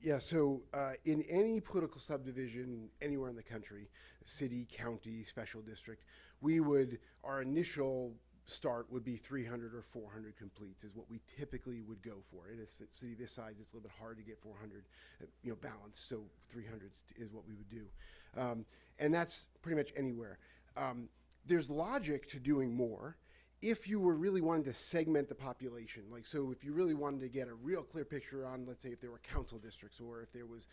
Yeah, so in any political subdivision anywhere in the country, city, county, special district, our initial start would be 300 or 400 completes is what we typically would go for. In a city this size, it's a little bit hard to get 400 balanced, so 300 is what we would do. And that's pretty much anywhere. There's logic to doing more if you were really wanting to segment the population, like, so if you really wanted to get a real clear picture on, let's say, if there were council districts, or if there was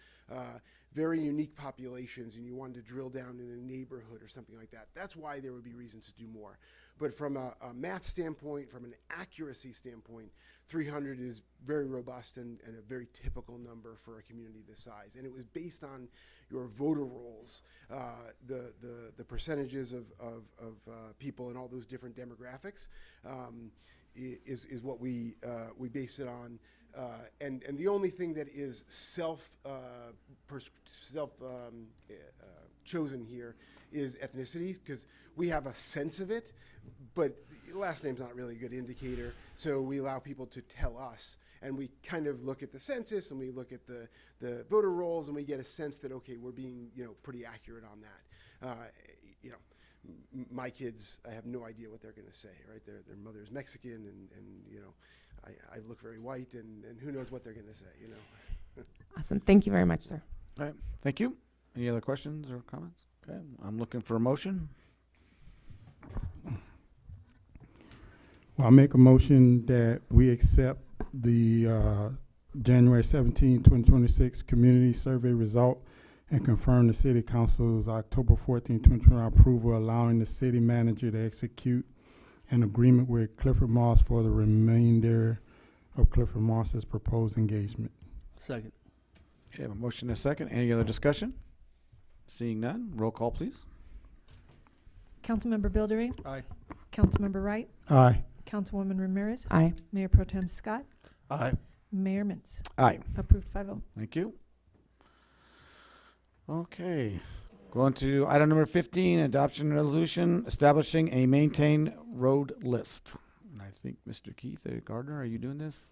very unique populations and you wanted to drill down in a neighborhood or something like that, that's why there would be reasons to do more. But from a math standpoint, from an accuracy standpoint, 300 is very robust and a very typical number for a community this size. And it was based on your voter rolls, the percentages of people and all those different demographics is what we base it on. And the only thing that is chosen here is ethnicity, because we have a sense of it, but last name's not really a good indicator. So we allow people to tell us, and we kind of look at the census and we look at the voter rolls, and we get a sense that, okay, we're being, pretty accurate on that. My kids, I have no idea what they're going to say, right? Their mother's Mexican, and I look very white, and who knows what they're going to say, Awesome. Thank you very much, sir. All right, thank you. Any other questions or comments? Okay, I'm looking for a motion. Well, I'll make a motion that we accept the January 17, 2026 community survey result and confirm the City Council's October 14, 2020 approval, allowing the city manager to execute an agreement with Clifford Moss for the remainder of Clifford Moss's proposed engagement. Second. Okay, I have a motion and a second. Any other discussion? Seeing none, roll call, please. Councilmember Bildery? Aye. Councilmember Wright? Aye. Councilwoman Ramirez? Aye. Mayor Pro Tem Scott? Aye. Mayor Mintz? Aye. Approved 5-0. Thank you. Okay, going to item number 15, adoption resolution establishing a maintained road list. And I think Mr. Keith Gardner, are you doing this?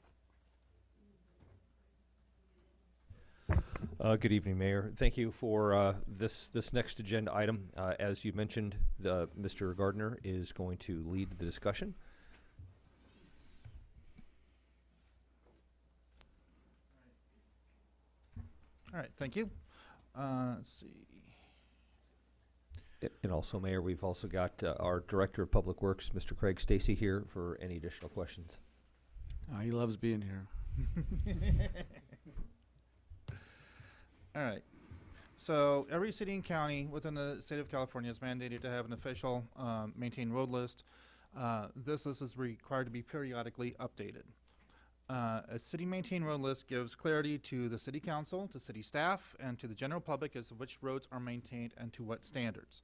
Good evening, Mayor. Thank you for this next agenda item. As you mentioned, Mr. Gardner is going to lead the discussion. All right, thank you. Let's see. And also, Mayor, we've also got our Director of Public Works, Mr. Craig Stacy, here for any additional questions. He loves being here. All right. So every city and county within the state of California is mandated to have an official maintained road list. This list is required to be periodically updated. A city maintained road list gives clarity to the city council, to city staff, and to the general public as to which roads are maintained and to what standards.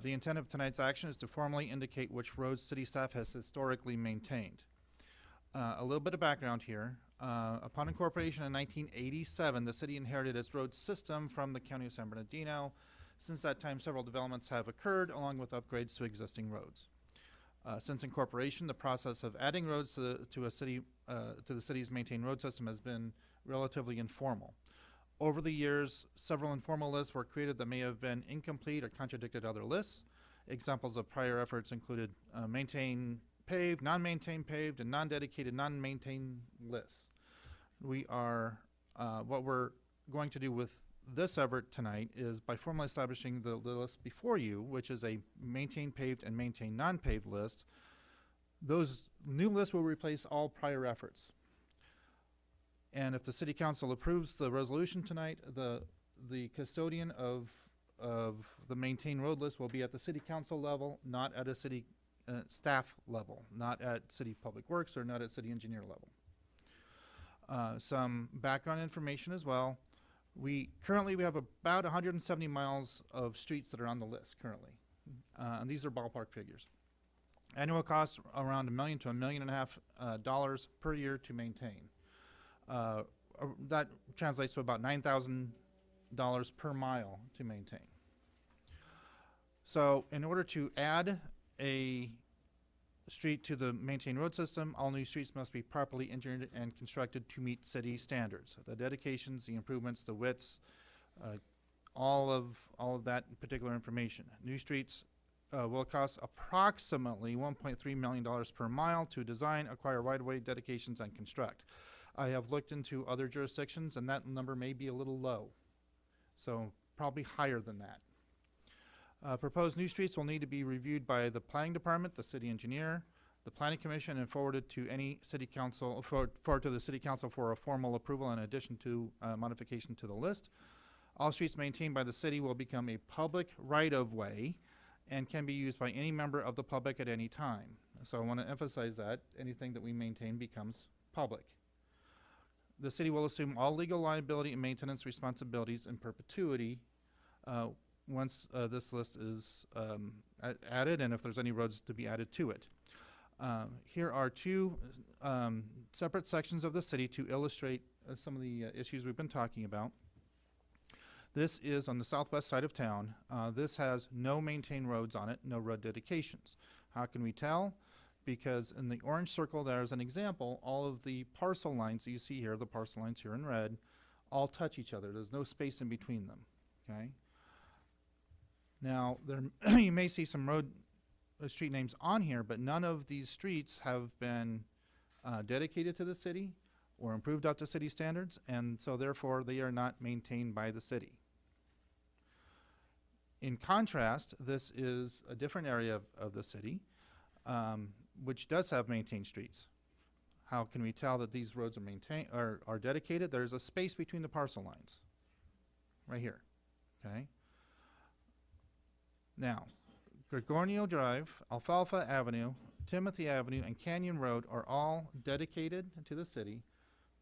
The intent of tonight's action is to formally indicate which roads city staff has historically maintained. A little bit of background here. Upon incorporation in 1987, the city inherited its road system from the county of San Bernardino. Since that time, several developments have occurred, along with upgrades to existing roads. Since incorporation, the process of adding roads to the city's maintained road system has been relatively informal. Over the years, several informal lists were created that may have been incomplete or contradicted other lists. Examples of prior efforts included maintained paved, non-maintained paved, and non-dedicated, non-maintained lists. What we're going to do with this effort tonight is by formally establishing the list before you, which is a maintained paved and maintained non-paved list. Those new lists will replace all prior efforts. And if the city council approves the resolution tonight, the custodian of the maintained road list will be at the city council level, not at a city staff level, not at city public works or not at city engineer level. Some background information as well. We have about 170 miles of streets that are on the list currently. And these are ballpark figures. Annual costs around $1 million to $1.5 million per year to maintain. That translates to about $9,000 per mile to maintain. So in order to add a street to the maintained road system, all new streets must be properly engineered and constructed to meet city standards. The dedications, the improvements, the widths, all of that particular information. New streets will cost approximately $1.3 million per mile to design, acquire right-of-way dedications, and construct. I have looked into other jurisdictions, and that number may be a little low, so probably higher than that. Proposed new streets will need to be reviewed by the planning department, the city engineer, the planning commission and forwarded to any city council, forward to the city council for a formal approval in addition to modification to the list. All streets maintained by the city will become a public right-of-way and can be used by any member of the public at any time. So I want to emphasize that anything that we maintain becomes public. The city will assume all legal liability and maintenance responsibilities in perpetuity once this list is added, and if there's any roads to be added to it. Here are two separate sections of the city to illustrate some of the issues we've been talking about. This is on the southwest side of town. This has no maintained roads on it, no road dedications. How can we tell? Because in the orange circle there is an example, all of the parcel lines that you see here, the parcel lines here in red, all touch each other. There's no space in between them, okay? Now, there you may see some road street names on here, but none of these streets have been dedicated to the city or improved up to city standards, and so therefore they are not maintained by the city. In contrast, this is a different area of the city, which does have maintained streets. How can we tell that these roads are maintained are dedicated? There's a space between the parcel lines, right here. Okay. Now, Gorgonio Drive, Alfalfa Avenue, Timothy Avenue, and Canyon Road are all dedicated to the city,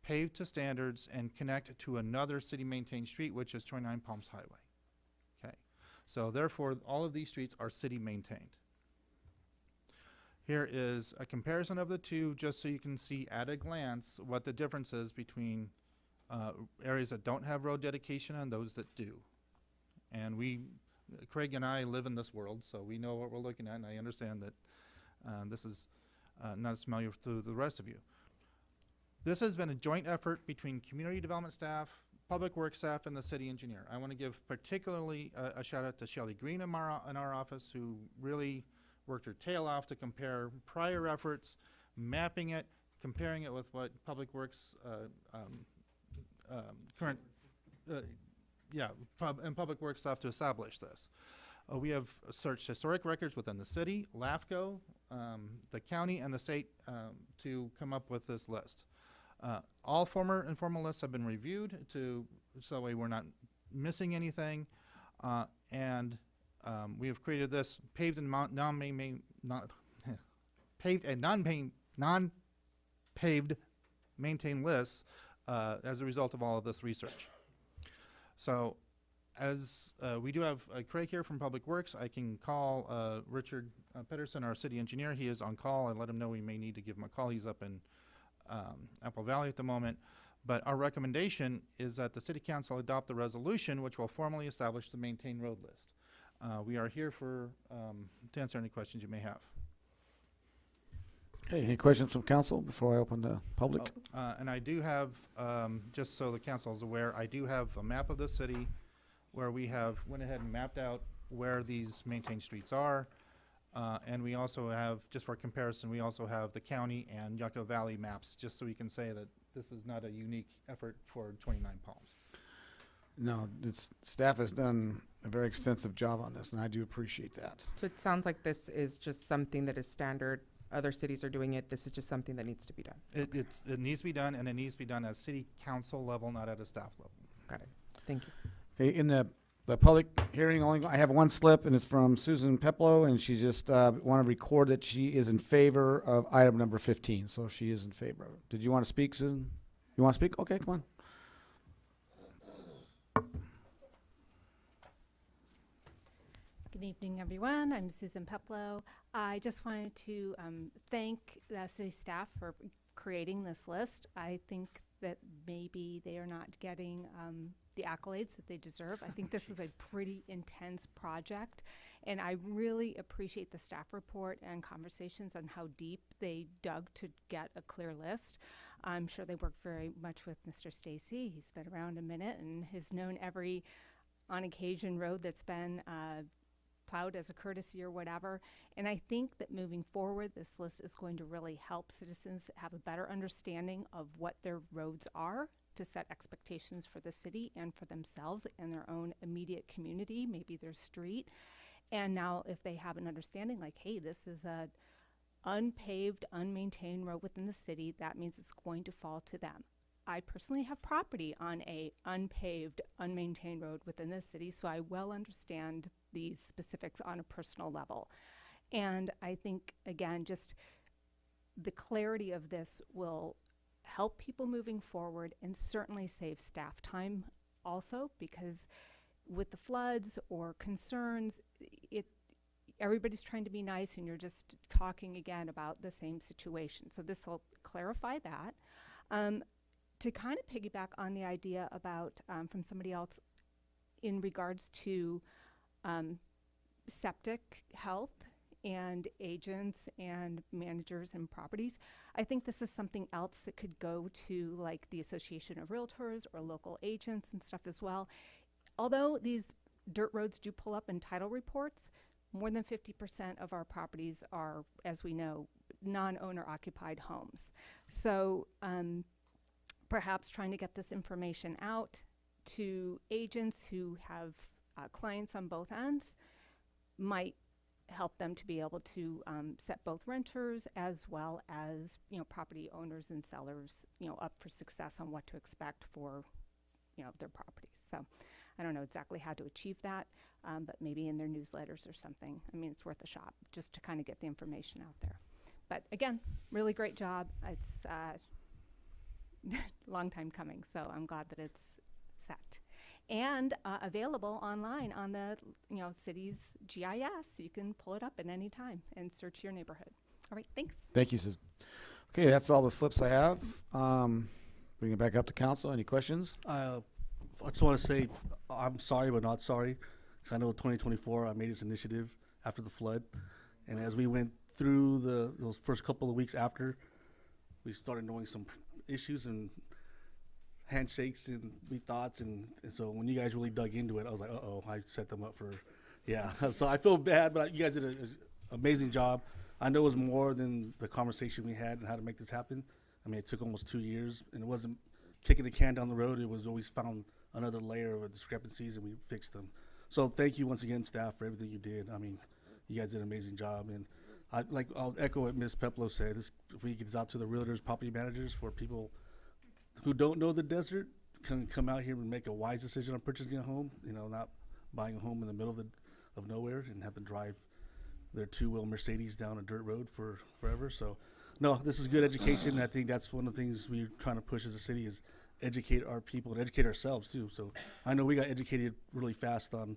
paved to standards, and connect to another city-maintained street, which is 29 Palms Highway. Okay. So therefore, all of these streets are city-maintained. Here is a comparison of the two, just so you can see at a glance what the difference is between areas that don't have road dedication and those that do. And Craig and I live in this world, so we know what we're looking at, and I understand that this is not as familiar to the rest of you. This has been a joint effort between community development staff, public works staff, and the city engineer. I want to give particularly a shout out to Shelley Green in our office, who really worked her tail off to compare prior efforts, mapping it, comparing it with what Public Works and Public Works stuff to establish this. We have searched historic records within the city, LAFCO, the county, and the state to come up with this list. All former and formal lists have been reviewed so that way we're not missing anything, and we have created this paved and non-paved maintained lists as a result of all of this research. So, as we do have Craig here from Public Works, I can call Richard Pedersen, our city engineer. He is on call, and let him know we may need to give him a call. He's up in Apple Valley at the moment. But our recommendation is that the City Council adopt the resolution, which will formally establish the maintained road list. We are here to answer any questions you may have. Okay, any questions from council before I open the public? And I do have, just so the council is aware, I do have a map of the city where we have went ahead and mapped out where these maintained streets are. And we also have, just for comparison, we also have the county and Yucca Valley maps, just so we can say that this is not a unique effort for 29 Palms. No, staff has done a very extensive job on this, and I do appreciate that. So it sounds like this is just something that is standard. Other cities are doing it. This is just something that needs to be done. It needs to be done, and it needs to be done at city council level, not at a staff level. Got it. Thank you. Okay, in the public hearing, I have one slip, and it's from Susan Peplow, and she just want to record that she is in favor of item number 15. So she is in favor. Did you want to speak, Susan? You want to speak? Okay, come on. Good evening, everyone. I'm Susan Peplow. I just wanted to thank the city staff for creating this list. I think that maybe they are not getting the accolades that they deserve. I think this is a pretty intense project, and I really appreciate the staff report and conversations on how deep they dug to get a clear list. I'm sure they worked very much with Mr. Stacy. He's been around a minute and has known every, on occasion, road that's been plowed as a courtesy or whatever. And I think that moving forward, this list is going to really help citizens have a better understanding of what their roads are, to set expectations for the city and for themselves and their own immediate community, maybe their street. And now if they have an understanding like, hey, this is a unpaved, unmaintained road within the city, that means it's going to fall to them. I personally have property on a unpaved, unmaintained road within the city, so I well understand these specifics on a personal level. And I think, again, just the clarity of this will help people moving forward and certainly save staff time also, because with the floods or concerns, everybody's trying to be nice and you're just talking again about the same situation. So this will clarify that. To kind of piggyback on the idea about, from somebody else in regards to septic health and agents and managers and properties, I think this is something else that could go to like the Association of Realtors or local agents and stuff as well. Although these dirt roads do pull up in title reports, more than 50% of our properties are, as we know, non-owner occupied homes. So perhaps trying to get this information out to agents who have clients on both ends might help them to be able to set both renters as well as, you know, property owners and sellers, you know, up for success on what to expect for, you know, their properties. So I don't know exactly how to achieve that, but maybe in their newsletters or something. I mean, it's worth a shot just to kind of get the information out there. But again, really great job. It's long time coming, so I'm glad that it's set. And available online on the, you know, city's GIS. You can pull it up at any time and search your neighborhood. All right, thanks. Thank you, Susan. Okay, that's all the slips I have. Bring it back up to council. Any questions? I just want to say I'm sorry, but not sorry. Because I know 2024, I made this initiative after the flood. And as we went through those first couple of weeks after, we started knowing some issues and handshakes and thoughts. And so when you guys really dug into it, I was like, uh-oh, I set them up for, yeah. So I feel bad, but you guys did an amazing job. I know it was more than the conversation we had and how to make this happen. I mean, it took almost 2 years, and it wasn't kicking the can down the road. It was always found another layer of discrepancies, and we fixed them. So thank you once again, staff, for everything you did. I mean, you guys did an amazing job. And I'll echo what Ms. Peplo said. If we get this out to the realtors, property managers, for people who don't know the desert, can come out here and make a wise decision on purchasing a home, you know, not buying a home in the middle of nowhere and have to drive their two-wheel Mercedes down a dirt road for forever. So, no, this is good education. I think that's one of the things we're trying to push as a city is educate our people and educate ourselves too. So I know we got educated really fast on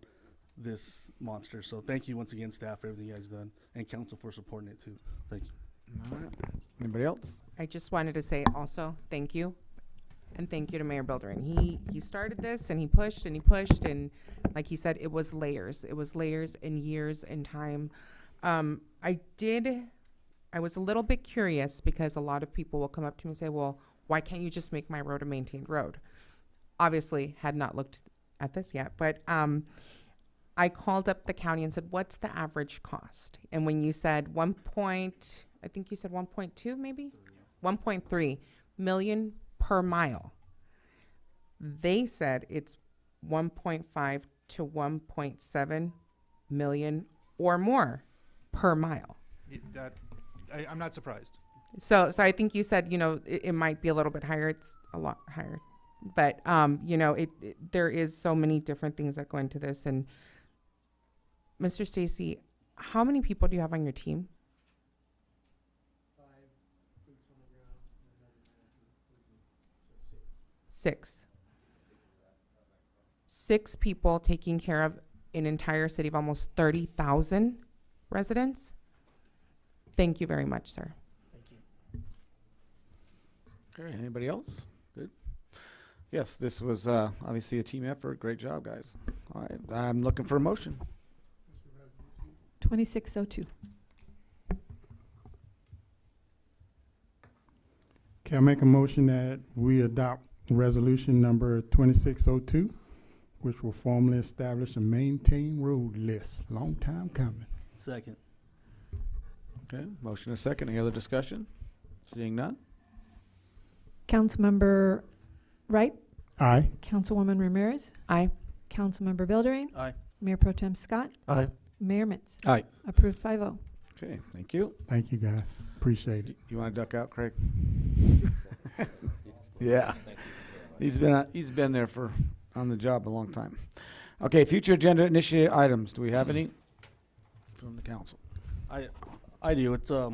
this monster. So thank you once again, staff, for everything you guys done, and council for supporting it too. Thank you. All right. Anybody else? I just wanted to say also thank you. And thank you to Mayor Bilderin. He started this and he pushed and he pushed, and like he said, it was layers. It was layers and years and time. I was a little bit curious because a lot of people will come up to me and say, well, why can't you just make my road a maintained road? Obviously had not looked at this yet, but I called up the county and said, what's the average cost? And when you said I think you said 1.2 maybe? 1.3 million per mile. They said it's 1.5 to 1.7 million or more per mile. I'm not surprised. So I think you said, you know, it might be a little bit higher. It's a lot higher, but you know, there is so many different things that go into this. And Mr. Stacy, how many people do you have on your team? 5 boots on the ground and another manager. So 6. 6 people taking care of an entire city of almost 30,000 residents. Thank you very much, sir. Thank you. Okay, anybody else? Good. Yes, this was obviously a team effort. Great job, guys. All right, I'm looking for a motion. 2602. Can I make a motion that we adopt resolution number 2602, which will formally establish a maintained road list? Long time coming. Second. Okay, motion is second. Any other discussion? Seeing none? Councilmember Wright? Aye. Councilwoman Ramirez? Aye. Councilmember Bilderin? Aye. Mayor Pro Tem Scott? Aye. Mayor Mintz? Aye. Approved 5-0. Okay, thank you. Thank you, guys. Appreciate it. You want to duck out, Craig? Yeah. He's been there on the job a long time. Okay, future agenda initiated items. Do we have any from the council? I do. It's I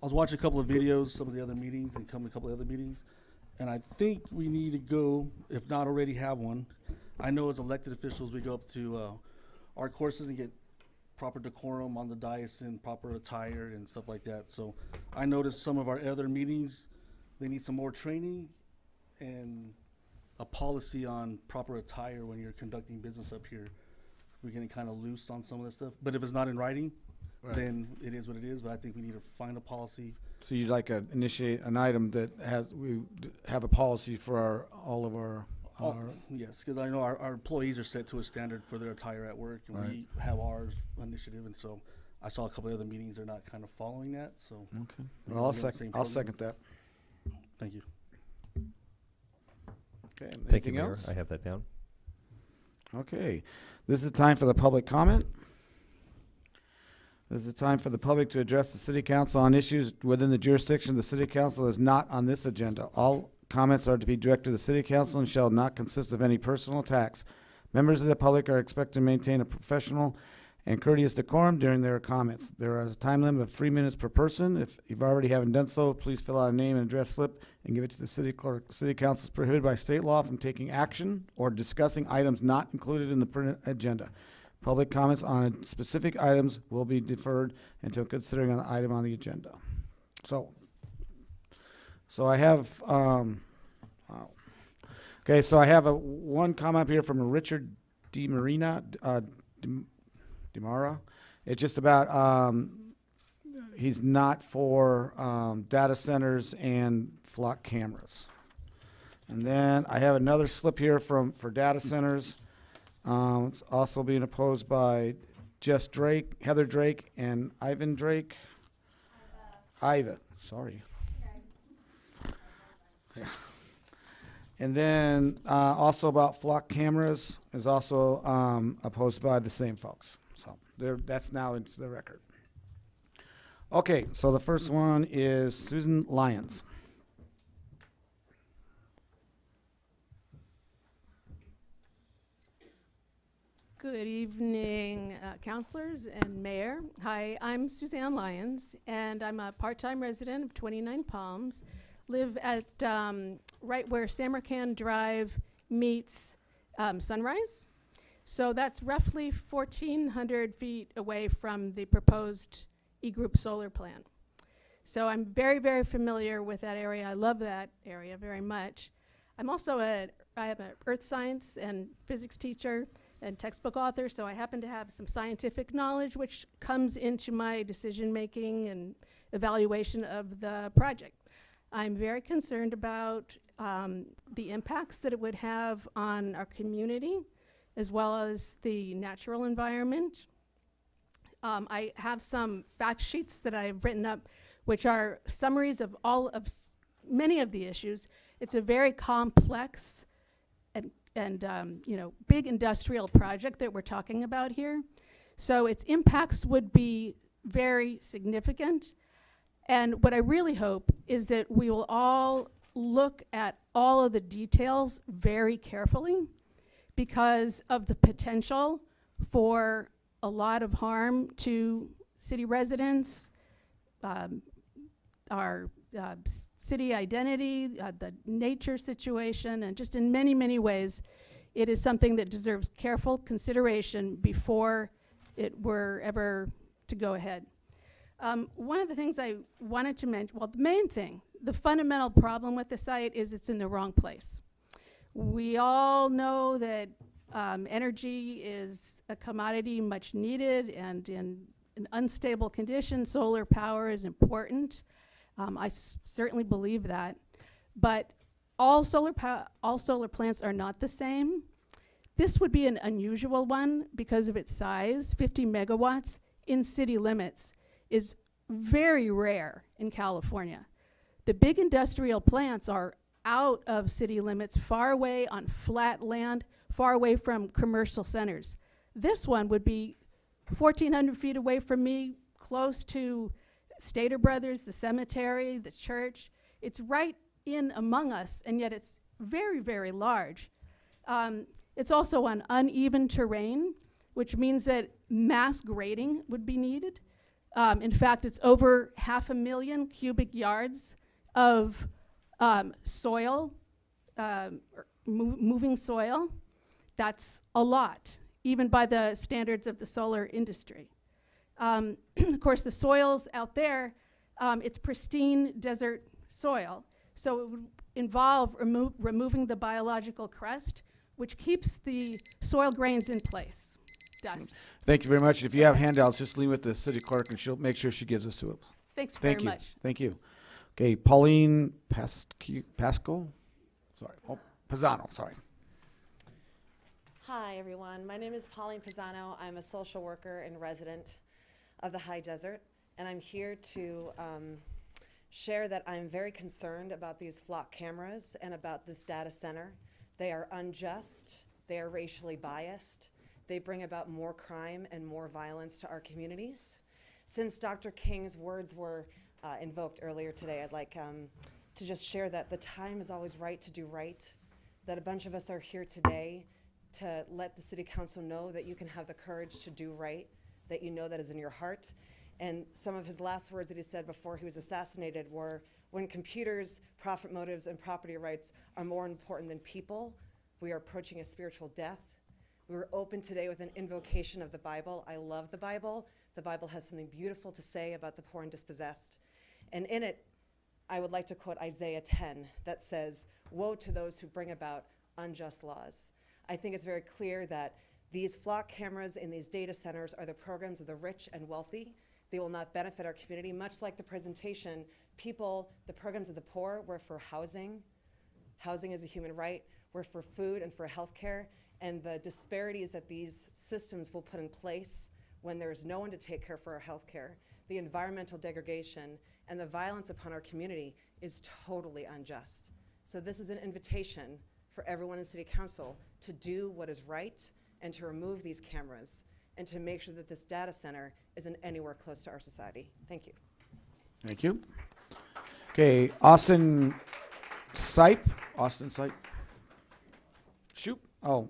was watching a couple of videos, some of the other meetings, and come to a couple of other meetings, and I think we need to go, if not already have one. I know as elected officials, we go up to our courses and get proper decorum on the dais and proper attire and stuff like that. So I noticed some of our other meetings, they need some more training and a policy on proper attire when you're conducting business up here. We're getting kind of loose on some of this stuff, but if it's not in writing, then it is what it is. But I think we need to find a policy. So you'd like to initiate an item that have a policy for all of our yes, because I know our employees are set to a standard for their attire at work, and we have our initiative, and so I saw a couple of other meetings they're not kind of following that. So okay, well, I'll second that. Thank you. Okay, Thank you, anything Mayor. else? I have that down. Okay, this is the time for the public comment. This is the time for the public to address the city council on issues within the jurisdiction of the city council is not on this agenda. All comments are to be directed to the city council and shall not consist of any personal attacks. Members of the public are expected to maintain a professional and courteous decorum during their comments. There is a time limit of 3 minutes per person. If you've already haven't done so, please fill out a name and address slip and give it to the city clerk. City council is prohibited by state law from taking action or discussing items not included in the printed agenda. Public comments on specific items will be deferred until considering an item on the agenda. So I have, okay, so I have one comment here from Richard DeMarina, DeMara. It's just about, he's not for data centers and flock cameras. And then I have another slip here for data centers. It's also being opposed by Jess Drake, Heather Drake, and Ivan Drake. Ivan, sorry. Yeah. And then also about flock cameras is also opposed by the same folks. So that's now into the record. Okay, so the first one is Susan Lyons. Good evening, councilors and mayor. Hi, I'm Suzanne Lyons, and I'm a part-time resident of 29 Palms. Live at right where Samarkand Drive meets Sunrise. So that's roughly 1,400 feet away from the proposed E-Group solar plant. So I'm very, very familiar with that area. I love that area very much. I'm also I am an earth science and physics teacher and textbook author, so I happen to have some scientific knowledge which comes into my decision making and evaluation of the project. I'm very concerned about the impacts that it would have on our community as well as the natural environment. I have some fact sheets that I've written up which are summaries of many of the issues. It's a very complex and big industrial project that we're talking about here. So its impacts would be very significant. And what I really hope is that we will all look at all of the details very carefully because of the potential for a lot of harm to city residents, our city identity, the nature situation, and just in many, many ways, it is something that deserves careful consideration before it were ever to go ahead. One of the things I wanted to mention, well, the main thing, the fundamental problem with the site is it's in the wrong place. We all know that energy is a commodity much needed, and in an unstable condition, solar power is important. I certainly believe that, but all solar plants are not the same. This would be an unusual one because of its size. 50 megawatts in city limits is very rare in California. The big industrial plants are out of city limits, far away on flat land, far away from commercial centers. This one would be 1,400 feet away from me, close to Stater Brothers, the cemetery, the church. It's right in among us, and yet it's very, very large. It's also on uneven terrain, which means that mass grading would be needed. In fact, it's over 500,000 cubic yards of soil, moving soil. That's a lot, even by the standards of the solar industry. Of course, the soils out there, it's pristine desert soil, so it would involve removing the biological crust, which keeps the soil grains in place. Dust. Thank you very much. If you have handouts, just leave with the city clerk, and she'll make sure she gives us to it. Thanks Thank very you. much. Thank you. Okay, Pauline Pasco? Sorry. Oh, Pisano, sorry. Hi, everyone. My name is Pauline Pisano. I'm a social worker and resident of the High Desert, and I'm here to share that I'm very concerned about these flock cameras and about this data center. They are unjust. They are racially biased. They bring about more crime and more violence to our communities. Since Dr. King's words were invoked earlier today, I'd like to just share that the time is always right to do right, that a bunch of us are here today to let the City Council know that you can have the courage to do right, that you know that is in your heart. And some of his last words that he said before he was assassinated were, when computers, profit motives, and property rights are more important than people, we are approaching a spiritual death. We were open today with an invocation of the Bible. I love the Bible. The Bible has something beautiful to say about the poor and dispossessed. And in it, I would like to quote Isaiah 10 that says, "Woe to those who bring about unjust laws." I think it's very clear that these flock cameras in these data centers are the programs of the rich and wealthy. They will not benefit our community, much like the presentation. The programs of the poor were for housing. Housing is a human right. We're for food and for healthcare. And the disparities that these systems will put in place when there's no one to take care for our healthcare, the environmental degradation, and the violence upon our community is totally unjust. So this is an invitation for everyone in City Council to do what is right and to remove these cameras and to make sure that this data center isn't anywhere close to our society. Thank you. Thank you. Okay, Austin Sipe. Austin Sipe. Shoot. Oh.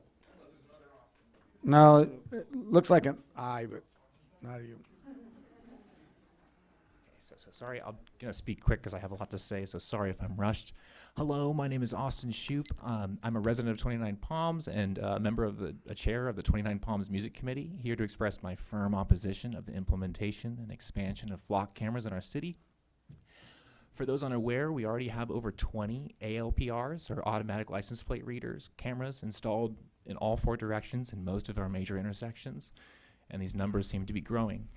No, it looks like an I, but not you. So sorry, I'm going to speak quick because I have a lot to say, so sorry if I'm rushed. Hello, my name is Austin Shoup. I'm a resident of 29 Palms and a member of a chair of the 29 Palms Music Committee, here to express my firm opposition of the implementation and expansion of flock cameras in our city. For those unaware, we already have over 20 ALPRs, or automatic license plate readers, cameras installed in all 4 directions in most of our major intersections, and these numbers seem to be growing.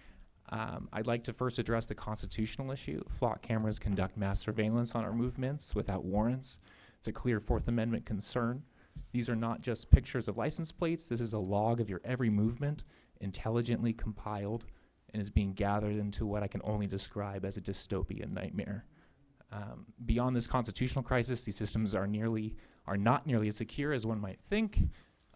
I'd like to first address the constitutional issue. Flock cameras conduct mass surveillance on our movements without warrants. It's a clear Fourth Amendment concern. These are not just pictures of license plates. This is a log of your every movement, intelligently compiled, and is being gathered into what I can only describe as a dystopian nightmare. Beyond this constitutional crisis, these systems are not nearly as secure as one might think.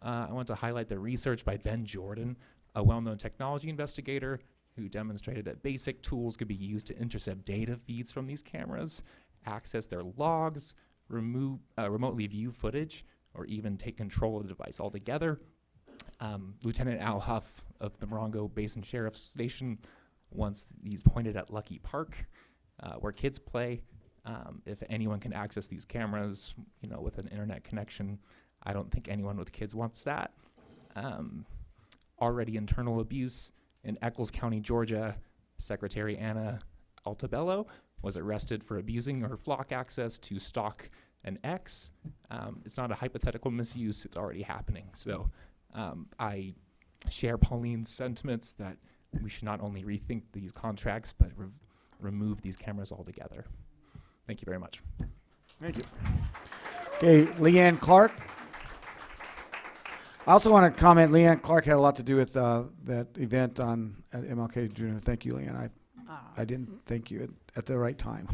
I want to highlight the research by Ben Jordan, a well-known technology investigator who demonstrated that basic tools could be used to intercept data feeds from these cameras, access their logs, remotely view footage, or even take control of the device altogether. Lieutenant Al Huff of the Morongo Basin Sheriff's Station once these pointed at Luckie Park, where kids play. If anyone can access these cameras, with an internet connection, I don't think anyone with kids wants that. Already internal abuse. In Eccles County, Georgia, Secretary Anna Altabello was arrested for abusing her flock access to stalk an ex. It's not a hypothetical misuse, it's already happening. So I share Pauline's sentiments that we should not only rethink these contracts, but remove these cameras altogether. Thank you very much. Thank you. Okay, Leanne Clark. I also want to comment, Leanne Clark had a lot to do with that event at MLK Jr. Thank you, Leanne. I didn't thank you at the right time.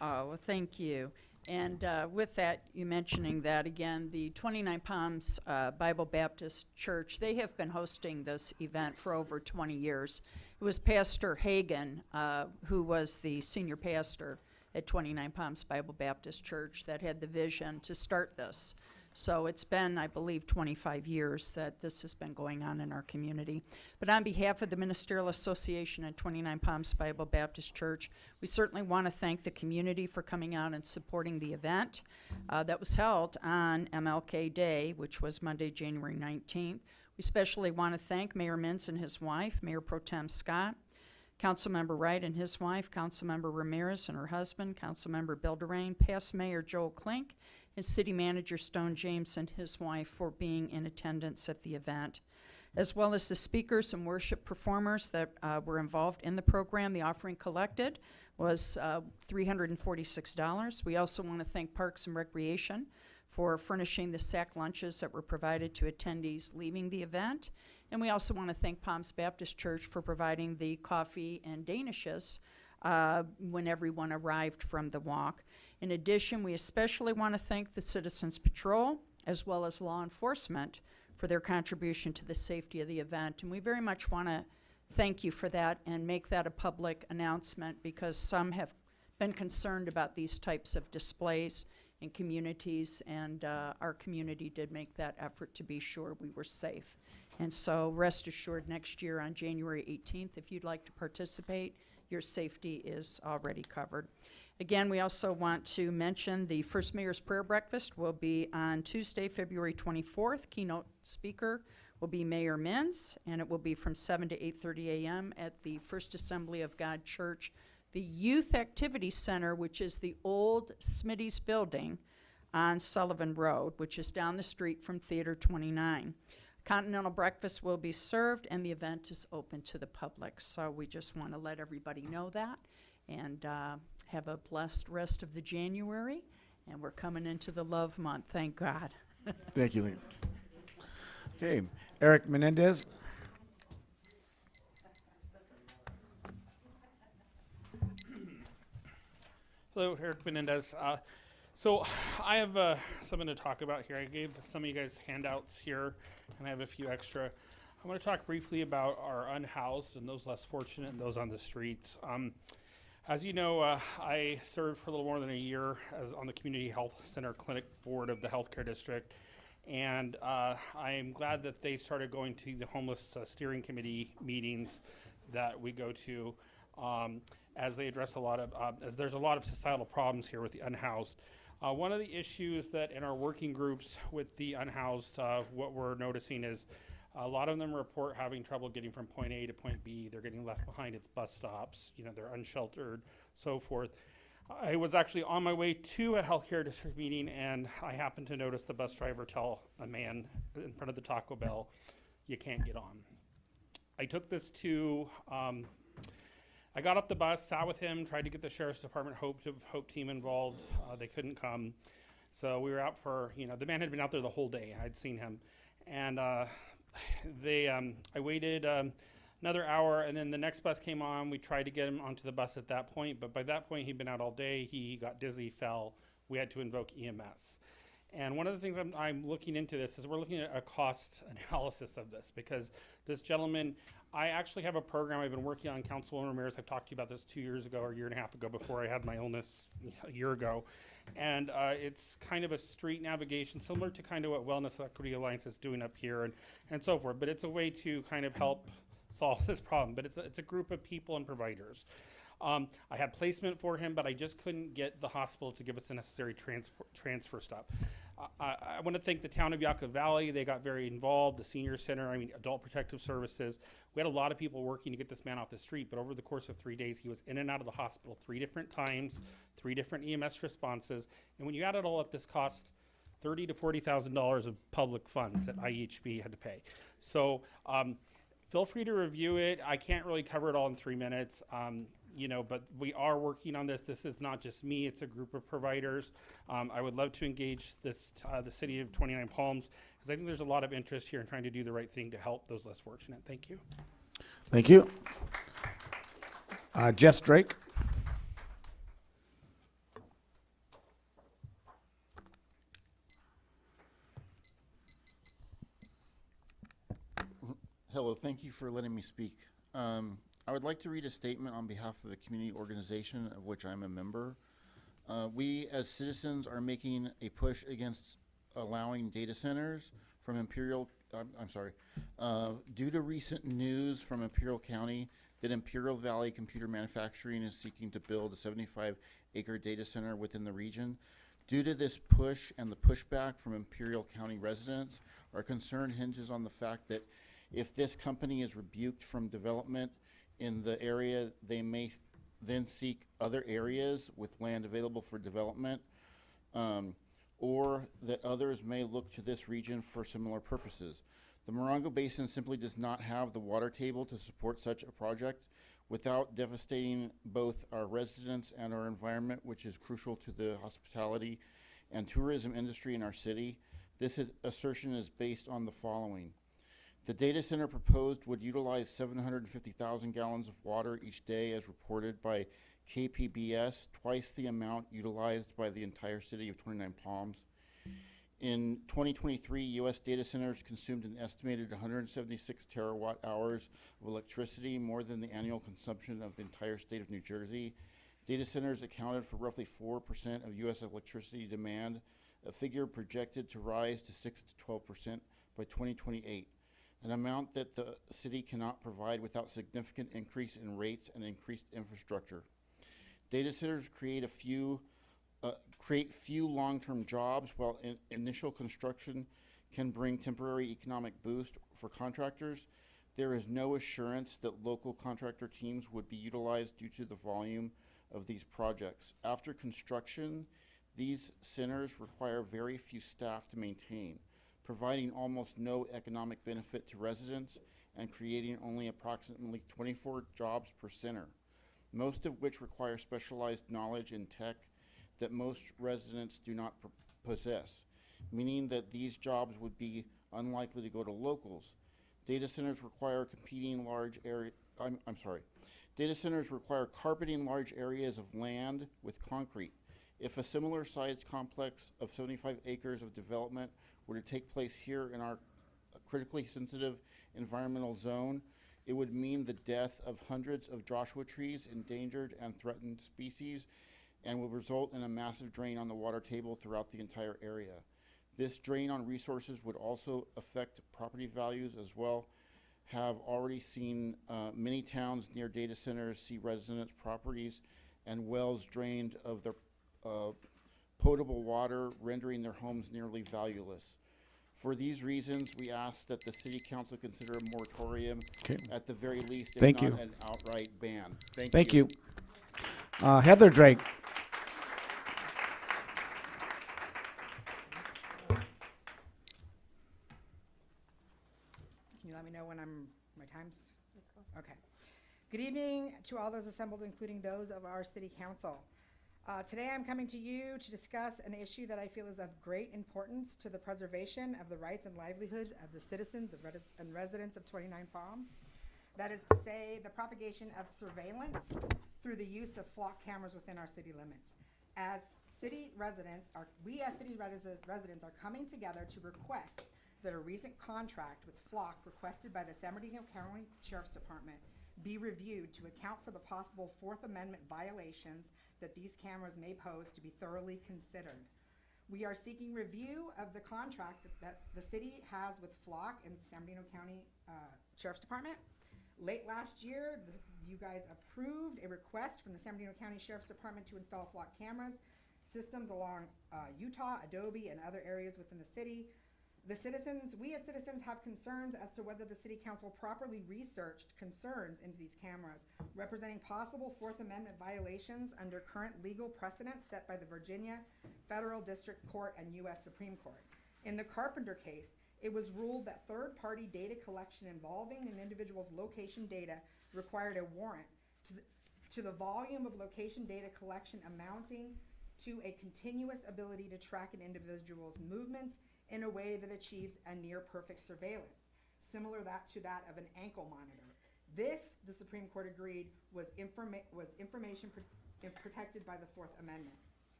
Oh, well, thank you. And with that, you mentioning that again, the 29 Palms Bible Baptist Church, they have been hosting this event for over 20 years. It was Pastor Hagan, who was the senior pastor at 29 Palms Bible Baptist Church, that had the vision to start this. So it's been, I believe, 25 years that this has been going on in our community. But on behalf of the Ministerial Association and 29 Palms Bible Baptist Church, we certainly want to thank the community for coming out and supporting the event that was held on MLK Day, which was Monday, January 19th. We especially want to thank Mayor Mintz and his wife, Mayor Pro Tem Scott, Councilmember Wright and his wife, Councilmember Ramirez and her husband, Councilmember Bill Durain, past Mayor Joel Klink, and City Manager Stone James and his wife for being in attendance at the event, as well as the speakers and worship performers that were involved in the program. The offering collected was $346. We also want to thank Parks and Recreation for furnishing the sack lunches that were provided to attendees leaving the event. And we also want to thank Palms Baptist Church for providing the coffee and danishes when everyone arrived from the walk. In addition, we especially want to thank the Citizens Patrol as well as law enforcement for their contribution to the safety of the event. And we very much want to thank you for that and make that a public announcement, because some have been concerned about these types of displays in communities, and our community did make that effort to be sure we were safe. And so rest assured, next year on January 18th, if you'd like to participate, your safety is already covered. Again, we also want to mention the First Mayor's Prayer Breakfast will be on Tuesday, February 24th. Keynote speaker will be Mayor Mintz, and it will be from 7 to 8:30 a.m. at the First Assembly of God Church, the Youth Activity Center, which is the old Smitty's building on Sullivan Road, which is down the street from Theater 29. Continental breakfast will be served, and the event is open to the public. So we just want to let everybody know that, and have a blessed rest of the January. And we're coming into the love month, thank God. Thank you, Lee. Okay, Eric Menendez. Hello, Eric Menendez. So I have something to talk about here. I gave some of you guys handouts here, and I have a few extra. I want to talk briefly about our unhoused and those less fortunate and those on the streets. As you know, I served for a little more than a year on the Community Health Center Clinic Board of the Healthcare District, and I'm glad that they started going to the Homeless Steering Committee meetings that we go to, as they address a lot of, as there's a lot of societal problems here with the unhoused. One of the issues that in our working groups with the unhoused, what we're noticing is a lot of them report having trouble getting from point A to point B. They're getting left behind at bus stops. You know, they're unsheltered, so forth. I was actually on my way to a healthcare district meeting, and I happened to notice the bus driver tell a man in front of the Taco Bell, "You can't get on." I took this to, I got off the bus, sat with him, tried to get the Sheriff's Department Hope team involved. They couldn't come. So we were out for, you know, the man had been out there the whole day. I'd seen him. And I waited another hour, and then the next bus came on. We tried to get him onto the bus at that point, but by that point he'd been out all day. He got dizzy, fell. We had to invoke EMS. And one of the things I'm looking into this is we're looking at a cost analysis of this, because this gentleman, I actually have a program I've been working on. Councilwoman Ramirez, I've talked to you about this 2 years ago or a year and a half ago before I had my illness a year ago. And it's kind of a street navigation, similar to kind of what Wellness Equity Alliance is doing up here and so forth. But it's a way to kind of help solve this problem. But it's a group of people and providers. I had placement for him, but I just couldn't get the hospital to give us the necessary transfer stuff. I want to thank the town of Yucca Valley. They got very involved, the senior center, Adult Protective Services. We had a lot of people working to get this man off the street, but over the course of 3 days, he was in and out of the hospital 3 different times, 3 different EMS responses. And when you add it all up, this cost $30,000 to $40,000 of public funds that IHB had to pay. So feel free to review it. I can't really cover it all in 3 minutes. You know, but we are working on this. This is not just me, it's a group of providers. I would love to engage this, the city of 29 Palms, because I think there's a lot of interest here in trying to do the right thing to help those less fortunate. Thank you. Thank you. Jess Drake. Hello, thank you for letting me speak. I would like to read a statement on behalf of the community organization of which I'm a member. We as citizens are making a push against allowing data centers from due to recent news from Imperial County that Imperial Valley Computer Manufacturing is seeking to build a 75-acre data center within the region. Due to this push and the pushback from Imperial County residents, our concern hinges on the fact that if this company is rebuked from development in the area, they may then seek other areas with land available for development, or that others may look to this region for similar purposes. The Morongo Basin simply does not have the water table to support such a project without devastating both our residents and our environment, which is crucial to the hospitality and tourism industry in our city. This assertion is based on the following. The data center proposed would utilize 750,000 gallons of water each day as reported by KPBS, twice the amount utilized by the entire city of 29 Palms. In 2023, U.S. data centers consumed an estimated 176 terawatt hours of electricity, more than the annual consumption of the entire state of New Jersey. Data centers accounted for roughly 4% of U.S. electricity demand, a figure projected to rise to 6 to 12% by 2028, an amount that the city cannot provide without significant increase in rates and increased infrastructure. Data centers create few long-term jobs, while initial construction can bring temporary economic boost for contractors. There is no assurance that local contractor teams would be utilized due to the volume of these projects. After construction, these centers require very few staff to maintain, providing almost no economic benefit to residents and creating only approximately 24 jobs per center, most of which require specialized knowledge in tech that most residents do not possess, meaning that these jobs would be unlikely to go to locals. Data centers require Data centers require carpeting large areas of land with concrete. If a similar sized complex of 75 acres of development were to take place here in our critically sensitive environmental zone, it would mean the death of hundreds of Joshua trees, endangered and threatened species, and will result in a massive drain on the water table throughout the entire area. This drain on resources would also affect property values as well. Have already seen many towns near data centers see residents' properties and wells drained of their potable water, rendering their homes nearly valueless. For these reasons, we ask that the City Council consider a moratorium, at the very least, if Thank not you. an outright ban. Thank you. Heather Drake. Can you let me know when my time's? Let's go. Okay. Good evening to all those assembled, including those of our city council. Today I'm coming to you to discuss an issue that I feel is of great importance to the preservation of the rights and livelihood of the citizens and residents of 29 Palms. That is to say, the propagation of surveillance through the use of flock cameras within our city limits. As city residents are coming together to request that a recent contract with flock requested by the San Bernardino County Sheriff's Department be reviewed to account for the possible Fourth Amendment violations that these cameras may pose to be thoroughly considered. We are seeking review of the contract that the city has with flock and San Bernardino County Sheriff's Department. Late last year, you guys approved a request from the San Bernardino County Sheriff's Department to install flock cameras systems along Utah, Adobe, and other areas within the city. We as citizens have concerns as to whether the city council properly researched concerns into these cameras, representing possible Fourth Amendment violations under current legal precedents set by the Virginia Federal District Court and U.S. Supreme Court. In the Carpenter case, it was ruled that third-party data collection involving an individual's location data required a warrant to the volume of location data collection amounting to a continuous ability to track an individual's movements in a way that achieves a near-perfect surveillance, similar to that of an ankle monitor. This, the Supreme Court agreed, was information protected by the Fourth Amendment.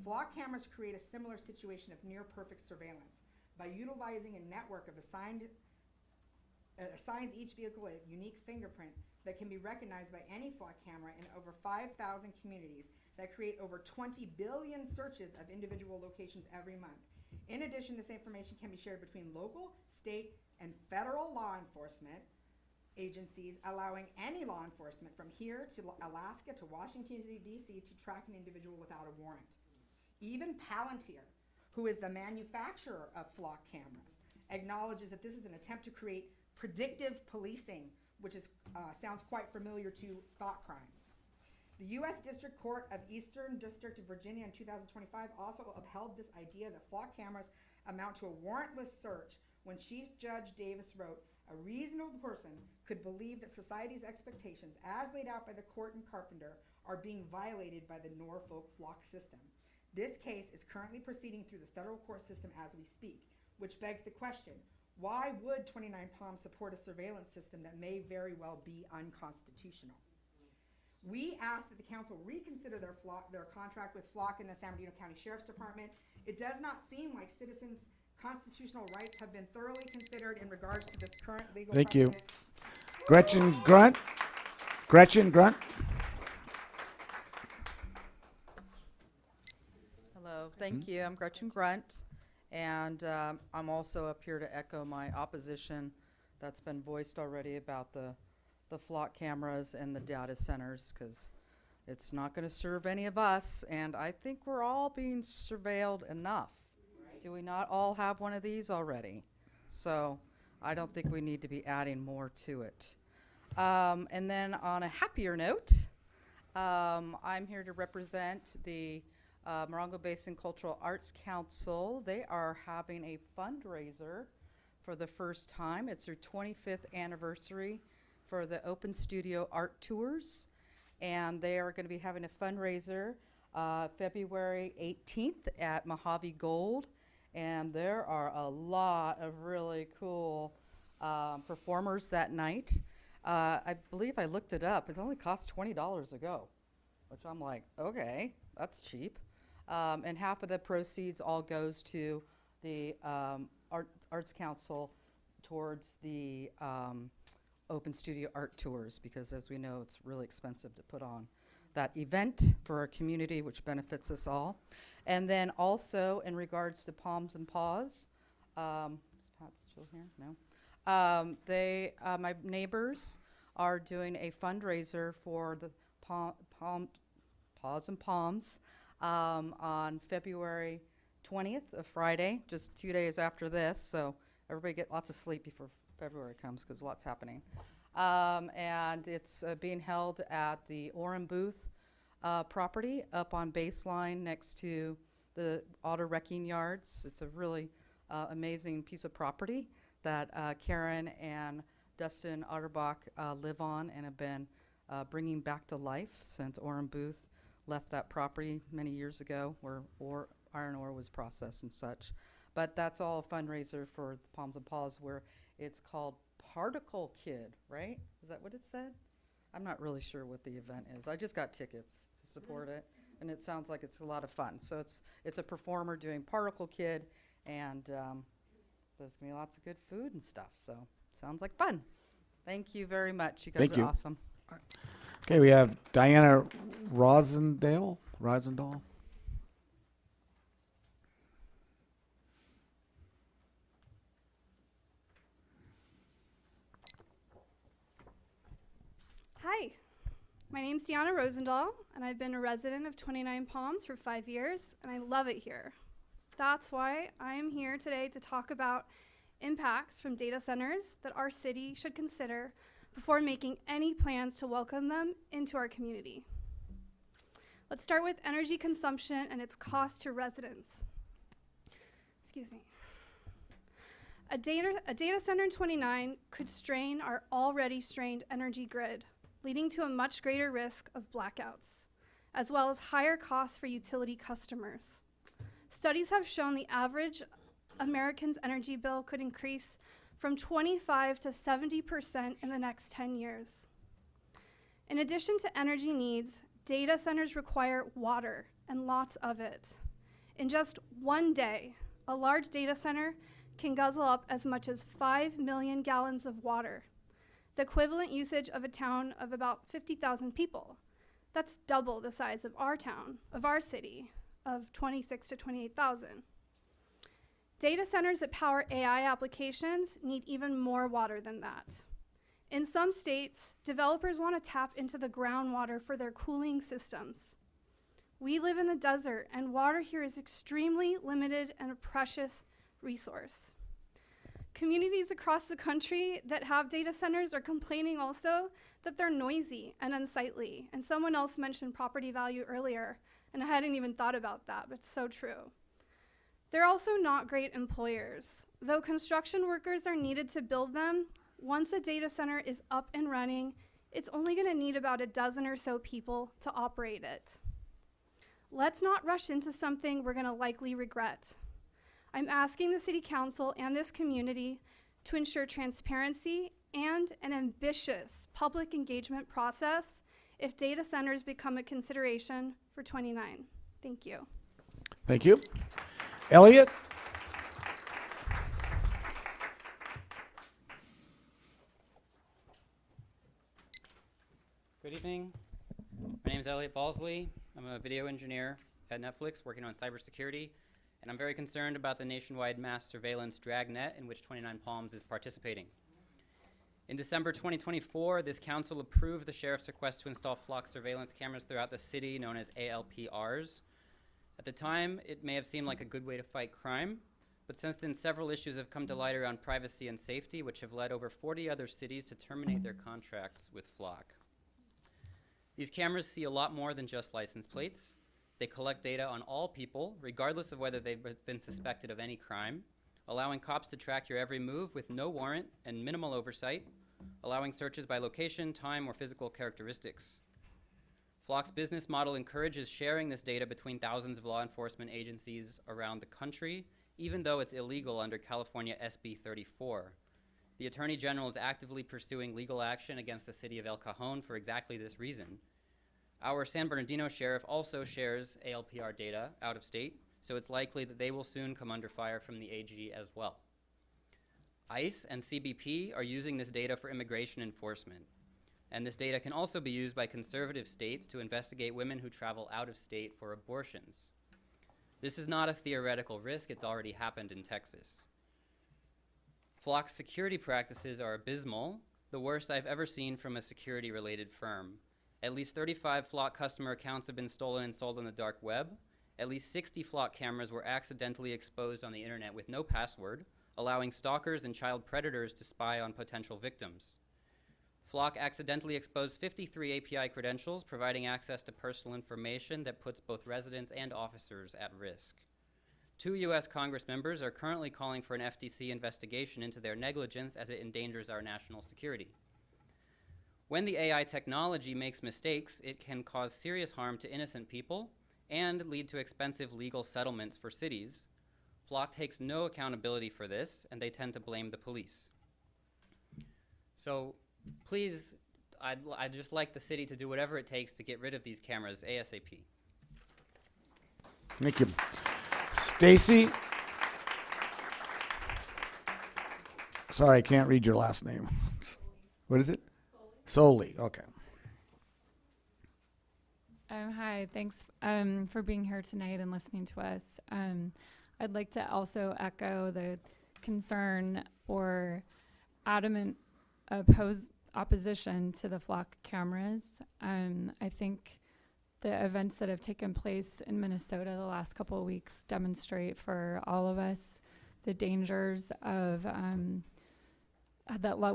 Flock cameras create a similar situation of near-perfect surveillance by utilizing a network of assigned assigns each vehicle a unique fingerprint that can be recognized by any flock camera in over 5,000 communities that create over 20 billion searches of individual locations every month. In addition, this information can be shared between local, state, and federal law enforcement agencies, allowing any law enforcement from here to Alaska to Washington, D.C. to track an individual without a warrant. Even Palantir, who is the manufacturer of flock cameras, acknowledges that this is an attempt to create predictive policing, which sounds quite familiar to thought crimes. The U.S. District Court of Eastern District of Virginia in 2025 also upheld this idea that flock cameras amount to a warrantless search when Chief Judge Davis wrote, "A reasonable person could believe that society's expectations, as laid out by the court in Carpenter, are being violated by the Norfolk flock system." This case is currently proceeding through the federal court system as we speak, which begs the question, why would 29 Palms support a surveillance system that may very well be unconstitutional? We ask that the council reconsider their contract with Flock and the San Bernardino County Sheriff's Department. It does not seem like citizens' constitutional rights have been thoroughly considered in regards to this current legal Thank you. precedent. Gretchen Grunt. Gretchen Grunt. Hello, thank you. I'm Gretchen Grunt, and I'm also up here to echo my opposition that's been voiced already about the flock cameras and the data centers, because it's not going to serve any of us, and I think we're all being surveilled enough. Do we not all have one of these already? So I don't think we need to be adding more to it. And then on a happier note, I'm here to represent the Morongo Basin Cultural Arts Council. They are having a fundraiser for the first time. It's their 25th anniversary for the Open Studio Art Tours, and they are going to be having a fundraiser February 18th at Mojave Gold, and there are a lot of really cool performers that night. I believe I looked it up. It only costs $20 to go, which I'm like, okay, that's cheap. And half of the proceeds all goes to the Arts Council towards the Open Studio Art Tours, because as we know, it's really expensive to put on that event for our community, which benefits us all. And then also in regards to Palms and Paws, Pat's still here? No. My neighbors are doing a fundraiser for the Paws and Palms on February 20th, a Friday, just 2 days after this. So everybody get lots of sleep before February comes, because lots happening. And it's being held at the Orem Booth property up on Baseline next to the auto wrecking yards. It's a really amazing piece of property that Karen and Dustin Otterbach live on and have been bringing back to life since Orem Booth left that property many years ago, where iron ore was processed and such. But that's all a fundraiser for the Palms and Paws, where it's called Particle Kid, right? Is that what it said? I'm not really sure what the event is. I just got tickets to support it, and it sounds like it's a lot of fun. So it's a performer doing Particle Kid, and there's going to be lots of good food and stuff. So sounds like fun. Thank you very much. You guys Thank are you. awesome. Okay, we have Diana Rosendahl. Hi, my name's Deanna Rosendahl, and I've been a resident of 29 Palms for 5 years, and I love it here. That's why I am here today to talk about impacts from data centers that our city should consider before making any plans to welcome them into our community. Let's start with energy consumption and its cost to residents. Excuse me. A data center in 29 could strain our already strained energy grid, leading to a much greater risk of blackouts, as well as higher costs for utility customers. Studies have shown the average American's energy bill could increase from 25 to 70% in the next 10 years. In addition to energy needs, data centers require water, and lots of it. In just one day, a large data center can guzzle up as much as 5 million gallons of water, the equivalent usage of a town of about 50,000 people. That's double the size of our town, of our city, of 26 to 28,000. Data centers that power AI applications need even more water than that. In some states, developers want to tap into the groundwater for their cooling systems. We live in the desert, and water here is extremely limited and a precious resource. Communities across the country that have data centers are complaining also that they're noisy and unsightly. And someone else mentioned property value earlier, and I hadn't even thought about that, but it's so true. They're also not great employers. Though construction workers are needed to build them, once a data center is up and running, it's only going to need about a dozen or so people to operate it. Let's not rush into something we're going to likely regret. I'm asking the City Council and this community to ensure transparency and an ambitious public engagement process if data centers become a consideration for Twentynine. Thank you. Thank you. Elliot? Good evening. My name is Elliot Balsley. I'm a video engineer at Netflix working on cybersecurity, and I'm very concerned about the nationwide mass surveillance dragnet in which 29 Palms is participating. In December 2024, this council approved the sheriff's request to install flock surveillance cameras throughout the city, known as ALPRs. At the time, it may have seemed like a good way to fight crime, but since then several issues have come to light around privacy and safety, which have led over 40 other cities to terminate their contracts with Flock. These cameras see a lot more than just license plates. They collect data on all people, regardless of whether they've been suspected of any crime, allowing cops to track your every move with no warrant and minimal oversight, allowing searches by location, time, or physical characteristics. Flock's business model encourages sharing this data between thousands of law enforcement agencies around the country, even though it's illegal under California SB 34. The Attorney General is actively pursuing legal action against the city of El Cajon for exactly this reason. Our San Bernardino sheriff also shares ALPR data out of state, so it's likely that they will soon come under fire from the AG as well. ICE and CBP are using this data for immigration enforcement, and this data can also be used by conservative states to investigate women who travel out of state for abortions. This is not a theoretical risk, it's already happened in Texas. Flock's security practices are abysmal, the worst I've ever seen from a security-related firm. At least 35 Flock customer accounts have been stolen and sold on the dark web. At least 60 Flock cameras were accidentally exposed on the internet with no password, allowing stalkers and child predators to spy on potential victims. Flock accidentally exposed 53 API credentials, providing access to personal information that puts both residents and officers at risk. 2 U.S. Congress members are currently calling for an FTC investigation into their negligence as it endangers our national security. When the AI technology makes mistakes, it can cause serious harm to innocent people and lead to expensive legal settlements for cities. Flock takes no accountability for this, and they tend to blame the police. So please, I'd just like the city to do whatever it takes to get rid of these cameras ASAP. Thank you. Stacy? Sorry, I can't read your last name. What is it? Solely. Okay. Hi, thanks for being here tonight and listening to us. I'd like to also echo the concern or adamant opposition to the Flock cameras. I think the events that have taken place in Minnesota the last couple of weeks demonstrate for all of us the dangers of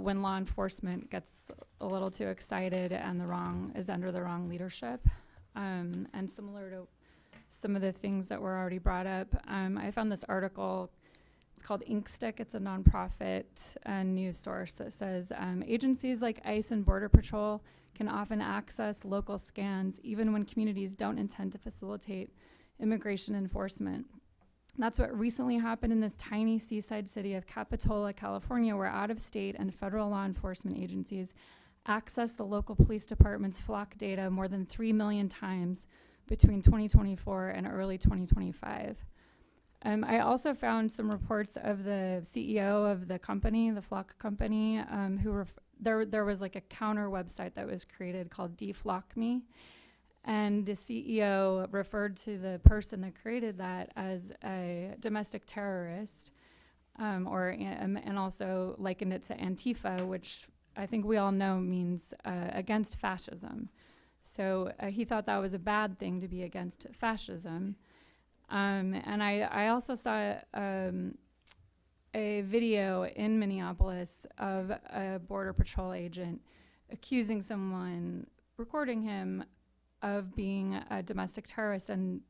when law enforcement gets a little too excited and is under the wrong leadership. And similar to some of the things that were already brought up, I found this article. It's called Inkstick. It's a nonprofit news source that says agencies like ICE and Border Patrol can often access local scans even when communities don't intend to facilitate immigration enforcement. That's what recently happened in this tiny seaside city of Capitola, California, where out-of-state and federal law enforcement agencies accessed the local police department's Flock data more than 3 million times between 2024 and early 2025. I also found some reports of the CEO of the company, the flock company, there was like a counter website that was created called Deflock Me. And the CEO referred to the person that created that as a domestic terrorist, and also likened it to Antifa, which I think we all know means against fascism. So he thought that was a bad thing to be against fascism. And I also saw a video in Minneapolis of a Border Patrol agent accusing someone, recording him, of being a domestic terrorist and,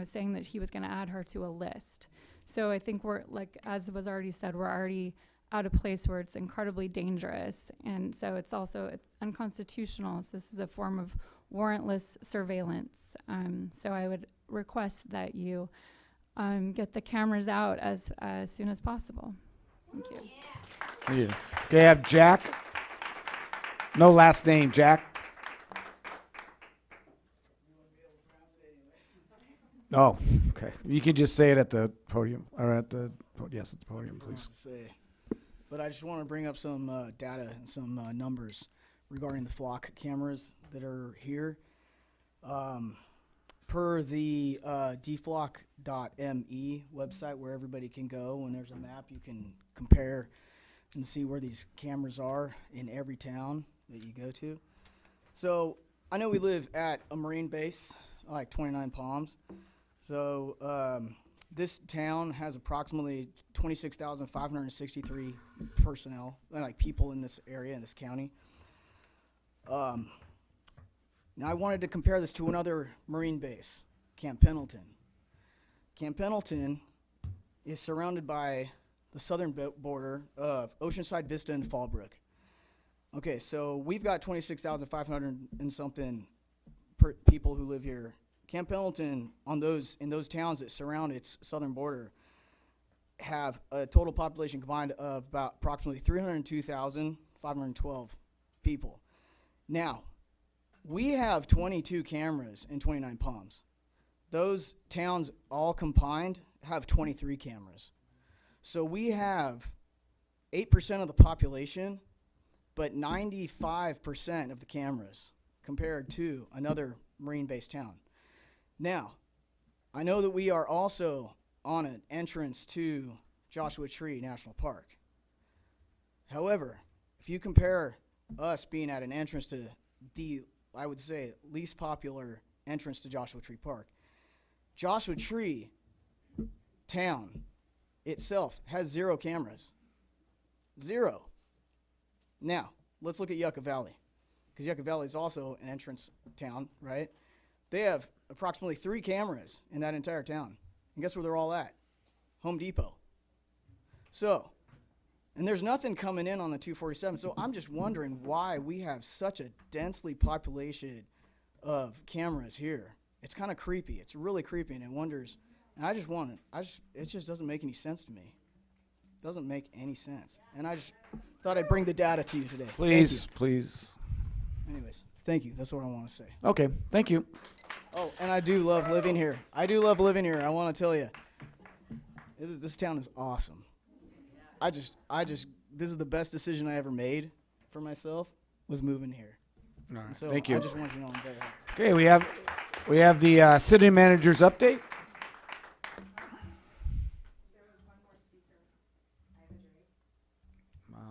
saying that he was going to add her to a list. So I think we're, like, as was already said, we're already at a place where it's incredibly dangerous. And so it's also unconstitutional. So this is a form of warrantless surveillance. So I would request that you get the cameras out as soon as possible. Thank you. Yeah. Okay, I have Jack. No last name, Jack. Oh, okay. You can just say it at the podium, or at the, yes, at the podium, please. But I just want to bring up some data and some numbers regarding the flock cameras that are here. Per the deflock.me website, where everybody can go, when there's a map, you can compare and see where these cameras are in every town that you go to. So I know we live at a Marine base, like 29 Palms. So this town has approximately 26,563 personnel, like people in this area, in this county. Now I wanted to compare this to another Marine base, Camp Pendleton. Camp Pendleton is surrounded by the southern border of Oceanside, Vista, and Fallbrook. Okay, so we've got 26,500 and something people who live here. Camp Pendleton, in those towns that surround its southern border, have a total population combined of about approximately 302,512 people. Now, we have 22 cameras in 29 Palms. Those towns all combined have 23 cameras. So we have 8% of the population, but 95% of the cameras compared to another Marine-based town. Now, I know that we are also on an entrance to Joshua Tree National Park. However, if you compare us being at an entrance to the, I would say, least popular entrance to Joshua Tree Park, Joshua Tree town itself has 0 cameras. 0. Now, let's look at Yucca Valley, because Yucca Valley is also an entrance town, right? They have approximately 3 cameras in that entire town. And guess where they're all at? Home Depot. So, and there's nothing coming in on the 247. So I'm just wondering why we have such a densely populated of cameras here. It's kind of creepy. It's really creepy, and it wonders. And it just doesn't make any sense to me. It doesn't make any sense. And I just thought I'd bring the data to you today. Please, please. Anyways, thank you. That's what I want to say. Okay, thank you. Oh, and I do love living here. I want to tell you, this town is awesome. This is the best decision I ever made for myself, was moving here. All right, so thank you. I just want you to know I'm very happy. Okay, we have the city manager's update.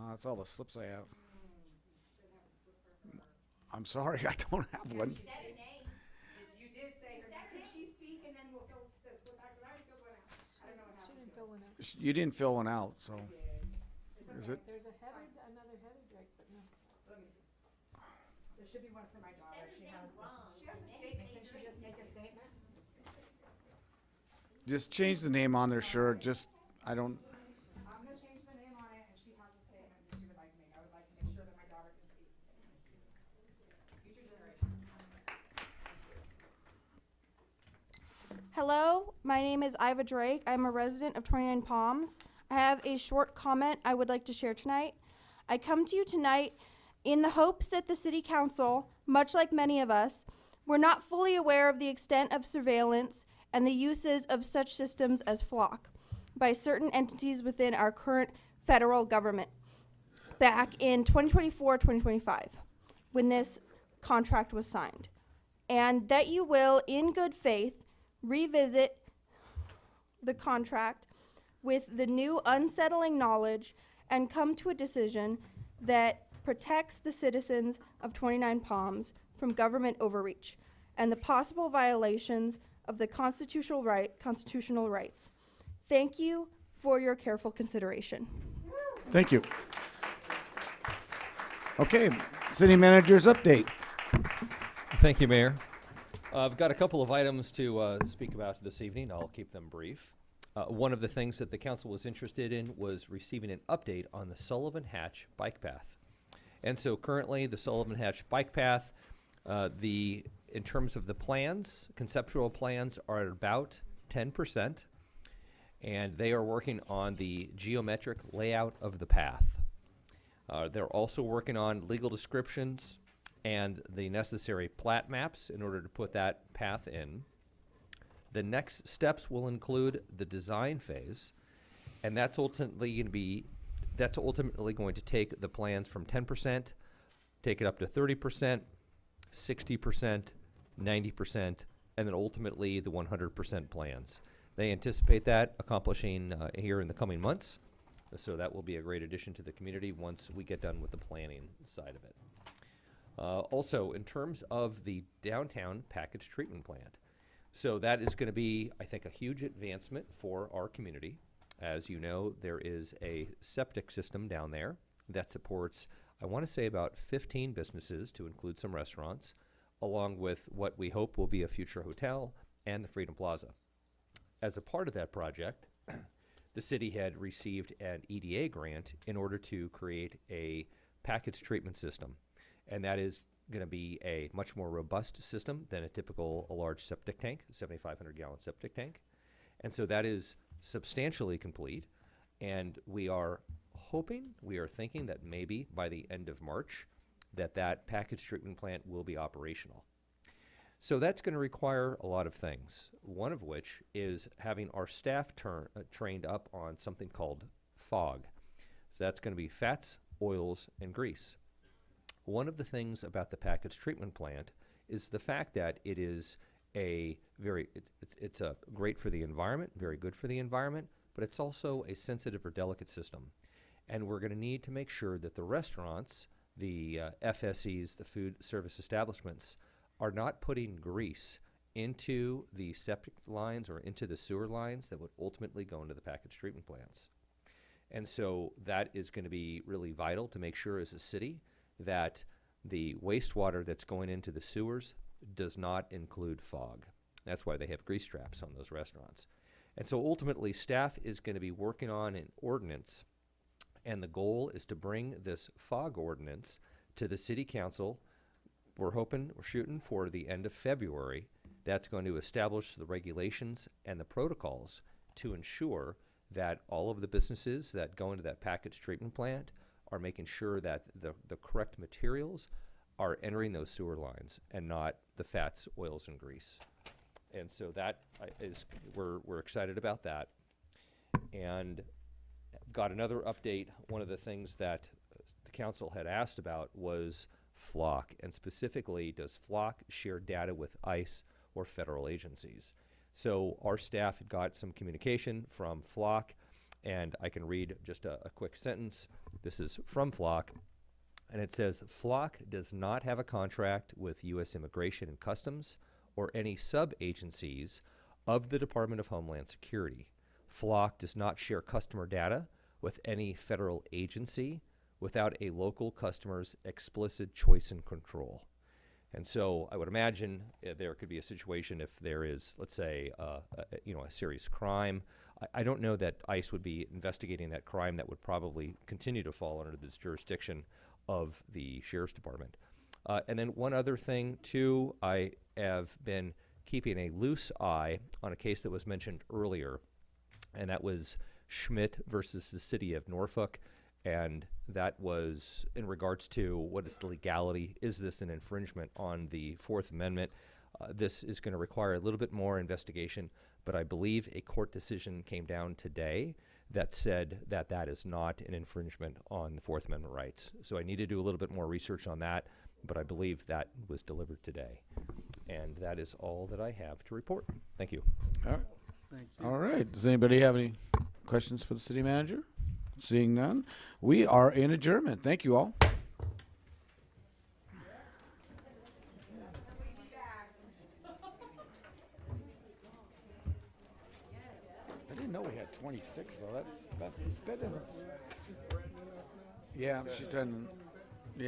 That's all the slips I have. I'm sorry, I don't have one. You did say her name. Could she speak and then we'll fill the slip out? 'Cause I already filled one out. I don't know what happened. She didn't fill one out. You didn't fill one out, so. Is it? There's another header, Drake, but no. Let me see. There should be one for my daughter. She has a statement. Can she just make a statement? Just change the name on there, sure. Just, I don't. I'm going to change the name on it, and she has a statement that she would like to make. I would like to make sure that my daughter can speak. Future generations. Hello, my name is Iva Drake. I'm a resident of 29 Palms. I have a short comment I would like to share tonight. I come to you tonight in the hopes that the City Council, much like many of us, were not fully aware of the extent of surveillance and the uses of such systems as flock by certain entities within our current federal government back in 2024-2025 when this contract was signed, and that you will, in good faith, revisit the contract with the new unsettling knowledge and come to a decision that protects the citizens of 29 Palms from government overreach and the possible violations of the constitutional rights. Thank you for your careful consideration. Thank you. Okay, city manager's update. Thank you, Mayor. I've got a couple of items to speak about this evening. I'll keep them brief. One of the things that the council was interested in was receiving an update on the Sullivan Hatch bike path. And so currently the Sullivan Hatch bike path, in terms of the plans, conceptual plans are at about 10%, and they are working on the geometric layout of the path. They're also working on legal descriptions and the necessary plat maps in order to put that path in. The next steps will include the design phase, and that's ultimately going to take the plans from 10%, take it up to 30%, 60%, 90%, and then ultimately the 100% plans. They anticipate that accomplishing here in the coming months, so that will be a great addition to the community once we get done with the planning side of it. Also, in terms of the downtown package treatment plant, so that is going to be, I think, a huge advancement for our community. As you know, there is a septic system down there that supports, I want to say, about 15 businesses, to include some restaurants, along with what we hope will be a future hotel and the Freedom Plaza. As a part of that project, the city had received an EDA grant in order to create a package treatment system, and that is going to be a much more robust system than a large septic tank, 7,500 gallon septic tank. And so that is substantially complete, and we are thinking that maybe by the end of March that package treatment plant will be operational. So that's going to require a lot of things, one of which is having our staff trained up on something called FOG. So that's going to be fats, oils, and grease. One of the things about the package treatment plant is the fact that it is it's great for the environment, very good for the environment, but it's also a sensitive or delicate system. And we're going to need to make sure that the restaurants, the FSEs, the food service establishments, are not putting grease into the septic lines or into the sewer lines that would ultimately go into the package treatment plants. And so that is going to be really vital to make sure as a city that the wastewater that's going into the sewers does not include FOG. That's why they have grease traps on those restaurants. And so ultimately staff is going to be working on an ordinance, and the goal is to bring this FOG ordinance to the city council. We're shooting for the end of February. That's going to establish the regulations and the protocols to ensure that all of the businesses that go into that package treatment plant are making sure that the correct materials are entering those sewer lines and not the fats, oils, and grease. And so that we're excited about that. And got another update. One of the things that the council had asked about was Flock, and specifically, does Flock share data with ICE or federal agencies? So our staff had got some communication from Flock, and I can read just a quick sentence. This is from Flock, and it says, Flock does not have a contract with U.S. Immigration and Customs or any sub-agencies of the Department of Homeland Security. Flock does not share customer data with any federal agency without a local customer's explicit choice and control. And so I would imagine there could be a situation if there is, let's say, a serious crime. I don't know that ICE would be investigating that crime. That would probably continue to fall under this jurisdiction of the Sheriff's Department. And then one other thing, too, I have been keeping a loose eye on a case that was mentioned earlier, and that was Schmidt versus the City of Norfolk. And that was in regards to what is the legality. Is this an infringement on the Fourth Amendment? This is going to require a little bit more investigation, but I believe a court decision came down today that said that that is not an infringement on the Fourth Amendment rights. So I need to do a little bit more research on that, but I believe that was delivered today. And that is all that I have to report. Thank you. Thank you. All right. Does anybody have any questions for the city manager? Seeing none, we are in adjournment. Thank you all. I didn't know we had 26 though. That doesn't. Yeah, she's done.